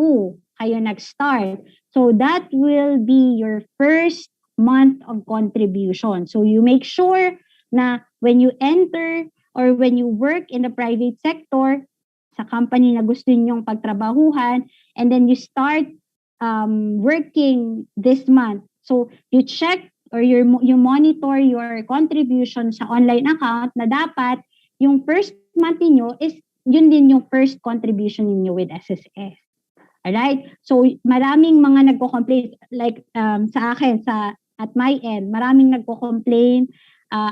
kayo nag-start. So that will be your first month of contribution. So you make sure na when you enter or when you work in the private sector, sa company na gusto ninyong pagtrabahuhan, and then you start working this month. So you check or you monitor your contribution sa online account na dapat yung first month niyo is yun din yung first contribution niyo with SSS. Alright? So maraming mga nagko-complain like sa akin at my end, maraming nagko-complain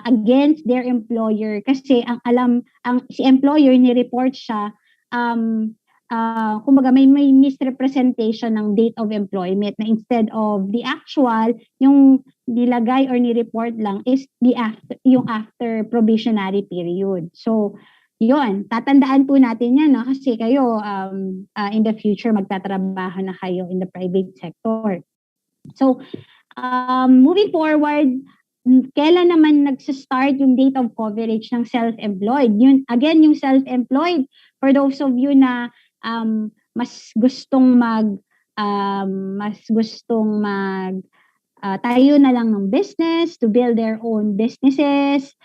against their employer kasi ang si employer ni-report siya kumbaga may misrepresentation ng date of employment na instead of the actual, yung nilagay or ni-report lang is yung after probationary period. So, yun, tatandaan po natin yan, no? Kasi kayo, in the future, magtatrabaho na kayo in the private sector. So, moving forward, kailan naman nagsa-start yung date of coverage ng self-employed? Yun, again, yung self-employed, for those of you na mas gustong tayo na lang ng business, to build their own businesses.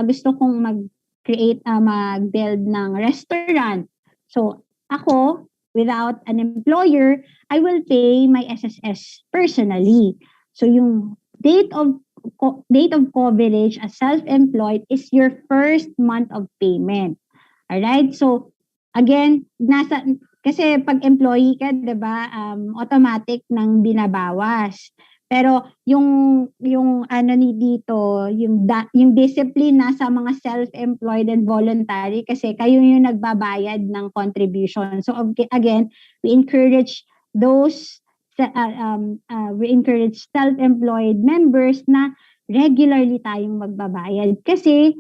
Gusto kong mag-build ng restaurant. So, ako, without an employer, I will pay my SSS personally. So, yung date of coverage as self-employed is your first month of payment. Alright? So, again, kasi pag employee ka, 'di ba, automatic nang binabawas. Pero yung dito, yung discipline nasa mga self-employed and voluntary kasi kayo yung nagbabayad ng contribution. So again, we encourage self-employed members na regularly tayong magbabayad kasi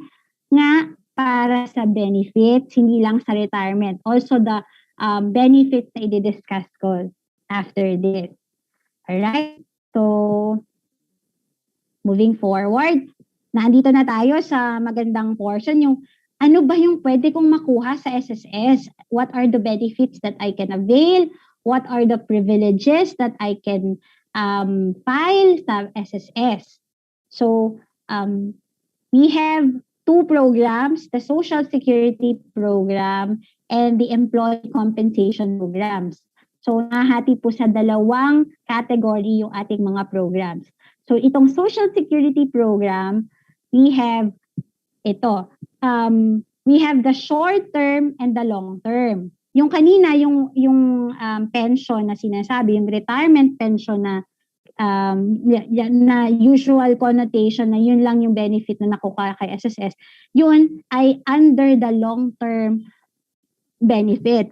nga para sa benefits, hindi lang sa retirement. Also the benefits na i-discuss ko after this. Alright? So, moving forward, nandito na tayo sa magandang portion, yung ano ba yung pwede kong makuha sa SSS? What are the benefits that I can avail? What are the privileges that I can file sa SSS? So, we have 2 programs, the Social Security Program and the Employee Compensation Programs. So nahati po sa dalawang category yung ating mga programs. So itong Social Security Program, we have ito. We have the short term and the long term. Yung kanina, yung pension na sinasabi, yung retirement pension na na usual connotation na yun lang yung benefit na nakuha kay SSS, yun ay under the long-term benefits.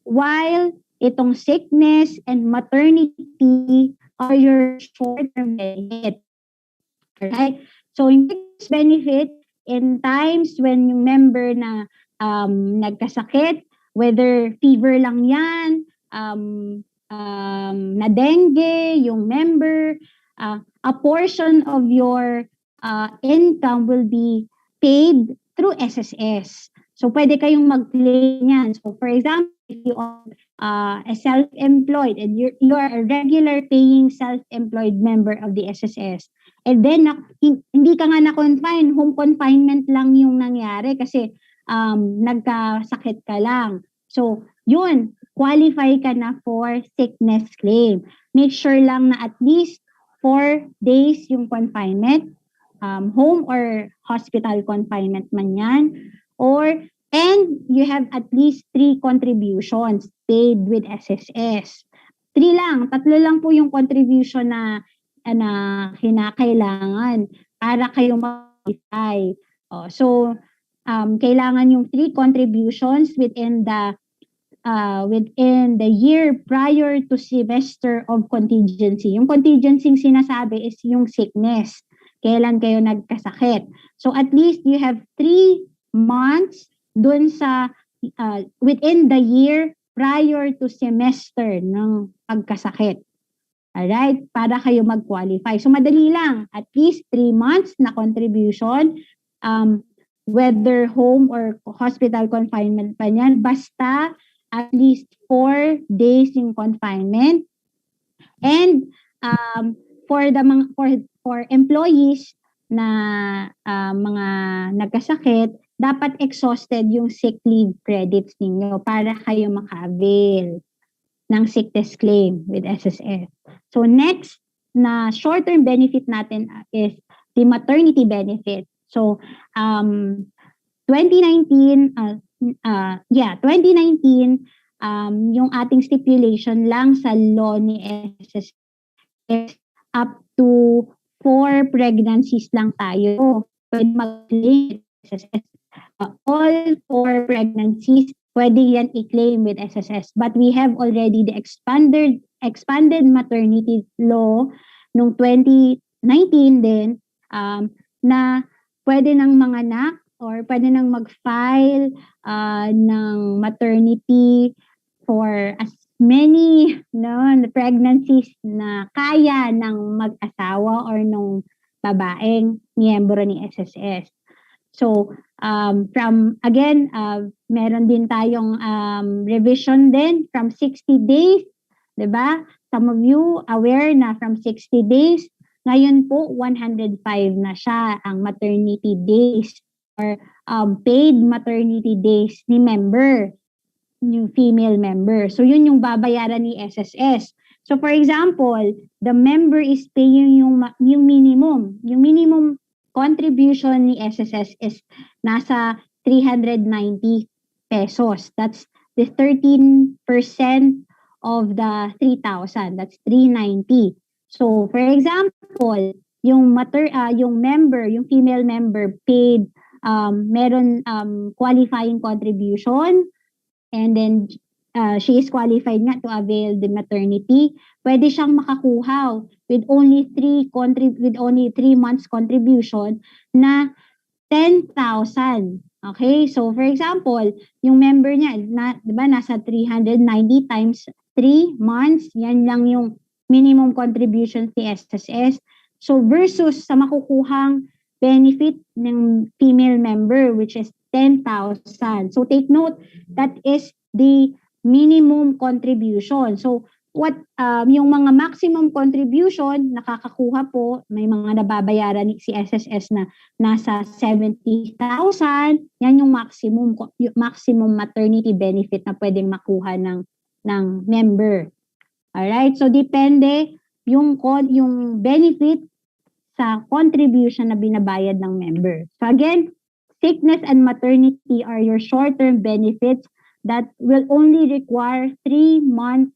While itong sickness and maternity are your short-term benefits. Right? So yung sickness benefit, in times when yung member na nagkasakit, whether fever lang yan, na dengue, yung member, a portion of your income will be paid through SSS. So pwede kayong mag-claim yan. So for example, if you are a self-employed and you are a regular paying self-employed member of the SSS, and then hindi ka nga na-confine, home confinement lang yung nangyari kasi nagkasakit ka lang. So yun, qualify ka na for sickness claim. Make sure lang na at least 4 days yung confinement, home or hospital confinement man yan, and you have at least 3 contributions paid with SSS. 3 lang, 3 lang po yung contribution na kinakailangan para kayo mag-qualify. So, kailangan yung 3 contributions within the year prior to semester of contingency. Yung contingency sinasabi is yung sickness. Kailan kayo nagkasakit. So at least you have 3 months dun sa within the year prior to semester ng pagkasakit. Alright? Para kayo mag-qualify. So madali lang. At least 3 months na contribution. Whether home or hospital confinement pa yan. Basta at least 4 days yung confinement. And for employees na mga nagkasakit, dapat exhausted yung sick leave credits ninyo para kayo maka-avail ng sickness claim with SSS. So next na short-term benefit natin is the maternity benefit. So 2019 yung ating stipulation lang sa law ni SSS is up to 4 pregnancies lang tayo. Pwede mag-claim SSS. All 4 pregnancies, pwede yan i-claim with SSS. But we have already the expanded maternity law noong 2019 din na pwede ng mga anak or pwede nang mag-file ng maternity for as many pregnancies na kaya ng mag-asawa or nung babaeng miyembro ni SSS. So, meron din tayong revision din from 60 days, 'di ba? Some of you aware na from 60 days, ngayon po 105 na siya ang maternity days or paid maternity days ni member, yung female member. So yun yung babayaran ni SSS. So for example, the member is paying yung minimum. Yung minimum contribution ni SSS is nasa 390 pesos. That's the 13% of the 3,000. That's 390. So for example, yung female member paid meron qualifying contribution, and then she is qualified nga to avail the maternity. Pwede siyang makakuha with only 3 months contribution na 10,000. Okay? So for example, yung member niya, 'di ba, nasa 390 times 3 months, yan lang yung minimum contribution ni SSS. So versus sa makukuhang benefit ng female member, which is 10,000. So take note, that is the minimum contribution. So what yung mga maximum contribution nakakakuha po, may mga nababayaran si SSS na nasa 70,000. Yan yung maximum maternity benefit na pwedeng makuha ng member Alright? So, depende yung benefit sa contribution na binabayad ng member. So, again, sickness and maternity are your short-term benefits that will only require 3 months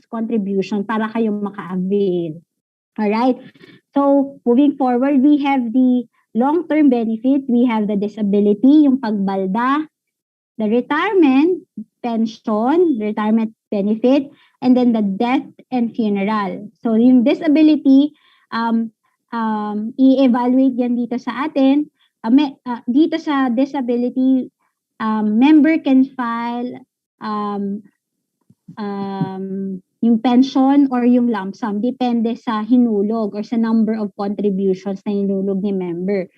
contribution para kayo maka-avail. Alright? So, moving forward, we have the long-term benefit, we have the disability, yung pagbalda, the retirement pension, retirement benefit, and then the death and funeral. So, yung disability, i-evaluate yan dito sa atin. Dito sa disability, member can file yung pension or yung lump sum. Depende sa hinulog or sa number of contributions na hinulog ni member.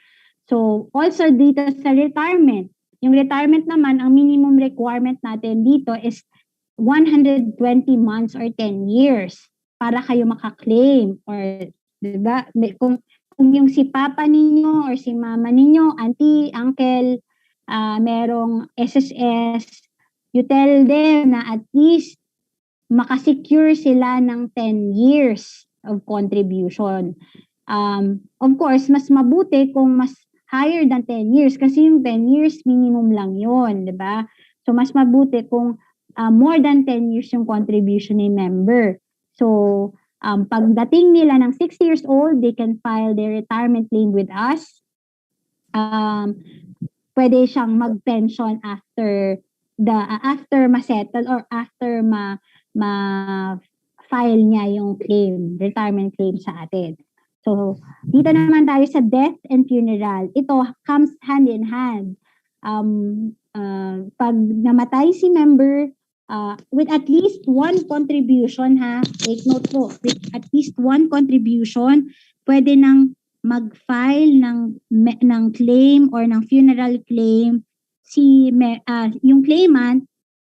So, also dito sa retirement, yung retirement naman, ang minimum requirement natin dito is 120 months or 10 years para kayo maka-claim. Or, diba, kung yung si papa ninyo or si mama ninyo, auntie, uncle, merong SSS, you tell them na at least makasecure sila ng 10 years of contribution. Of course, mas mabuti kung mas higher than 10 years kasi yung 10 years minimum lang yun, di ba? So, mas mabuti kung more than 10 years yung contribution ni member. So, pagdating nila ng 60 years old, they can file their retirement claim with us. Pwede siyang mag-pension after ma-settle or after ma-file niya yung claim, retirement claim sa atin. So, dito naman tayo sa death and funeral. Ito comes hand in hand. Pag namatay si member, with at least one contribution, take note po, with at least one contribution, pwede nang mag-file ng claim or ng funeral claim yung claimant.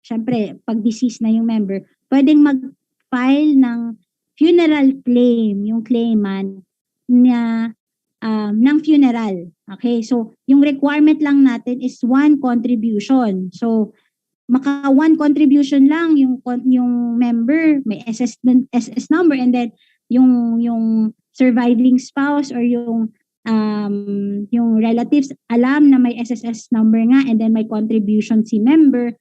Syempre, pag deceased na yung member, pwedeng mag-file ng funeral claim yung claimant na ng funeral. Okay? So, yung requirement lang natin is one contribution. So, maka one contribution lang yung member, may SS number, and then yung surviving spouse or yung relatives alam na may SSS number nga, and then may contribution si member,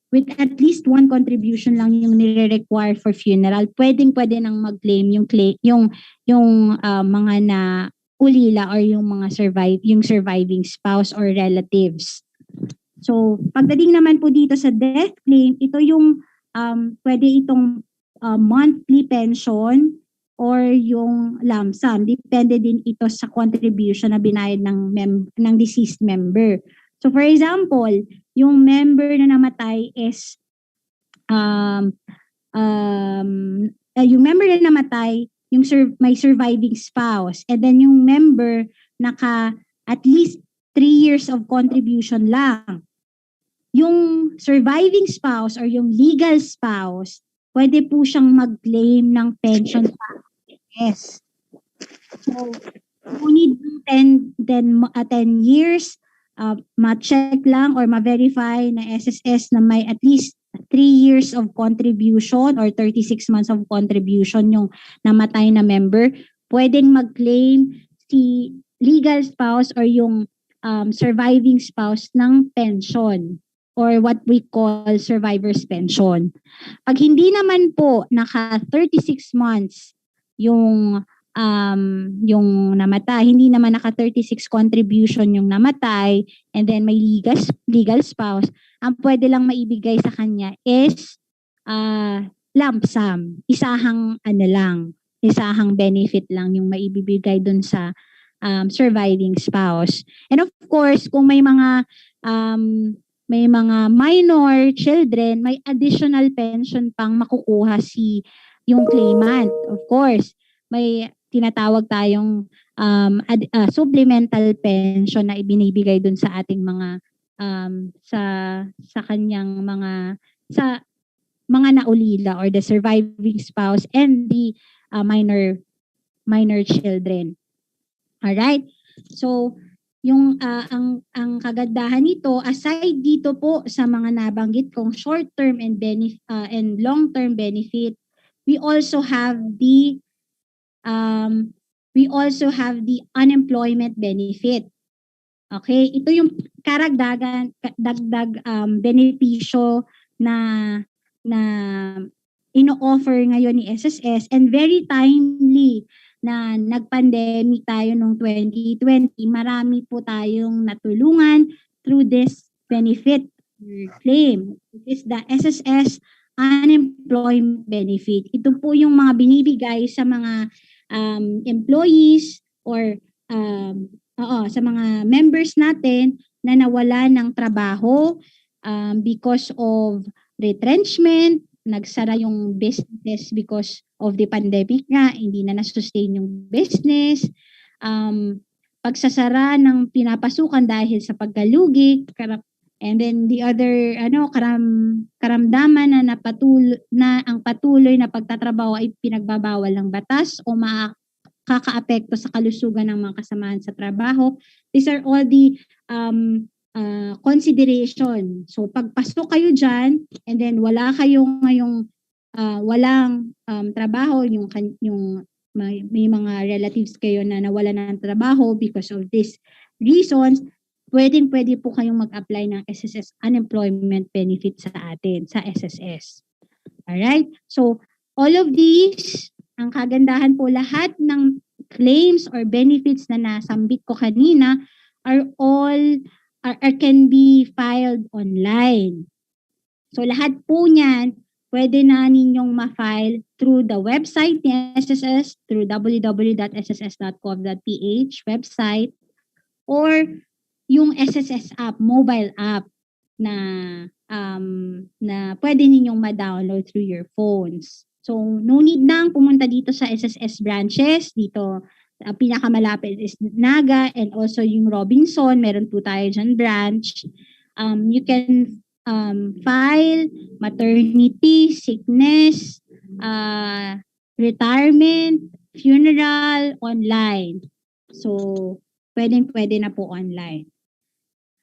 with at least one contribution lang yung nire-require for funeral, pwede nang mag-claim yung mga na ulila or yung mga surviving spouse or relatives. So, pagdating naman po dito sa death claim, ito yung pwede itong monthly pension or yung lump sum. Depende din ito sa contribution na binayad ng deceased member. So, for example, yung member na namatay is yung member na namatay, may surviving spouse, and then yung member naka at least 3 years of contribution lang. Yung surviving spouse or yung legal spouse, pwede po siyang mag-claim ng pension sa SSS. So, you need 10 years, ma-check lang or ma-verify na SSS na may at least 3 years of contribution or 36 months of contribution yung namatay na member, pwedeng mag-claim si legal spouse or yung surviving spouse ng pension or what we call survivor's pension. Pag hindi naman po naka 36 months yung namatay, hindi naman naka 36 contribution yung namatay, and then may legal spouse, ang pwede lang maibigay sa kanya is lump sum. Isahang benefit lang yung maibibigay dun sa surviving spouse. And of course, kung may mga minor children, may additional pension pang makukuha yung claimant. Of course, may tinatawag tayong supplemental pension na ibinibigay dun sa ating mga sa kanyang mga naulila or the surviving spouse and the minor children. All right? So, ang kagandahan nito, aside dito po sa mga nabanggit kong short-term and long-term benefit, we also have the unemployment benefit. Okay, ito yung dagdag benepisyo na ino-offer ngayon ni SSS, and very timely na nag-pandemic tayo noong 2020. Marami po tayong natulungan through this benefit claim. It is the SSS unemployment benefit. Ito po yung mga binibigay sa mga employees or sa mga members natin na nawala ng trabaho because of retrenchment, nagsara yung business because of the pandemic nga, hindi na nasustain yung business, pagsasara ng pinapasukan dahil sa pagkalugi, and then the other karamdaman na ang patuloy na pagtatrabaho ay pinagbabawal ng batas o makakaapekto sa kalusugan ng mga kasamahan sa trabaho. These are all the consideration. So pagpasok kayo dyan and then wala kayong ngayong walang trabaho, yung may mga relatives kayo na nawala ng trabaho because of these reasons, pwede po kayong mag-apply ng SSS unemployment benefit sa atin, sa SSS. Alright? So all of these, ang kagandahan po, lahat ng claims or benefits na nasambit ko kanina are can be filed online. So lahat po niyan, pwede na ninyong ma-file through the website ni SSS, through www.sss.gov.ph website, or yung SSS app, mobile app na pwede ninyong ma-download through your phones. So no need nang pumunta dito sa SSS branches. Dito pinakamalapit is Naga and also yung Robinson. Meron po tayo dyan branch. You can file maternity, sickness, retirement, funeral, online. So, pwede na po online.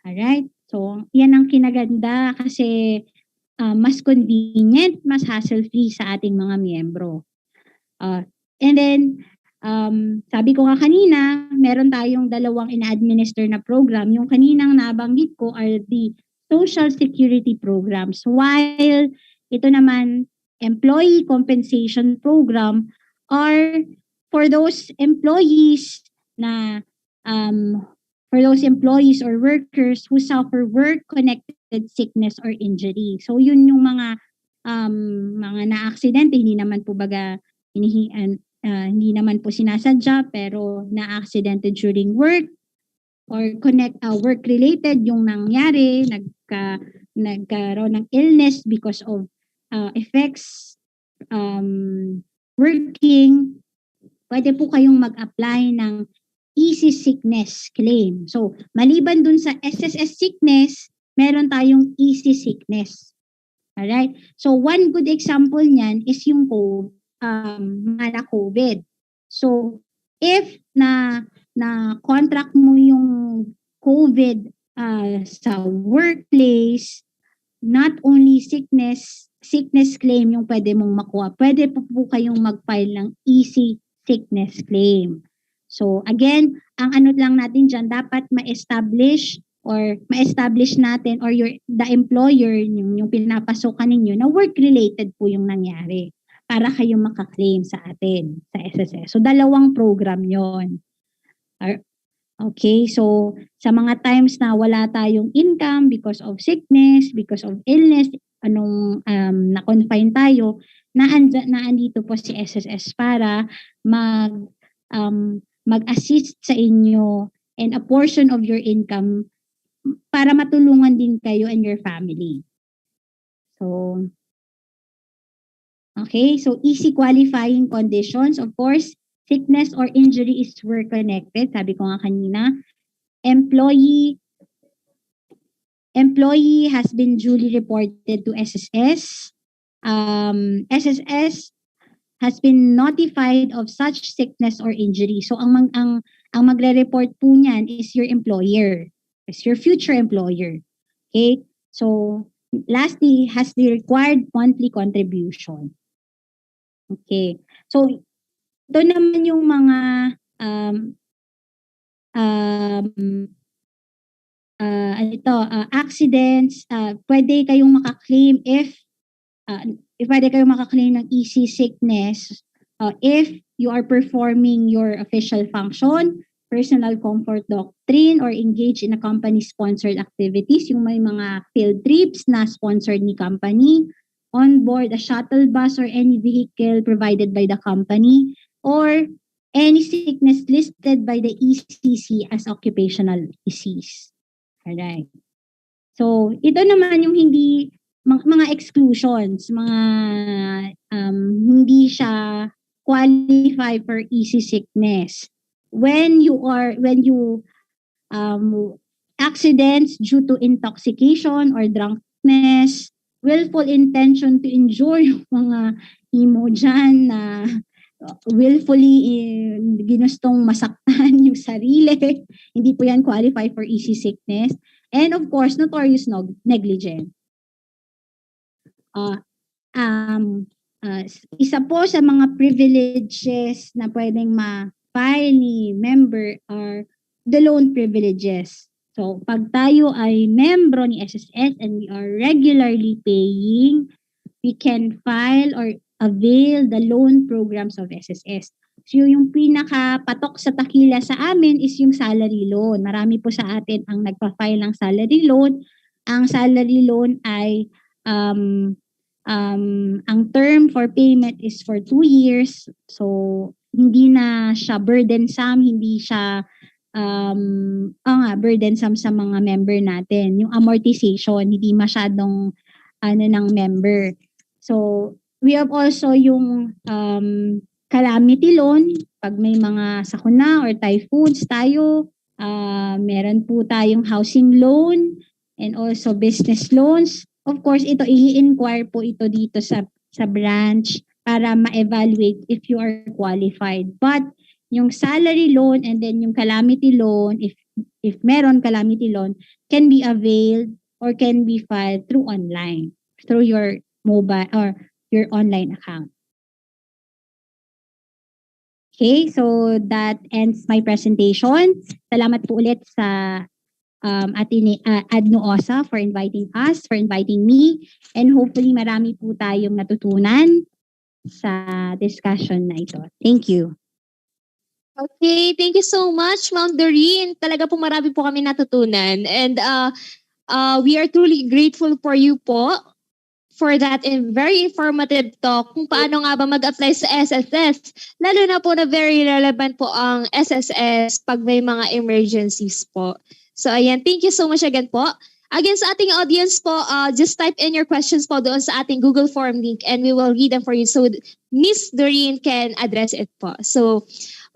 Alright? So, yan ang kinaganda kasi mas convenient, mas hassle-free sa ating mga miyembro. And then, sabi ko nga kanina, meron tayong dalawang ina-administer na program. Yung kaninang nabanggit ko are the Social Security programs. While ito naman, Employee Compensation Program are for those employees or workers who suffer work-connected sickness or injury. So yun yung mga na-aksidente, hindi naman po hindi naman po sinasadya pero na-aksidente during work or work-related yung nangyari, nagkaroon ng illness because of effects working, pwede po kayong mag-apply ng easy sickness claim. So, maliban dun sa SSS sickness, meron tayong easy sickness. Alright? So, one good example niyan is yung mga COVID. So, if na-contract mo yung COVID sa workplace, not only sickness claim yung pwede mong makuha, pwede po kayong mag-file ng easy sickness claim. So, again, ang lang natin dyan, dapat ma-establish natin or the employer, yung pinapasukan ninyo, na work-related po yung nangyari para kayong makaklaim sa atin, sa SSS. So, dalawang program yon. Okay, so sa mga times na wala tayong income because of sickness, because of illness, na-confine tayo, naandito po si SSS para mag-assist sa inyo and a portion of your income para matulungan din kayo and your family. So, okay, so easy qualifying conditions, of course, sickness or injury is work-connected. Sabi ko nga kanina, employee has been duly reported to SSS. SSS has been notified of such sickness or injury. So ang ang magre-report po niyan is your employer, is your future employer. Okay? So, lastly, has the required monthly contribution. Okay. So, ito naman yung mga um, accidents, pwede kayong makaklaim if pwede kayong makaklaim ng easy sickness if you are performing your official function, personal comfort doctrine, or engage in a company-sponsored activities, yung may mga field trips na sponsored ni company, on board a shuttle bus or any vehicle provided by the company, or any sickness listed by the ECC as occupational disease. Alright. So, ito naman yung hindi, mga exclusions, mga hindi siya qualify for easy sickness. When you accidents due to intoxication or drunkenness, willful intention to injure yung mga emo dyan na willfully ginustong masaktan yung sarili. Hindi po yan qualify for easy sickness. And of course, notorious negligence. Isa po sa mga privileges na pwedeng ma-file ni member are the loan privileges. So, pag tayo ay membro ni SSS and we are regularly paying, we can file or avail the loan programs of SSS. So, yung pinaka-patok sa takila sa amin is yung salary loan. Marami po sa atin ang nagpa-file ng salary loan. Ang salary loan ay ang term for payment is for 2 years. So, hindi na siya burdensome, hindi siya burdensome sa mga member natin. Yung amortization, hindi masyadong ng member. So, we have also yung calamity loan. Pag may mga sakuna or typhoons tayo, meron po tayong housing loan and also business loans. Of course, ito i-inquire po ito dito sa branch para ma-evaluate if you are qualified. But yung salary loan and then yung calamity loan, if meron calamity loan, can be availed or can be filed through online, through your mobile or your online account. Okay, so that ends my presentation. Salamat po ulit sa Adnoosa for inviting us, for inviting me, and hopefully marami po tayong natutunan sa discussion na ito. Thank you. Okay, thank you so much, Ma'am Doreen. Talaga po marami po kami natutunan. And we are truly grateful for you po for that very informative talk kung paano nga ba mag-apply sa SSS. Lalo na po na very relevant po ang SSS pag may mga emergencies po. So ayan, thank you so much again po. Again sa ating audience po, just type in your questions po doon sa ating Google Form link and we will read them for you so Miss Doreen can address it po. So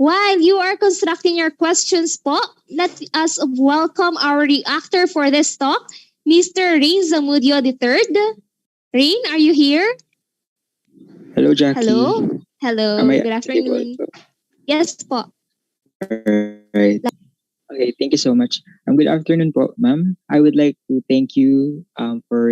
while you are constructing your questions po, let us welcome our reactor for this talk, Mr. Rain Zamudio III. Rain, are you here? Hello, Jackie. Hello. Good afternoon. Yes po. Alright. Okay, thank you so much. Good afternoon po, ma'am. I would like to thank you for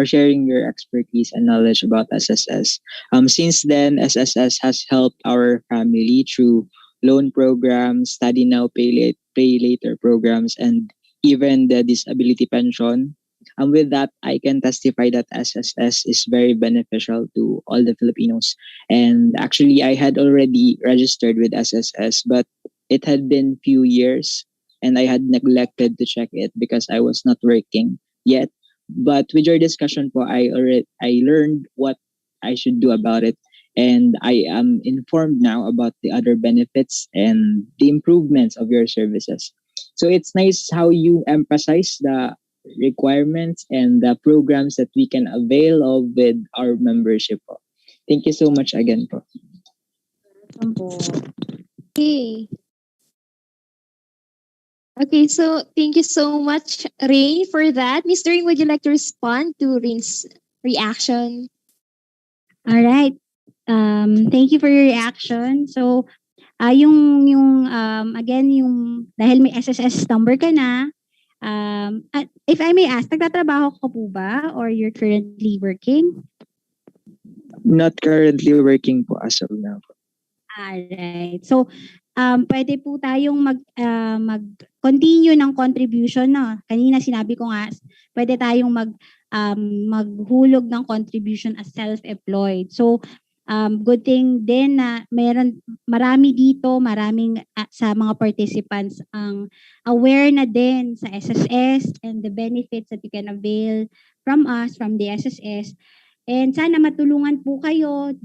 sharing your expertise and knowledge about SSS. Since then, SSS has helped our family through loan programs, study now, pay later programs, and even the disability pension. With that, I can testify that SSS is very beneficial to all the Filipinos. And actually, I had already registered with SSS, but it had been few years and I had neglected to check it because I was not working yet. But with your discussion po, I learned what I should do about it. And I am informed now about the other benefits and the improvements of your services. So it's nice how you emphasize the requirements and the programs that we can avail of with our membership po. Thank you so much again po. Okay, so thank you so much, Rain, for that. Mr. Rain, would you like to respond to Rain's reaction? All right. Thank you for your reaction. So, Again, dahil may SSS number ka na, if I may ask, nagtatrabaho ka po ba or you're currently working? Not currently working po as of now. Alright. So, pwede po tayong mag-continue ng contribution, no? Kanina sinabi ko nga, pwede tayong maghulog ng contribution as self-employed. So, good thing din na marami dito, maraming sa mga participants ang aware na din sa SSS and the benefits that you can avail from us, from the SSS. And sana matulungan po kayo,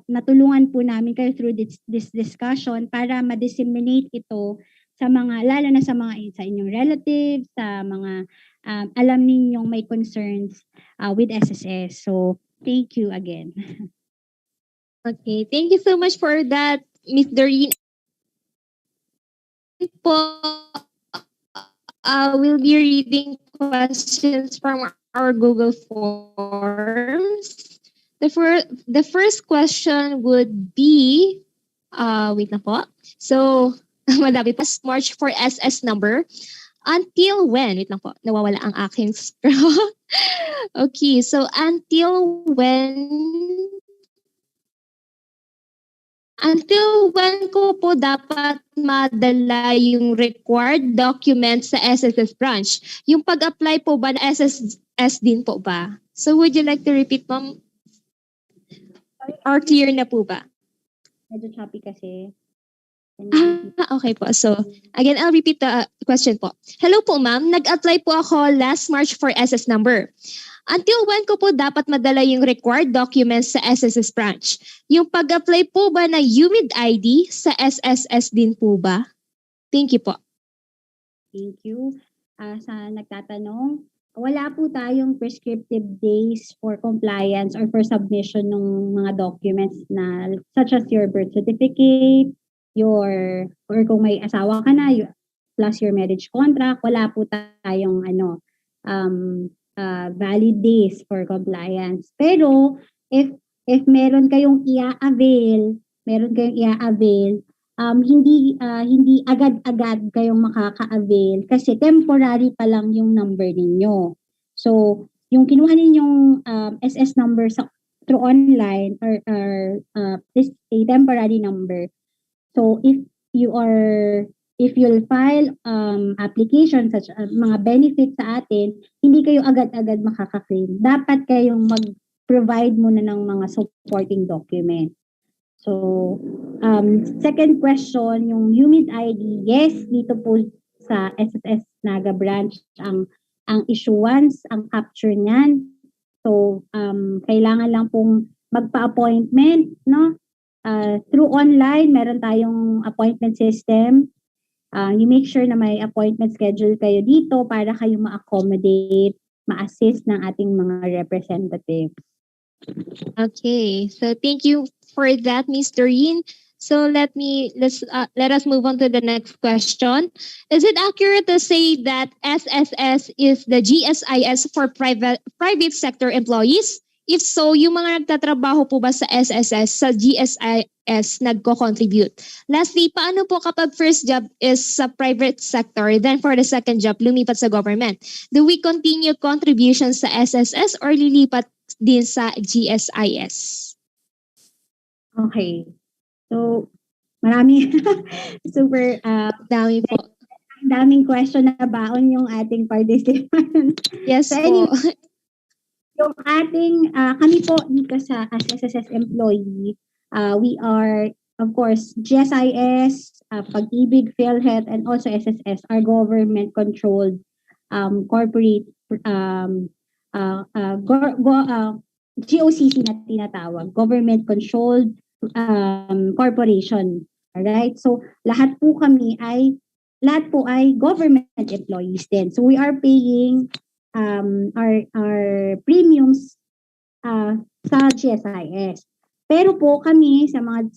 natulungan po namin kayo through this discussion para ma-disseminate ito sa mga, lalo na sa inyong relatives, sa mga alam ninyong may concerns with SSS. So, thank you again. Okay, thank you so much for that, Ms. Doreen. We'll be reading questions from our Google Forms. The first question would be, wait na po. So, madami pa. March for SS number. Until when? Wait lang po. Nawawala ang aking scroll. Okay, so until when ko po dapat madala yung required documents sa SSS branch? Yung pag-apply po ba na SSS din po ba? So would you like to repeat, ma'am? Or clear na po ba? Medyo choppy kasi. Okay po. So, again, I'll repeat the question po. Hello po, ma'am. Nag-apply po ako last March for SS number. Until when ko po dapat madala yung required documents sa SSS branch? Yung pag-apply po ba na UMID ID sa SSS din po ba? Thank you po. Thank you. Sa nagtatanong, wala po tayong prescriptive days for compliance or for submission ng mga documents na such as your birth certificate, or kung may asawa ka na, plus your marriage contract, wala po tayong valid days for compliance. Pero if meron kayong i-avail, hindi agad-agad kayong makaka-avail kasi temporary pa lang yung number ninyo. So, yung kinuha ninyong SS number through online or this a temporary number. So, if you'll file application such as mga benefits sa atin, hindi kayo agad-agad makaka-claim. Dapat kayong mag-provide muna ng mga supporting document. So, second question, yung UMID ID, yes, dito po sa SSS Naga branch ang issuance, ang capture niyan. So, kailangan lang pong magpa-appointment, no? Through online, meron tayong appointment system. You make sure na may appointment schedule kayo dito para kayo ma-accommodate, ma-assist ng ating mga representatives. Okay, so thank you for that, Ms. Doreen. So let us move on to the next question. Is it accurate to say that SSS is the GSIS for private sector employees? If so, yung mga nagtatrabaho po ba sa SSS, sa GSIS, nagko-contribute? Lastly, paano po kapag first job is sa private sector, then for the second job, lumipat sa government? Do we continue contributions sa SSS or lilipat din sa GSIS? Okay. So, marami. Super, dami po. Daming question na baon yung ating participant. Yes so, po. Anyway, yung ating, kami po dito sa as SSS employee, we are, of course, GSIS, Pag-ibig, PhilHealth, and also SSS are government-controlled corporate, GOCC na tinatawag, government-controlled corporation. Alright? So, lahat po ay government employees din. So, we are paying our premiums sa GSIS. Pero po kami sa mga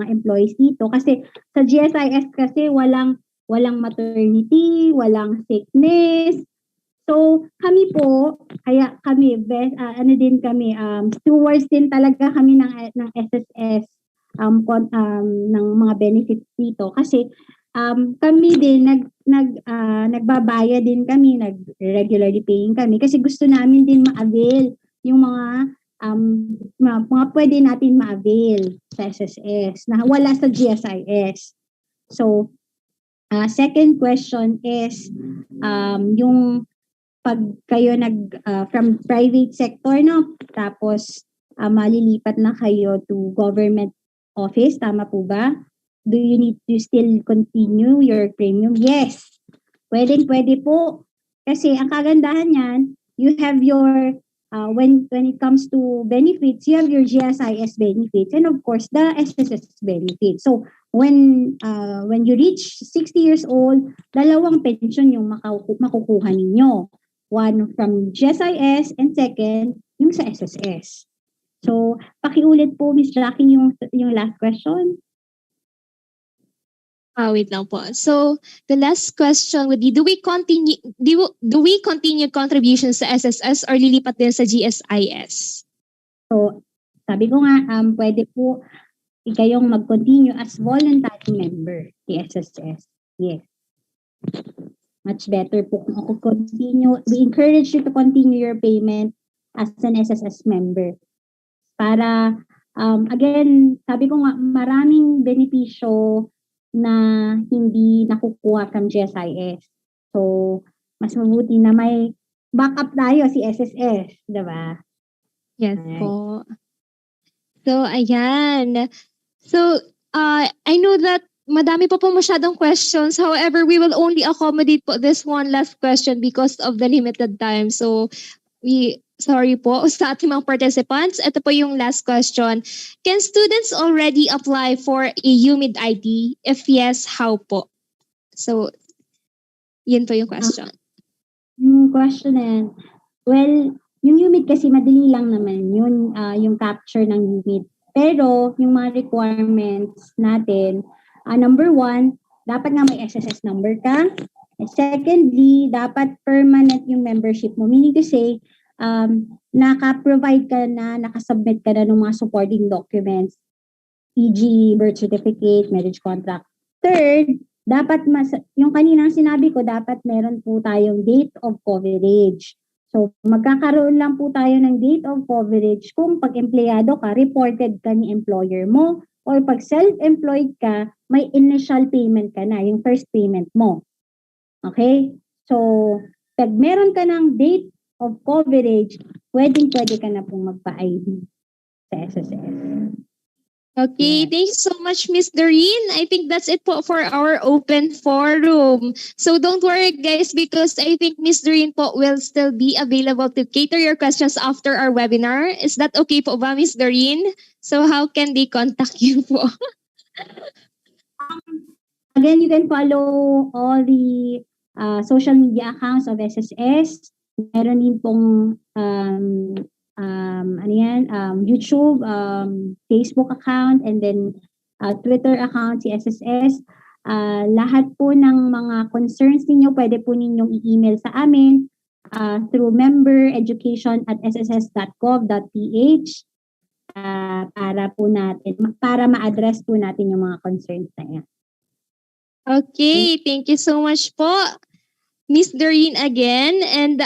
employees dito kasi sa GSIS kasi walang maternity, walang sickness. So kami po, kaya kami stewards din talaga kami ng SSS ng mga benefits dito kasi kami din nagbabayad din kami, regularly paying kami kasi gusto namin din ma-avail yung mga pwede natin ma-avail sa SSS na wala sa GSIS. So, second question is yung pag kayo from private sector, no? Tapos malilipat na kayo to government office, tama po ba? Do you need to still continue your premium? Yes. Pwede po. Kasi ang kagandahan niyan, you have your when it comes to benefits, you have your GSIS benefits and of course the SSS benefits. So when you reach 60 years old, dalawang pension yung makukuha ninyo. One from GSIS and second, yung sa SSS. So, pakiulit po, Ms. Jackie, yung last question. Wait lang po. So, the last question would be, do we continue contributions sa SSS or lilipat din sa GSIS? So, sabi ko nga, pwede po kayong mag-continue as voluntary member ni SSS. Yes. Much better po kung ako continue. We encourage you to continue your payment as an SSS member. Para, again, sabi ko nga, maraming benepisyo na hindi nakukuha from GSIS. So, mas mabuti na may backup tayo si SSS, diba? Yes po. So, ayan. So, I know that madami pa po masyadong questions. However, we will only accommodate po this one last question because of the limited time. So, sorry po sa ating mga participants. Ito po yung last question. Can students already apply for a UMID ID? If yes, how po? So, yun po yung question. Yung question na well, yung UMID kasi madali lang naman yun, yung capture ng UMID. Pero, yung mga requirements natin, number one, dapat nga may SSS number ka. And secondly, dapat permanent yung membership mo. Meaning to say, naka-provide ka na, nakasubmit ka na ng mga supporting documents, e.g. birth certificate, marriage contract. Third, dapat yung kaninang sinabi ko, dapat meron po tayong date of coverage. So, magkakaroon lang po tayo ng date of coverage kung pag empleyado ka, reported ka ni employer mo, or pag self-employed ka, may initial payment ka na, yung first payment mo. Okay? So, pag meron ka ng date of coverage, pwede ka na pong magpa-ID sa SSS. Okay, thanks so much, Miss Doreen. I think that's it po for our open forum. So don't worry, guys, because I think Miss Doreen po will still be available to cater your questions after our webinar. Is that okay po ba, Miss Doreen? So how can they contact you po? Again, you can follow all the social media accounts of SSS. Meron din pong YouTube, Facebook account, and then Twitter account, si SSS. Lahat po ng mga concerns ninyo, pwede po ninyong i-email sa amin through membereducation@sss.gov.ph para ma-address po natin yung mga concerns na yan. Okay, thank you so much po, Miss Doreen again. And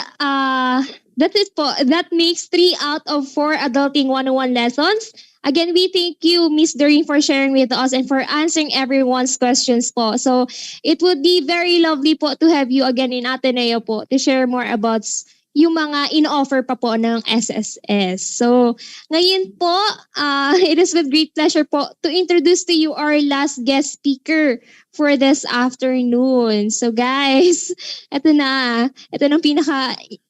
that's it po. That makes 3 out of 4 Adulting 101 lessons. Again, we thank you, Miss Doreen, for sharing with us and for answering everyone's questions po. So, it would be very lovely po to have you again in Ateneo po to share more about yung mga in-offer pa po ng SSS. So, ngayon po, it is with great pleasure po to introduce to you our last guest speaker for this afternoon. So guys, ito na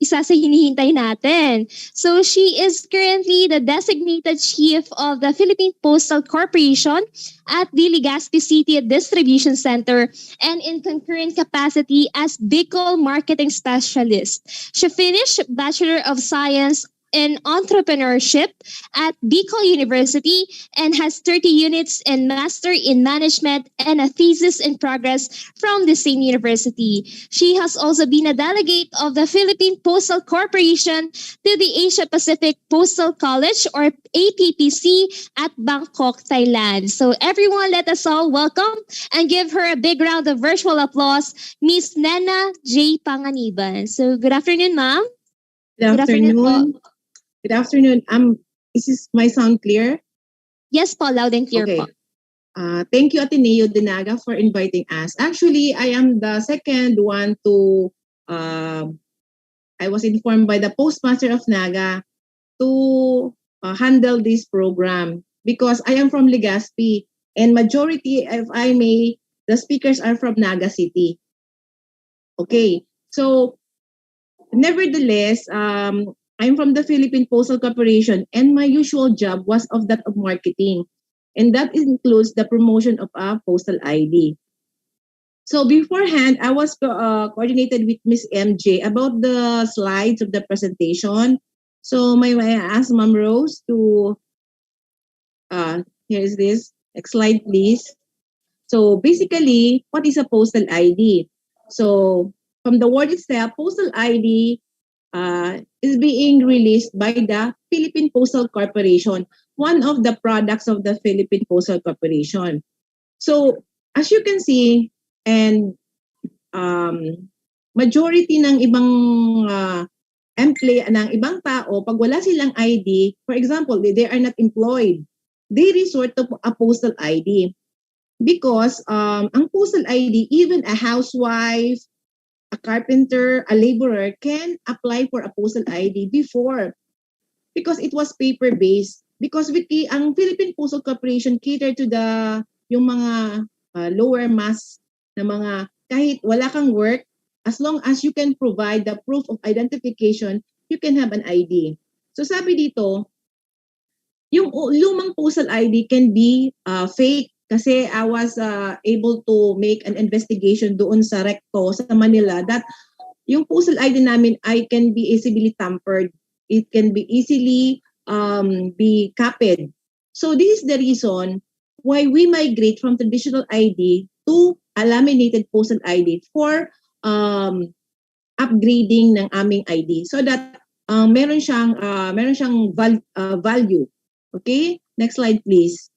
isa sa hinihintay natin. So she is currently the designated chief of the Philippine Postal Corporation at the Legaspi City Distribution Center and in concurrent capacity as Bicol Marketing Specialist. She finished Bachelor of Science in entrepreneurship at Bicol University and has 30 units in Master in Management and a thesis in progress from the same university. She has also been a delegate of the Philippine Postal Corporation to the Asia Pacific Postal College or APPC at Bangkok, Thailand. So everyone, let us all welcome and give her a big round of virtual applause, Miss Nena J. Panganiban. So good afternoon, ma'am. Good afternoon po. afternoon. Good afternoon. Is my sound clear? Yes po, loud and clear Okay. po. Thank you, Ateneo de Naga, for inviting us. Actually, I am the second one to, I was informed by the Postmaster of Naga to handle this program because I am from Legaspi and majority, if I may, the speakers are from Naga City. Okay, so nevertheless, I'm from the Philippine Postal Corporation and my usual job was of that of marketing. And that includes the promotion of a postal ID. So beforehand, I was coordinated with Miss MJ about the slides of the presentation. So may I ask Ma'am Rose to, here is this, next slide please. So basically, what is a postal ID? So from the word itself, postal ID is being released by the Philippine Postal Corporation, one of the products of the Philippine Postal Corporation. So as you can see, and majority ng ibang ng ibang tao, pag wala silang ID, for example, they are not employed, they resort to a postal ID. Because ang postal ID, even a housewife, a carpenter, a laborer can apply for a postal ID before because it was paper-based. Because ang Philippine Postal Corporation cater to yung mga lower mass na mga kahit wala kang work, as long as you can provide the proof of identification, you can have an ID. So sabi dito, yung lumang postal ID can be fake kasi I was able to make an investigation doon sa Recto sa Manila that yung postal ID namin can be easily tampered. It can be easily be copied. So this is the reason why we migrate from traditional ID to a laminated postal ID for upgrading ng aming ID so that meron siyang value. Okay? Next slide please.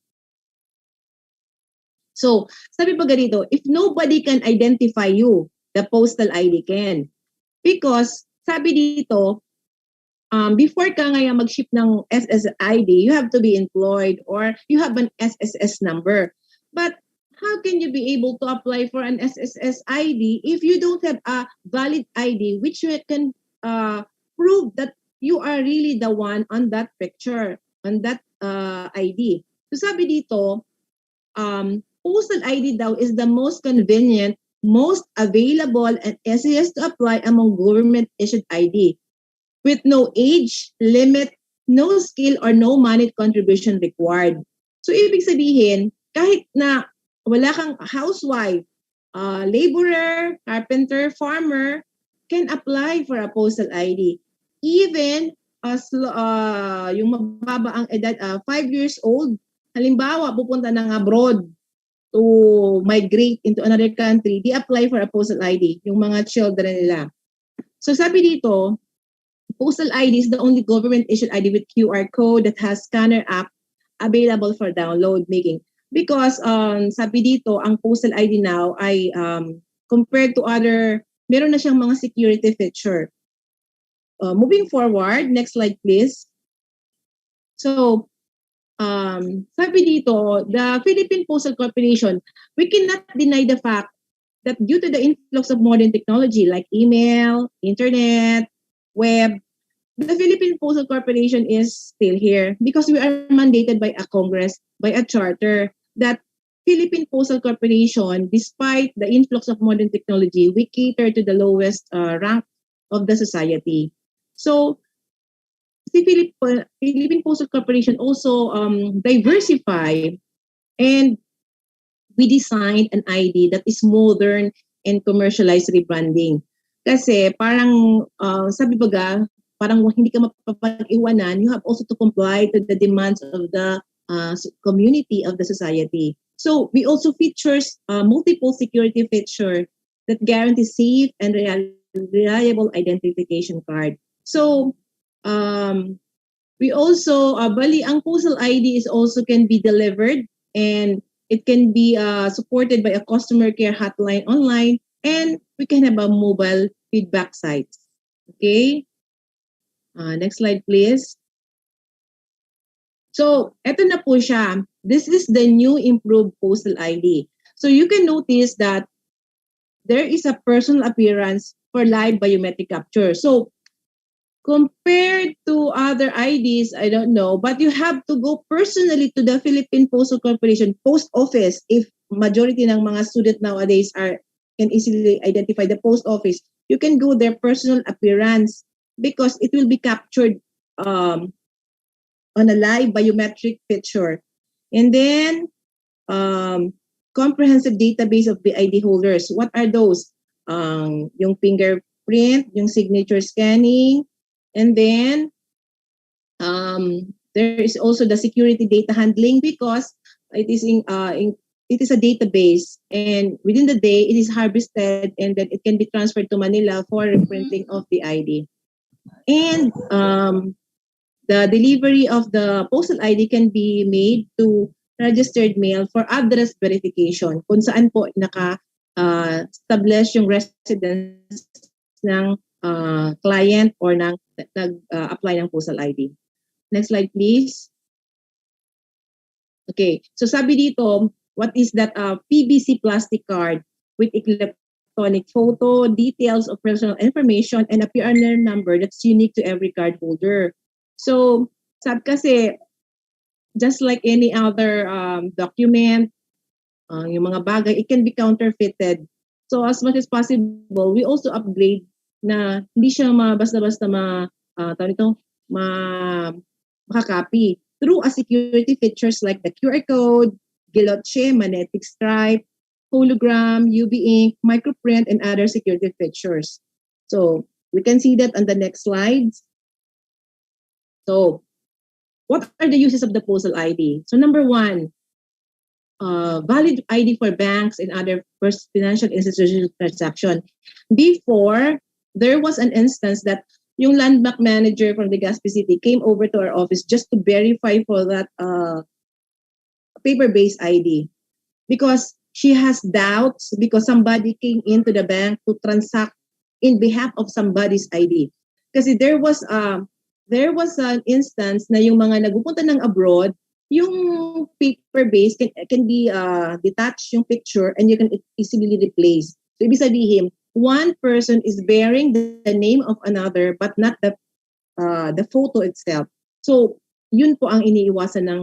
So, sabi pa ganito, if nobody can identify you, the postal ID can. Because, sabi dito, before ka ngayon mag-ship ng SSID, you have to be employed or you have an SSS number. But, how can you be able to apply for an SSS ID if you don't have a valid ID which you can prove that you are really the one on that picture, on that ID. So, sabi dito, postal ID daw is the most convenient, most available, and easiest to apply among government-issued ID with no age limit, no skill, or no money contribution required. So, ibig sabihin, kahit na wala kang housewife, laborer, carpenter, farmer, can apply for a postal ID. Even as yung mababa ang edad, 5 years old, halimbawa, pupunta ng abroad, to migrate into another country, they apply for a postal ID, yung mga children nila. So sabi dito, postal ID is the only government-issued ID with QR code that has scanner app available for download making. Because sabi dito, ang postal ID now ay compared to other, meron na siyang mga security feature. Moving forward, next slide please. So, sabi dito, the Philippine Postal Corporation, we cannot deny the fact that due to the influx of modern technology like email, internet, web, the Philippine Postal Corporation is still here because we are mandated by a Congress, by a charter, that Philippine Postal Corporation, despite the influx of modern technology, we cater to the lowest rank of the society. So, the Philippine Postal Corporation also diversify and we designed an ID that is modern and commercialized rebranding. Kasi parang sabi baga, parang hindi ka mapapag-iwanan, you have also to comply to the demands of the community of the society. So we also features multiple security feature that guarantee safe and reliable identification card. So we also bali ang postal ID is also can be delivered, and it can be supported by a customer care hotline online, and we can have a mobile feedback sites. Okay. Next slide, please. So, eto na po siya. This is the new improved postal ID. So, you can notice that there is a personal appearance for live biometric capture. So, compared to other IDs, I don't know, but you have to go personally to the Philippine Postal Corporation post office if majority ng mga student nowadays can easily identify the post office. You can go their personal appearance because it will be captured on a live biometric picture. And then, comprehensive database of the ID holders. What are those? Yung fingerprint, yung signature scanning, and then there is also the security data handling because it is it is a database, and within the day it is harvested and then it can be transferred to Manila for reprinting of the ID. And the delivery of the postal ID can be made to registered mail for address verification kung saan po naka-establish yung residence ng client or nag-apply ng postal ID. Next slide, please. Okay, so sabi dito, what is that PVC plastic card with electronic photo, details of personal information, and a PRN number that's unique to every card holder. So, sabi kasi, just like any other document, yung mga bagay, it can be counterfeited. So, as much as possible, we also upgrade na hindi siya basta-basta makakopy through a security features like the QR code, Giloche, magnetic stripe, hologram, UV ink, microprint, and other security features. So, we can see that on the next slides. So, what are the uses of the postal ID? So, number one, valid ID for banks and other financial institution transaction. Before, there was an instance that yung landmark manager from Legaspi City came over to our office just to verify for that paper-based ID because she has doubts because somebody came into the bank to transact in behalf of somebody's ID. Kasi there was an instance na yung mga nagpupunta ng abroad, yung paper-based can be detached yung picture and you can easily replace. So, ibig sabihin, one person is bearing the name of another but not the photo itself. So, yun po ang iniiwasan ng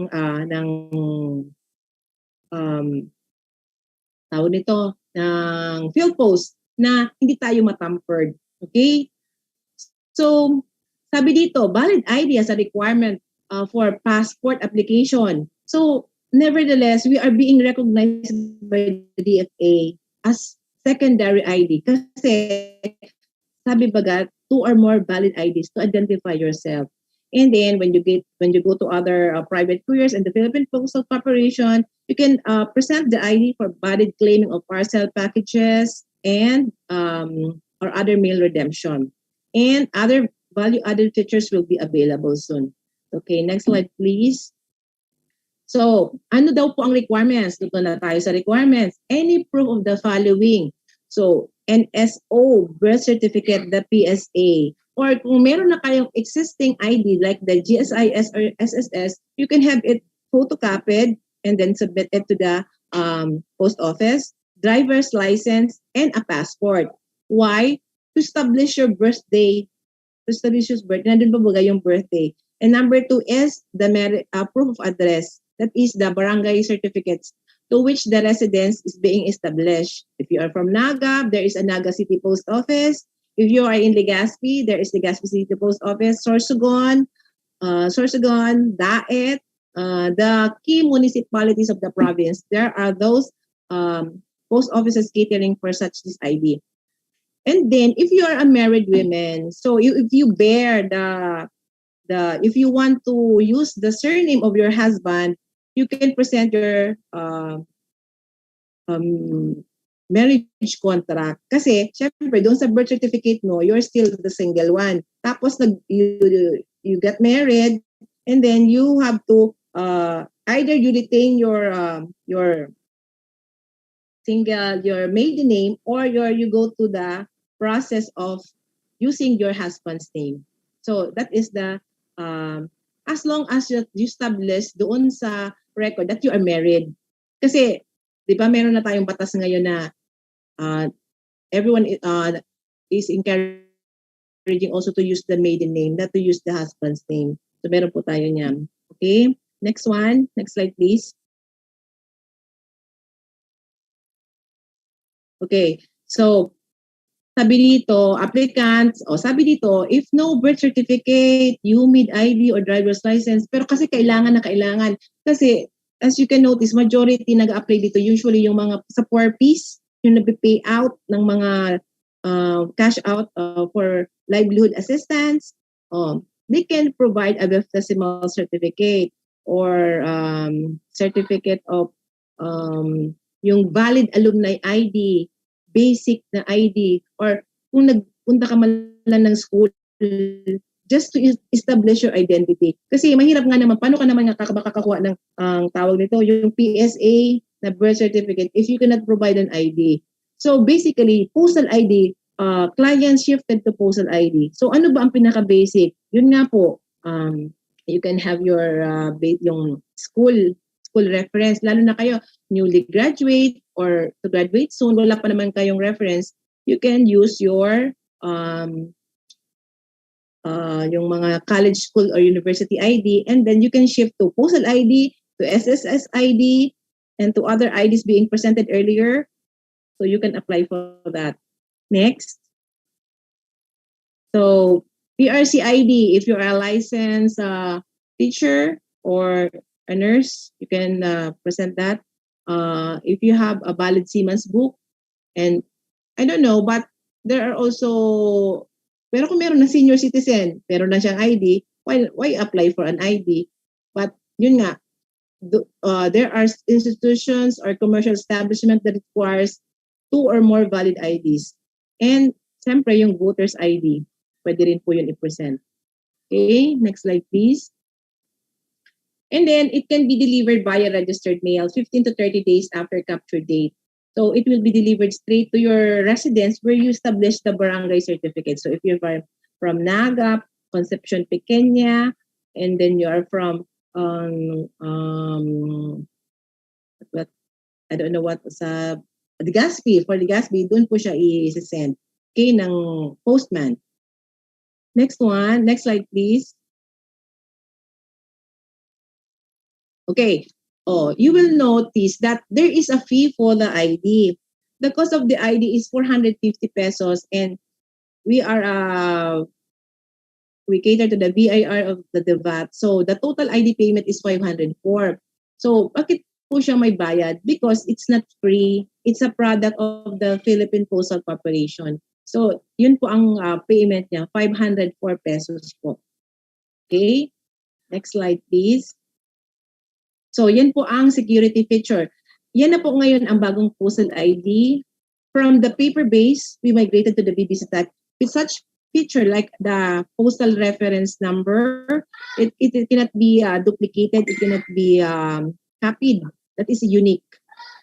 tawag nito, ng PhilPost na hindi tayo matampered. Okay? So, sabi dito, valid ID as a requirement for passport application. So, nevertheless, we are being recognized by the DFA as secondary ID kasi sabi baga 2 or more valid IDs to identify yourself. And then when you go to other private couriers and the Philippine Postal Corporation, you can present the ID for valid claiming of parcel packages and or other mail redemption. And other value-added features will be available soon. Okay, next slide please. So, ano daw po ang requirements? Dito na tayo sa requirements. Any proof of the following. So, NSO, birth certificate, the PSA, or kung meron na kayong existing ID like the GSIS or SSS, you can have it photocopied and then submit it to the post office, driver's license, and a passport. Why? To establish your birthday. To establish your birthday. Nandun pa baga yung birthday. And number 2 is the proof of address. That is the barangay certificates to which the residence is being established. If you are from Naga, there is a Naga City Post Office. If you are in Legaspi, there is Legaspi City Post Office. Sorsogon, Daet, the key municipalities of the province. There are those post offices catering for such this ID. And then if you are a married woman, so if you bear if you want to use the surname of your husband, you can present your marriage contract. Kasi, syempre, doon sa birth certificate mo, you're still the single one. Tapos, you get married, and then you have to, either you retain your maiden name, or you go to the process of using your husband's name. So, that is the, as long as you establish doon sa record that you are married. Kasi, di ba, meron na tayong batas ngayon na everyone is encouraging also to use the maiden name, not to use the husband's name. So, meron po tayo niyan. Okay? Next one. Next slide, please. Okay. So, sabi dito, applicants, sabi dito, if no birth certificate, UMID ID, or driver's license, pero kasi kailangan. Kasi, as you can notice, majority nag-apply dito, usually yung mga sa PORPIS, yung nag-pay out ng mga cash out for livelihood assistance, they can provide a baptismal certificate or certificate of yung valid alumni ID, basic na ID, or kung nagpunta ka man lang ng school, just to establish your identity. Kasi mahirap nga naman, paano ka naman makakakuha ng tawag nito, yung PSA na birth certificate if you cannot provide an ID. So basically, Postal ID, client shifted to Postal ID. So ano ba ang pinaka-basic? Yun nga po, you can have your yung school reference, lalo na kayo newly graduate or to graduate soon, wala pa naman kayong reference, you can use your yung mga college, school, or university ID, and then you can shift to Postal ID, to SSS ID, and to other IDs being presented earlier. So you can apply for that. Next. So PRC ID, if you're a licensed teacher or a nurse, you can present that. If you have a valid Siemens book, and I don't know, but there are also, pero kung meron na senior citizen, meron na siyang ID, why apply for an ID? But yun nga, there are institutions or commercial establishment that requires 2 or more valid IDs. And siyempre yung voter's ID, pwede rin po yun i-present. Okay, next slide please. And then it can be delivered via registered mail 15 to 30 days after capture date. So it will be delivered straight to your residence where you establish the barangay certificate. So if you're from Naga, Concepcion Pequeña, and then you are from what, I don't know what, sa Legaspi, for Legaspi, doon po siya i-send. Okay, ng postman. Next one, next slide please. Okay. You will notice that there is a fee for the ID. The cost of the ID is 450 pesos, and we cater to the BIR of the VAT. So the total ID payment is 504. So bakit po siya may bayad? Because it's not free. It's a product of the Philippine Postal Corporation. So yun po ang payment niya, 504 pesos po. Okay? Next slide please. So, yan po ang security feature. Yan na po ngayon ang bagong Postal ID. From the paper-based, we migrated to the BBC tag. With such feature like the postal reference number, it cannot be duplicated, it cannot be copied. That is unique.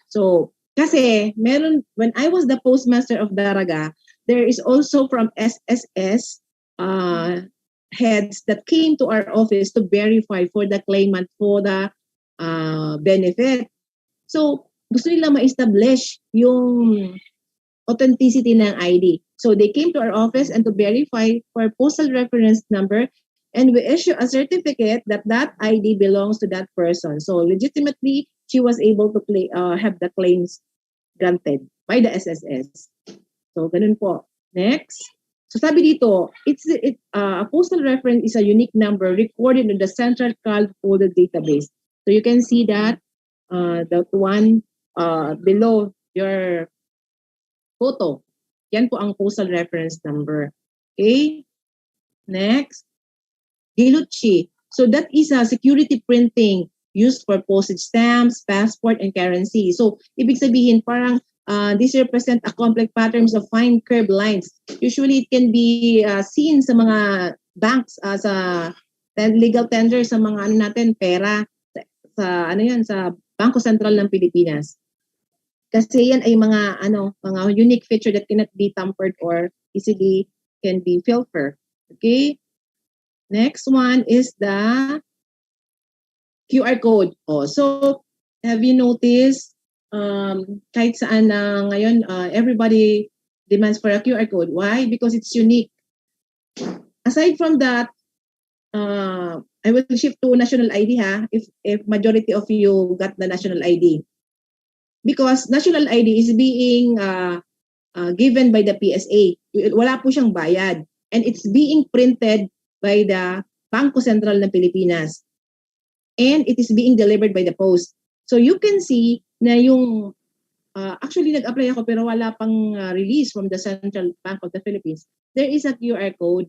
So, kasi meron, when I was the postmaster of Daraga, there is also from SSS heads that came to our office to verify for the claimant for the benefit. So, gusto nila ma-establish yung authenticity ng ID. So, they came to our office and to verify for postal reference number, and we issue a certificate that that ID belongs to that person. So, legitimately, she was able to have the claims granted by the SSS. So, ganun po. Next. So, sabi dito, a postal reference is a unique number recorded in the Central Card Folder Database. So you can see that that one below your photo. Yan po ang postal reference number. Okay? Next. Gilucci. So that is a security printing used for postage stamps, passport, and currency. So ibig sabihin parang these represent a complex patterns of fine curved lines. Usually it can be seen sa mga banks sa legal tender sa mga ano natin pera sa ano yan sa Bangko Sentral ng Pilipinas. Kasi yan ay mga unique feature that cannot be tampered or easily can be filtered. Okay? Next one is the QR code. So have you noticed kahit saan na ngayon everybody demands for a QR code. Why? Because it's unique. Aside from that, I will shift to national ID if majority of you got the national ID. Because national ID is being given by the PSA. Wala po siyang bayad. And it's being printed by the Bangko Sentral ng Pilipinas. And it is being delivered by the post. So you can see na yung, actually nag-apply ako pero wala pang release from the Central Bank of the Philippines. There is a QR code.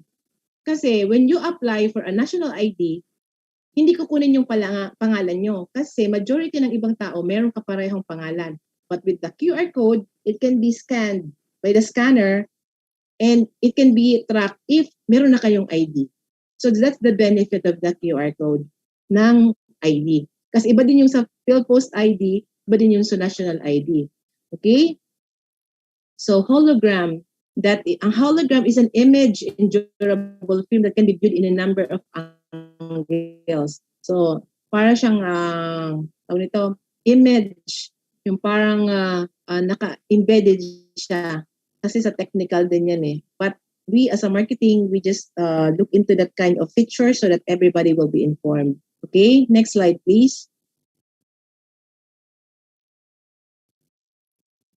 Kasi when you apply for a national ID, hindi kukunin yung pangalan nyo. Kasi majority ng ibang tao, meron kaparehong pangalan. But with the QR code, it can be scanned by the scanner and it can be tracked if meron na kayong ID. So that's the benefit of the QR code ng ID. Kasi iba din yung sa PhilPost ID, iba din yung sa national ID. Okay? So hologram. Ang hologram is an image in durable film that can be viewed in a number of angles. So, para siyang image, yung parang naka-embedded siya. Kasi sa technical din yan eh. But we as a marketing, we just look into that kind of feature so that everybody will be informed. Okay, next slide please.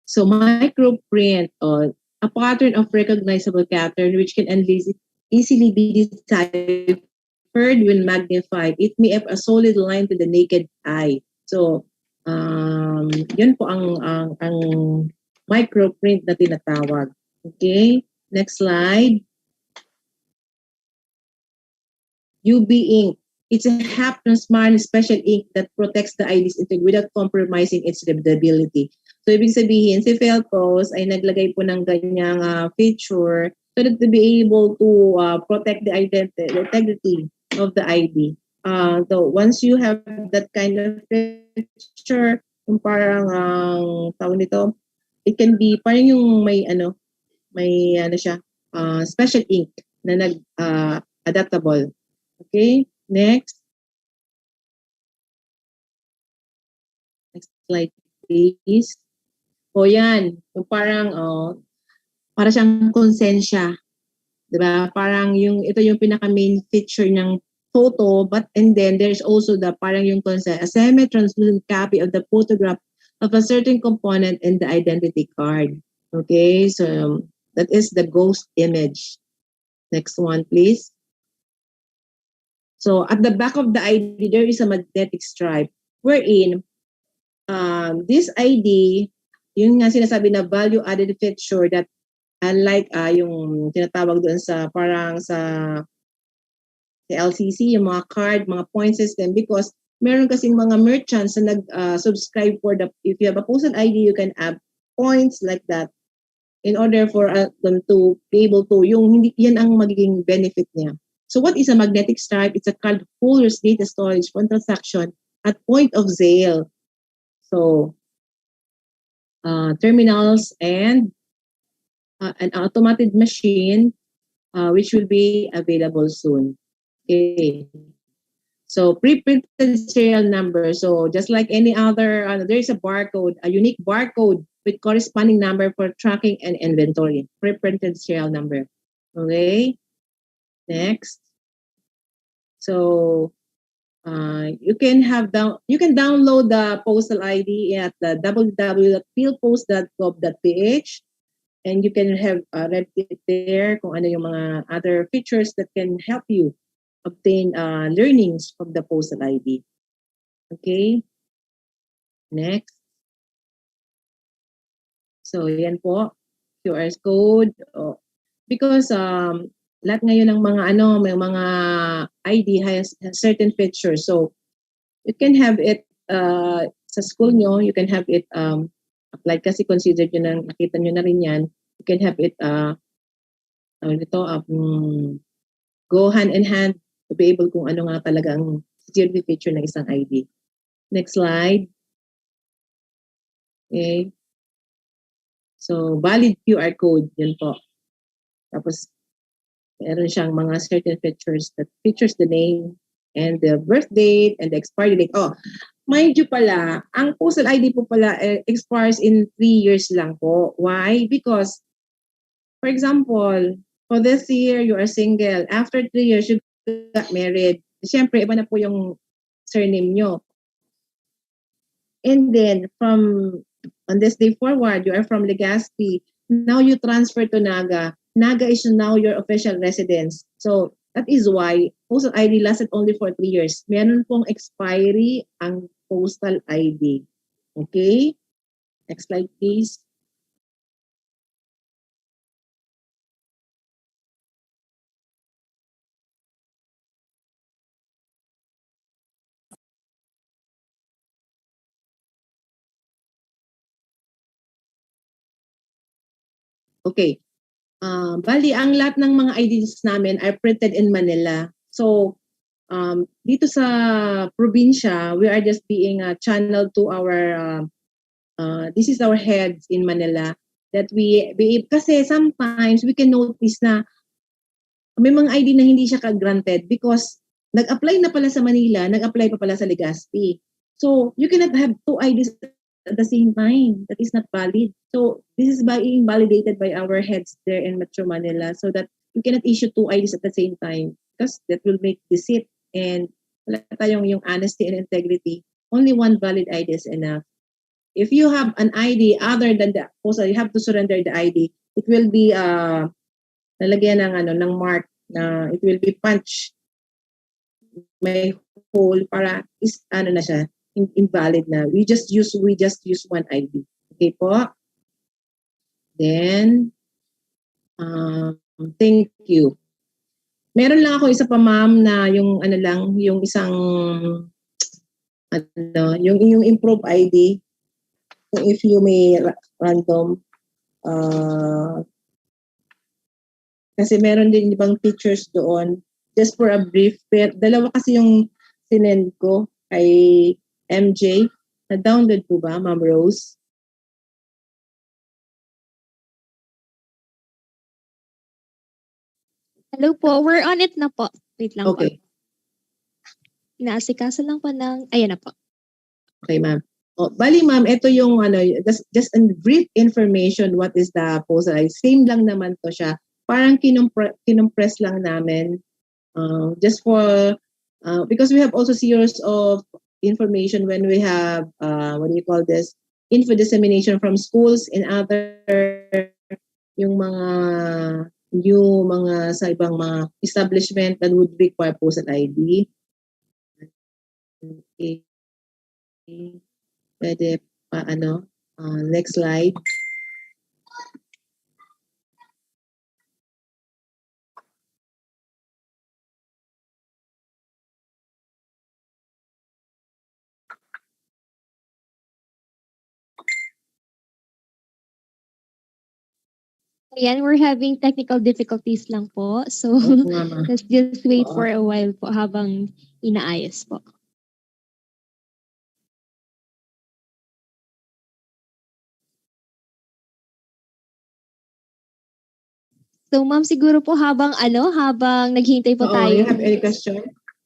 So microprint, a pattern of recognizable pattern which can easily be deciphered when magnified. It may have a solid line to the naked eye. So, yun po ang microprint na tinatawag. Okay, next slide. UV ink. It's a half-transparent special ink that protects the ID's integrity without compromising its readability. So, ibig sabihin, si PhilPost ay naglagay po ng ganyang feature so that to be able to protect the integrity of the ID. So, once you have that kind of feature, yung parang, tawag nito, it can be, parang yung may siya, special ink na adaptable. Okay, next. Next slide, please. O yan, yung parang, para siyang konsensya. Diba? Parang ito yung pinaka-main feature ng photo, and then there's also parang yung consent, a semi-translucent copy of the photograph of a certain component in the identity card. Okay, so that is the ghost image. Next one, please. So at the back of the ID, there is a magnetic stripe wherein this ID, yung nga sinasabi na value-added feature that unlike yung tinatawag doon sa parang sa LCC, yung mga card, mga point system, because meron kasing mga merchants na nag-subscribe for if you have a postal ID, you can add points like that in order for them to be able to, yan ang magiging benefit niya. So what is a magnetic stripe? It's a card holder's data storage for transaction at point of sale. So terminals and an automated machine which will be available soon. Okay. So pre-printed serial number. So just like any other, there is a barcode, a unique barcode with corresponding number for tracking and inventory. Pre-printed serial number. Okay. Next. So you can download the postal ID at the www.philpost.gov.ph, and you can have read it there kung ano yung mga other features that can help you obtain learnings from the postal ID. Okay. Next. So yan po. QR code. Because lahat ngayon ng mga may mga ID has certain features. So you can have it sa school nyo, you can have it applied kasi considered nyo na, nakita nyo na rin yan. You can have it go hand in hand to be able kung ano nga talaga ang security feature ng isang ID. Next slide. Okay. So, valid QR code, yun po. Tapos, meron siyang mga certain features that features the name and the birth date and the expiry date. Mind you pala, ang postal ID po pala expires in 3 years lang po. Why? Because, for example, for this year, you are single. After 3 years, you got married. Siyempre, iba na po yung surname nyo. And then, on this day forward, you are from Legaspi. Now you transfer to Naga. Naga is now your official residence. So, that is why postal ID lasted only for 3 years. Meron pong expiry ang postal ID. Okay? Next slide, please. Okay. Bali, ang lahat ng mga IDs namin are printed in Manila. So, dito sa probinsya, we are just being channeled to our, this is our heads in Manila, that kasi sometimes we can notice na may mga ID na hindi siya ka-granted because nag-apply na pala sa Manila, nag-apply pa pala sa Legaspi. So, you cannot have 2 IDs at the same time. That is not valid. So, this is being validated by our heads there in Metro Manila so that you cannot issue 2 IDs at the same time because that will make deceit and wala tayong yung honesty and integrity. Only one valid ID is enough. If you have an ID other than the postal, you have to surrender the ID. It will be nalagyan ng mark na it will be punched may hole para na siya invalid na. We just use one ID. Okay po? Then thank you. Meron lang ako isa pa ma'am na yung yung isang yung improve ID. So if you may random kasi meron din ibang features doon. Just for a brief, dalawa kasi yung sinend ko kay MJ. Na-download po ba, Ma'am Rose? Hello po, we're on it na po. Wait lang Okay. po. Inaasikaso lang po ayan na po. Okay, ma'am. Bali, ma'am, ito yung just a brief information what is the postal ID. Same lang naman to siya. Parang kinumpress lang namin. Just for, because we have also series of information when we have, what do you call this? Info dissemination from schools and other, yung mga sa ibang mga establishment that would require postal ID. Okay. Pwede pa next slide. Ayan, we're having technical difficulties lang po. So, let's just wait for a while po habang inaayos po. So, ma'am, siguro po habang naghihintay po tayo. You have any question?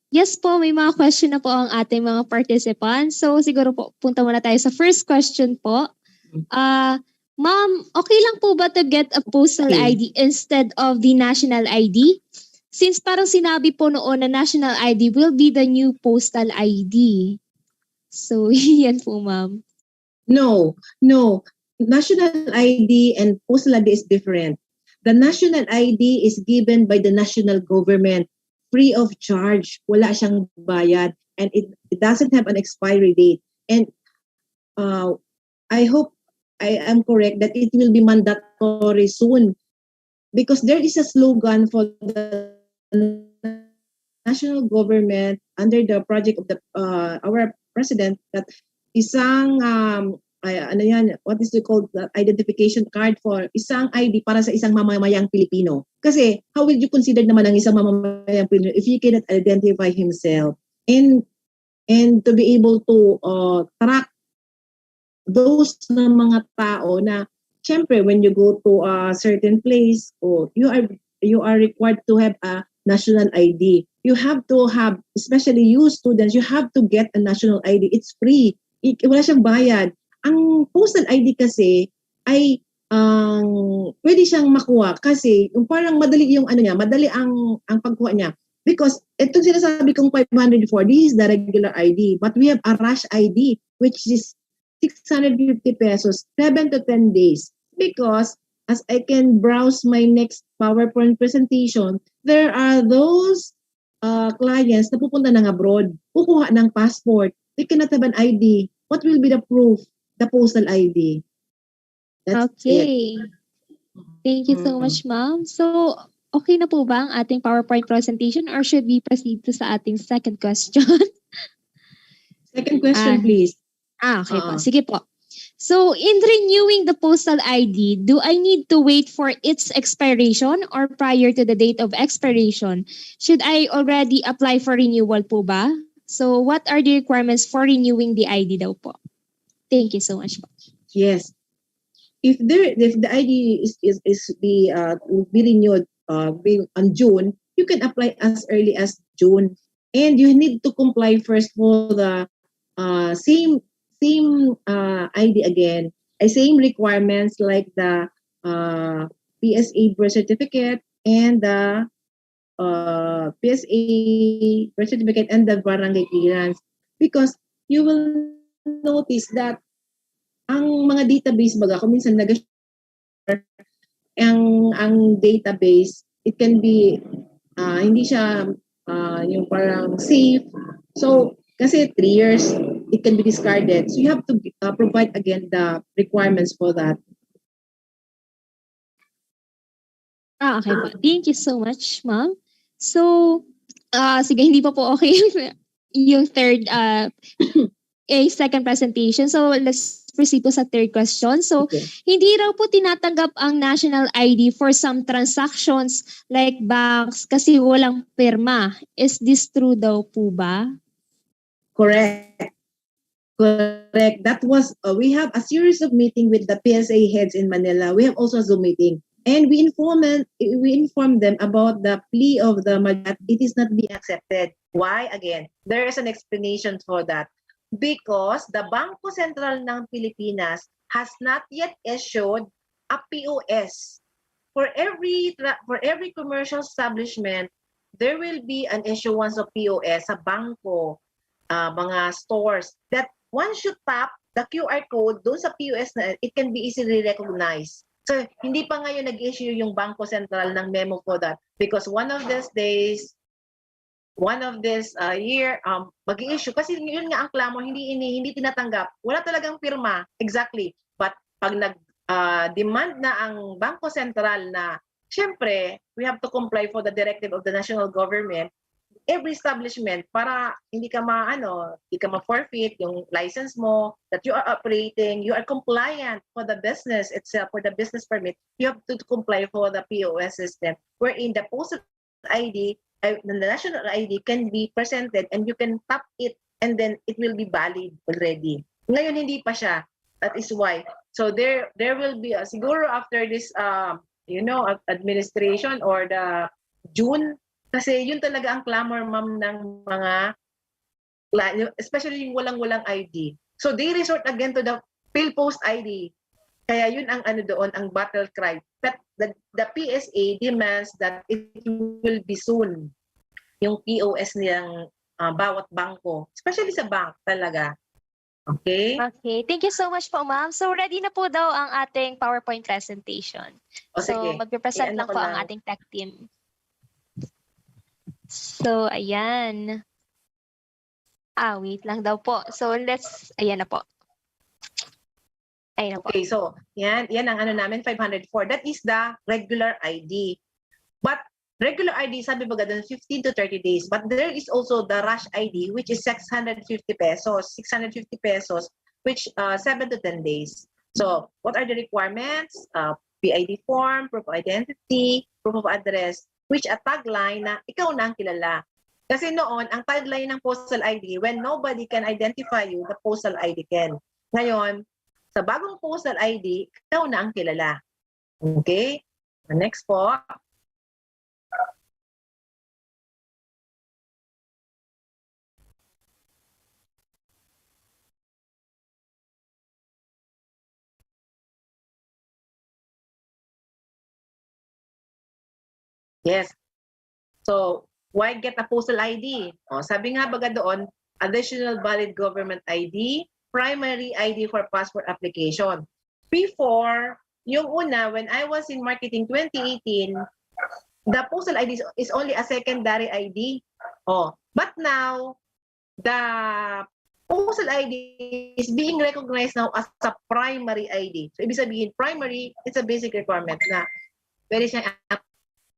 Yes po, may mga question na po ang ating mga participants. So, siguro po, punta muna tayo sa first question po. Ma'am, okay lang po ba to get a postal ID instead of the national ID? Since parang sinabi po noon na national ID will be the new postal ID. So, yan po, ma'am. No. National ID and postal ID is different. The national ID is given by the national government free of charge. Wala siyang bayad and it doesn't have an expiry date. And I hope I am correct that it will be mandatory soon, because there is a slogan for the national government under the project of the our president that isang ano yan, what is it called, the identification card for isang ID para sa isang mamamayang Pilipino. Kasi how will you consider naman ang isang mamamayang Pilipino if he cannot identify himself and to be able to track those na mga tao na syempre when you go to a certain place, you are required to have a national ID. You have to have, especially you students, you have to get a national ID. It's free. Wala siyang bayad. Ang postal ID kasi ay pwede siyang makuha kasi yung parang madali yung ano niya, madali ang pagkuha niya. Because itong sinasabi kong 504, this is the regular ID. But we have a rush ID, which is 650 pesos, 7 to 10 days. Because as I can browse my next PowerPoint presentation, there are those clients na pupunta ng abroad, kukuha ng passport. They cannot have an ID. What will be the proof? The postal ID. That's Okay. it. Thank you so much, ma'am. So, okay na po ba ang ating PowerPoint presentation or should we proceed to sa ating second question? Second question, please. Okay po. Sige po. So, in renewing the postal ID, do I need to wait for its expiration or prior to the date of expiration? Should I already apply for renewal po ba? So, what are the requirements for renewing the ID daw po? Thank you so much po. Yes. If the ID will be renewed on June, you can apply as early as June, and you need to comply first for the same ID again, same requirements like the PSA birth certificate and the PSA birth certificate and the barangay clearance, because you will notice that ang mga database baga kung minsan ang database, it can be hindi siya yung parang safe. So kasi 3 years it can be discarded, so you have to provide again the requirements for that. Okay po. Thank you so much, ma'am. So, sige, hindi pa po okay yung third second presentation. So, let's proceed po sa third question. So, hindi raw po tinatanggap ang national ID for some transactions like banks kasi walang pirma. Is this true daw po ba? Correct. That was, we have a series of meeting with the PSA heads in Manila. We have also a Zoom meeting. And we inform them about the plea of the that it is not being accepted. Why? Again, there is an explanation for that. Because the Bangko Sentral ng Pilipinas has not yet issued a POS. For every commercial establishment, there will be an issuance of POS sa bangko, mga stores, that once you tap the QR code doon sa POS na it can be easily recognized. So, hindi pa ngayon nag-issue yung Bangko Sentral ng memo for that, because one of these year, mag-i-issue. Kasi yun nga ang clamor, hindi tinatanggap. Wala talagang pirma, exactly. But pag nag-demand na ang Bangko Sentral na, syempre, we have to comply for the directive of the national government, every establishment, para hindi ka ma-forfeit yung license mo, that you are operating, you are compliant for the business itself, for the business permit, you have to comply for the POS system, wherein the postal ID, the national ID can be presented and you can tap it and then it will be valid already. Ngayon hindi pa siya. That is why. So there will be siguro after this administration or the June, kasi yun talaga ang clamor, ma'am, ng mga, especially yung walang ID. So they resort again to the PhilPost ID. Kaya yun ang doon, ang battle cry. That the PSA demands that it will be soon. Yung POS niyang bawat bangko, especially sa bank talaga. Okay? Okay. Thank you so much po, ma'am. So, ready na po daw ang ating PowerPoint presentation. So, magpipresent lang po ang ating tech team. So, ayan. Wait lang daw po. So, ayan na po. Ayun na po. Okay, so yan ang ano namin, 504. That is the regular ID. But regular ID, sabi ba doon, 15 to 30 days. But there is also the rush ID, which is 650 pesos. 650 pesos, which 7 to 10 days. So what are the requirements? PID form, proof of identity, proof of address, which a tagline na ikaw na ang kilala. Kasi noon, ang tagline ng Postal ID, when nobody can identify you, the Postal ID can. Ngayon, sa bagong Postal ID, ikaw na ang kilala. Okay? Next po. Yes. So, why get a Postal ID? O, sabi nga baga doon, additional valid government ID, primary ID for passport application. Before, yung una, when I was in marketing 2018, the Postal ID is only a secondary ID. Oh, but now, the Postal ID is being recognized now as a primary ID. So, ibig sabihin, primary, it's a basic requirement na pwede siyang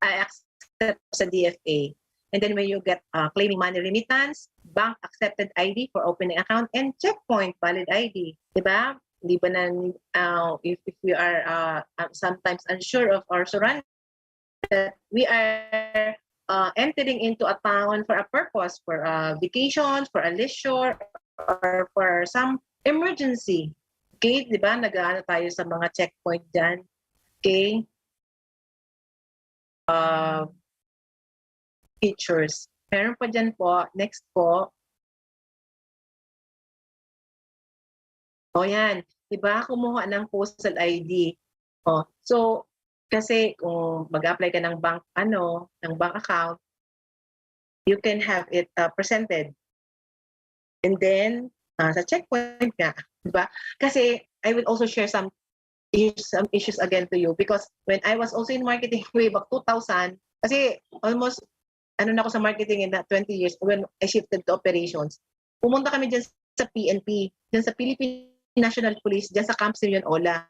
accept sa DFA. And then when you get claiming money remittance, bank accepted ID for opening account, and checkpoint valid ID. Diba? Di ba na, if we are sometimes unsure of our surroundings, we are entering into a town for a purpose, for vacations, for a leisure, or for some emergency. Okay? Diba? Nag-ano tayo sa mga checkpoint dyan. Okay? Features. Meron pa dyan po. Next po. O yan. Diba? Kumuha ng Postal ID. O, so, kasi kung mag-apply ka ng bank, ng bank account, you can have it presented. And then, sa checkpoint nga. Diba? Kasi, I will also share some issues again to you because when I was also in marketing way back 2000, kasi almost na ako sa marketing in that 20 years when I shifted to operations. Pumunta kami dyan sa PNP, dyan sa Philippine National Police, dyan sa Camp Sirion Ola.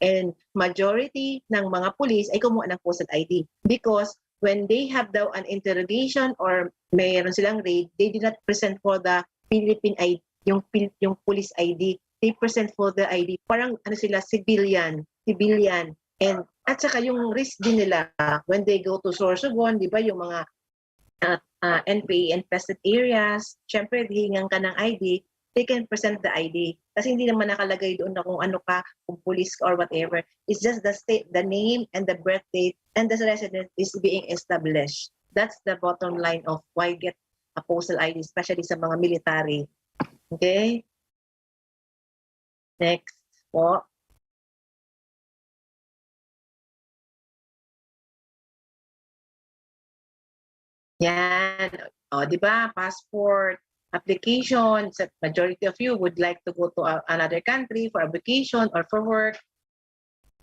And majority ng mga police ay kumuha ng Postal ID because when they have daw an interrogation or mayroon silang raid, they did not present for the Philippine ID, yung police ID. They present for the ID. Parang sila, civilian. And at saka yung risk din nila when they go to Sorsogon, di ba, yung mga NPA infested areas, syempre, hihingan ka ng ID, they can present the ID. Kasi hindi naman nakalagay doon na kung ano ka, kung police ka or whatever. It's just the state, the name and the birth date and the residence is being established. That's the bottom line of why get a Postal ID, especially sa mga military. Okay? Next po. Yan. O, di ba? Passport application. Majority of you would like to go to another country for a vacation or for work.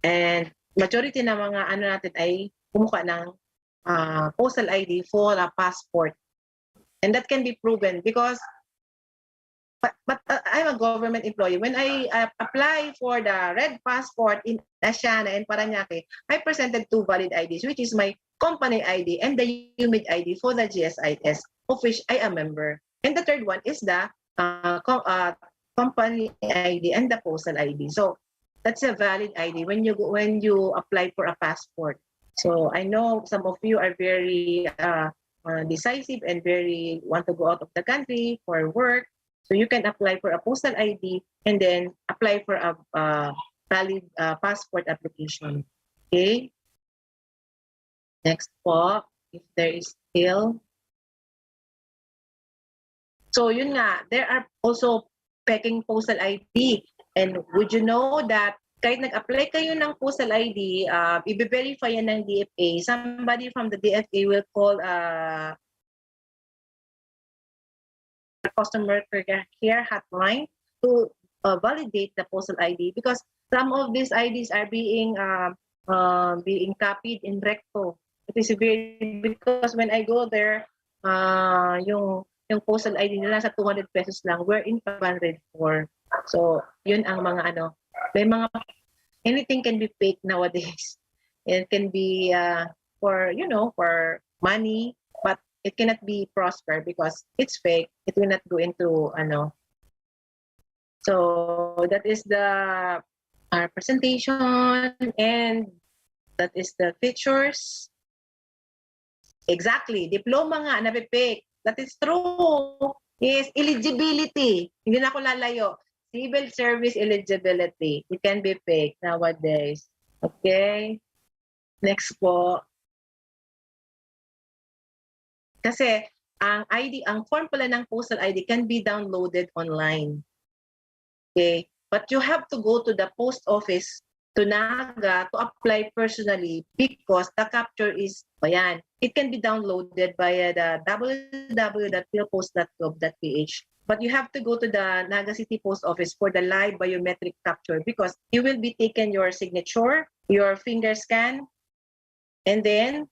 And majority na mga natin ay kumuha ng Postal ID for a passport. And that can be proven because but I'm a government employee. When I apply for the red passport in Asiana and Parañaque, I presented 2 valid IDs, which is my company ID and the UMID ID for the GSIS, of which I am a member. And the third one is the company ID and the Postal ID. So that's a valid ID when you apply for a passport. So I know some of you are very decisive and very want to go out of the country for work. So you can apply for a Postal ID and then apply for a valid passport application. Okay. Next po, if there is still. So yun nga, there are also peking Postal ID. And would you know that kahit nag-apply kayo ng Postal ID, i-verify yan ng DFA. Somebody from the DFA will call customer care hotline to validate the Postal ID because some of these IDs are being copied in recto. It is very because when I go there, yung Postal ID nila sa 200 pesos lang, we're in 504. So, yun ang mga May mga, anything can be fake nowadays. It can be for, for money, but it cannot be prosper because it's fake. It will not go into, So that is the presentation, and that is the features. Exactly. Diploma nga, nape-fake. That is true. Is eligibility. Hindi na ako lalayo. Civil service eligibility. It can be fake nowadays. Okay? Next po. Kasi ang ID, ang form pala ng postal ID can be downloaded online. Okay? But you have to go to the post office to Naga to apply personally because the capture is, ayan, it can be downloaded via the www.philpost.gov.ph. But you have to go to the Naga City Post Office for the live biometric capture because you will be taken your signature, your finger scan, and then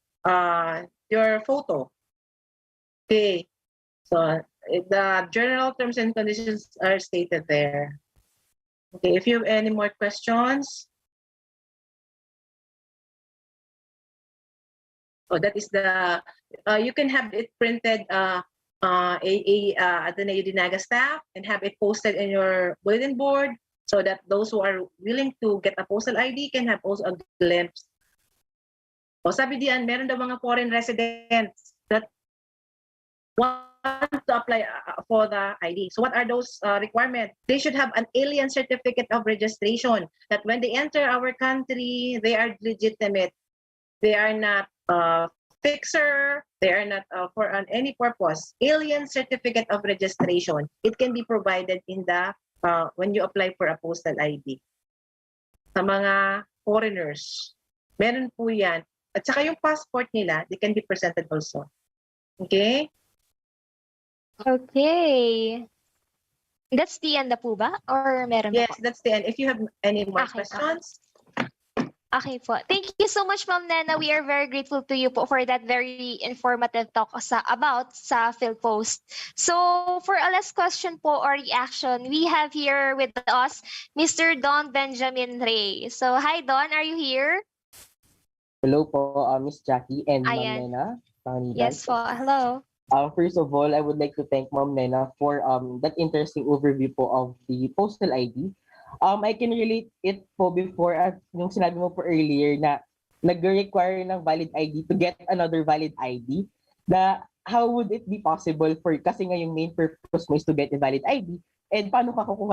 your photo. Okay, so the general terms and conditions are stated there. Okay, if you have any more questions. Oh, that is the, you can have it printed at the Naga staff and have it posted in your bulletin board so that those who are willing to get a postal ID can have also a glimpse. O sabi diyan, meron daw mga foreign residents that want to apply for the ID. So what are those requirements? They should have an alien certificate of registration that when they enter our country, they are legitimate. They are not fixer. They are not for any purpose. Alien certificate of registration. It can be provided in the when you apply for a postal ID. Sa mga foreigners, meron po yan. At saka yung passport nila, they can be presented also. Okay? Okay. That's the end na po ba? Or meron Yes, pa po? that's the end. If you have any more questions. Okay po. Thank you so much, Ma'am Nena. We are very grateful to you po for that very informative talk about sa PhilPost. So, for a last question po or reaction, we have here with us Mr. Don Benjamin Ray. So, hi Don, are you here? Hello po, Miss Jackie and Ma'am Ayan. Nena. Panganiban. Yes po. Hello. First of all, I would like to thank Ma'am Nena for that interesting overview po of the postal ID. I can relate it po before at yung sinabi mo po earlier na nag-require ng valid ID to get another valid ID. Na how would it be possible for, kasi nga yung main purpose mo is to get a valid ID, and paano ka kukuha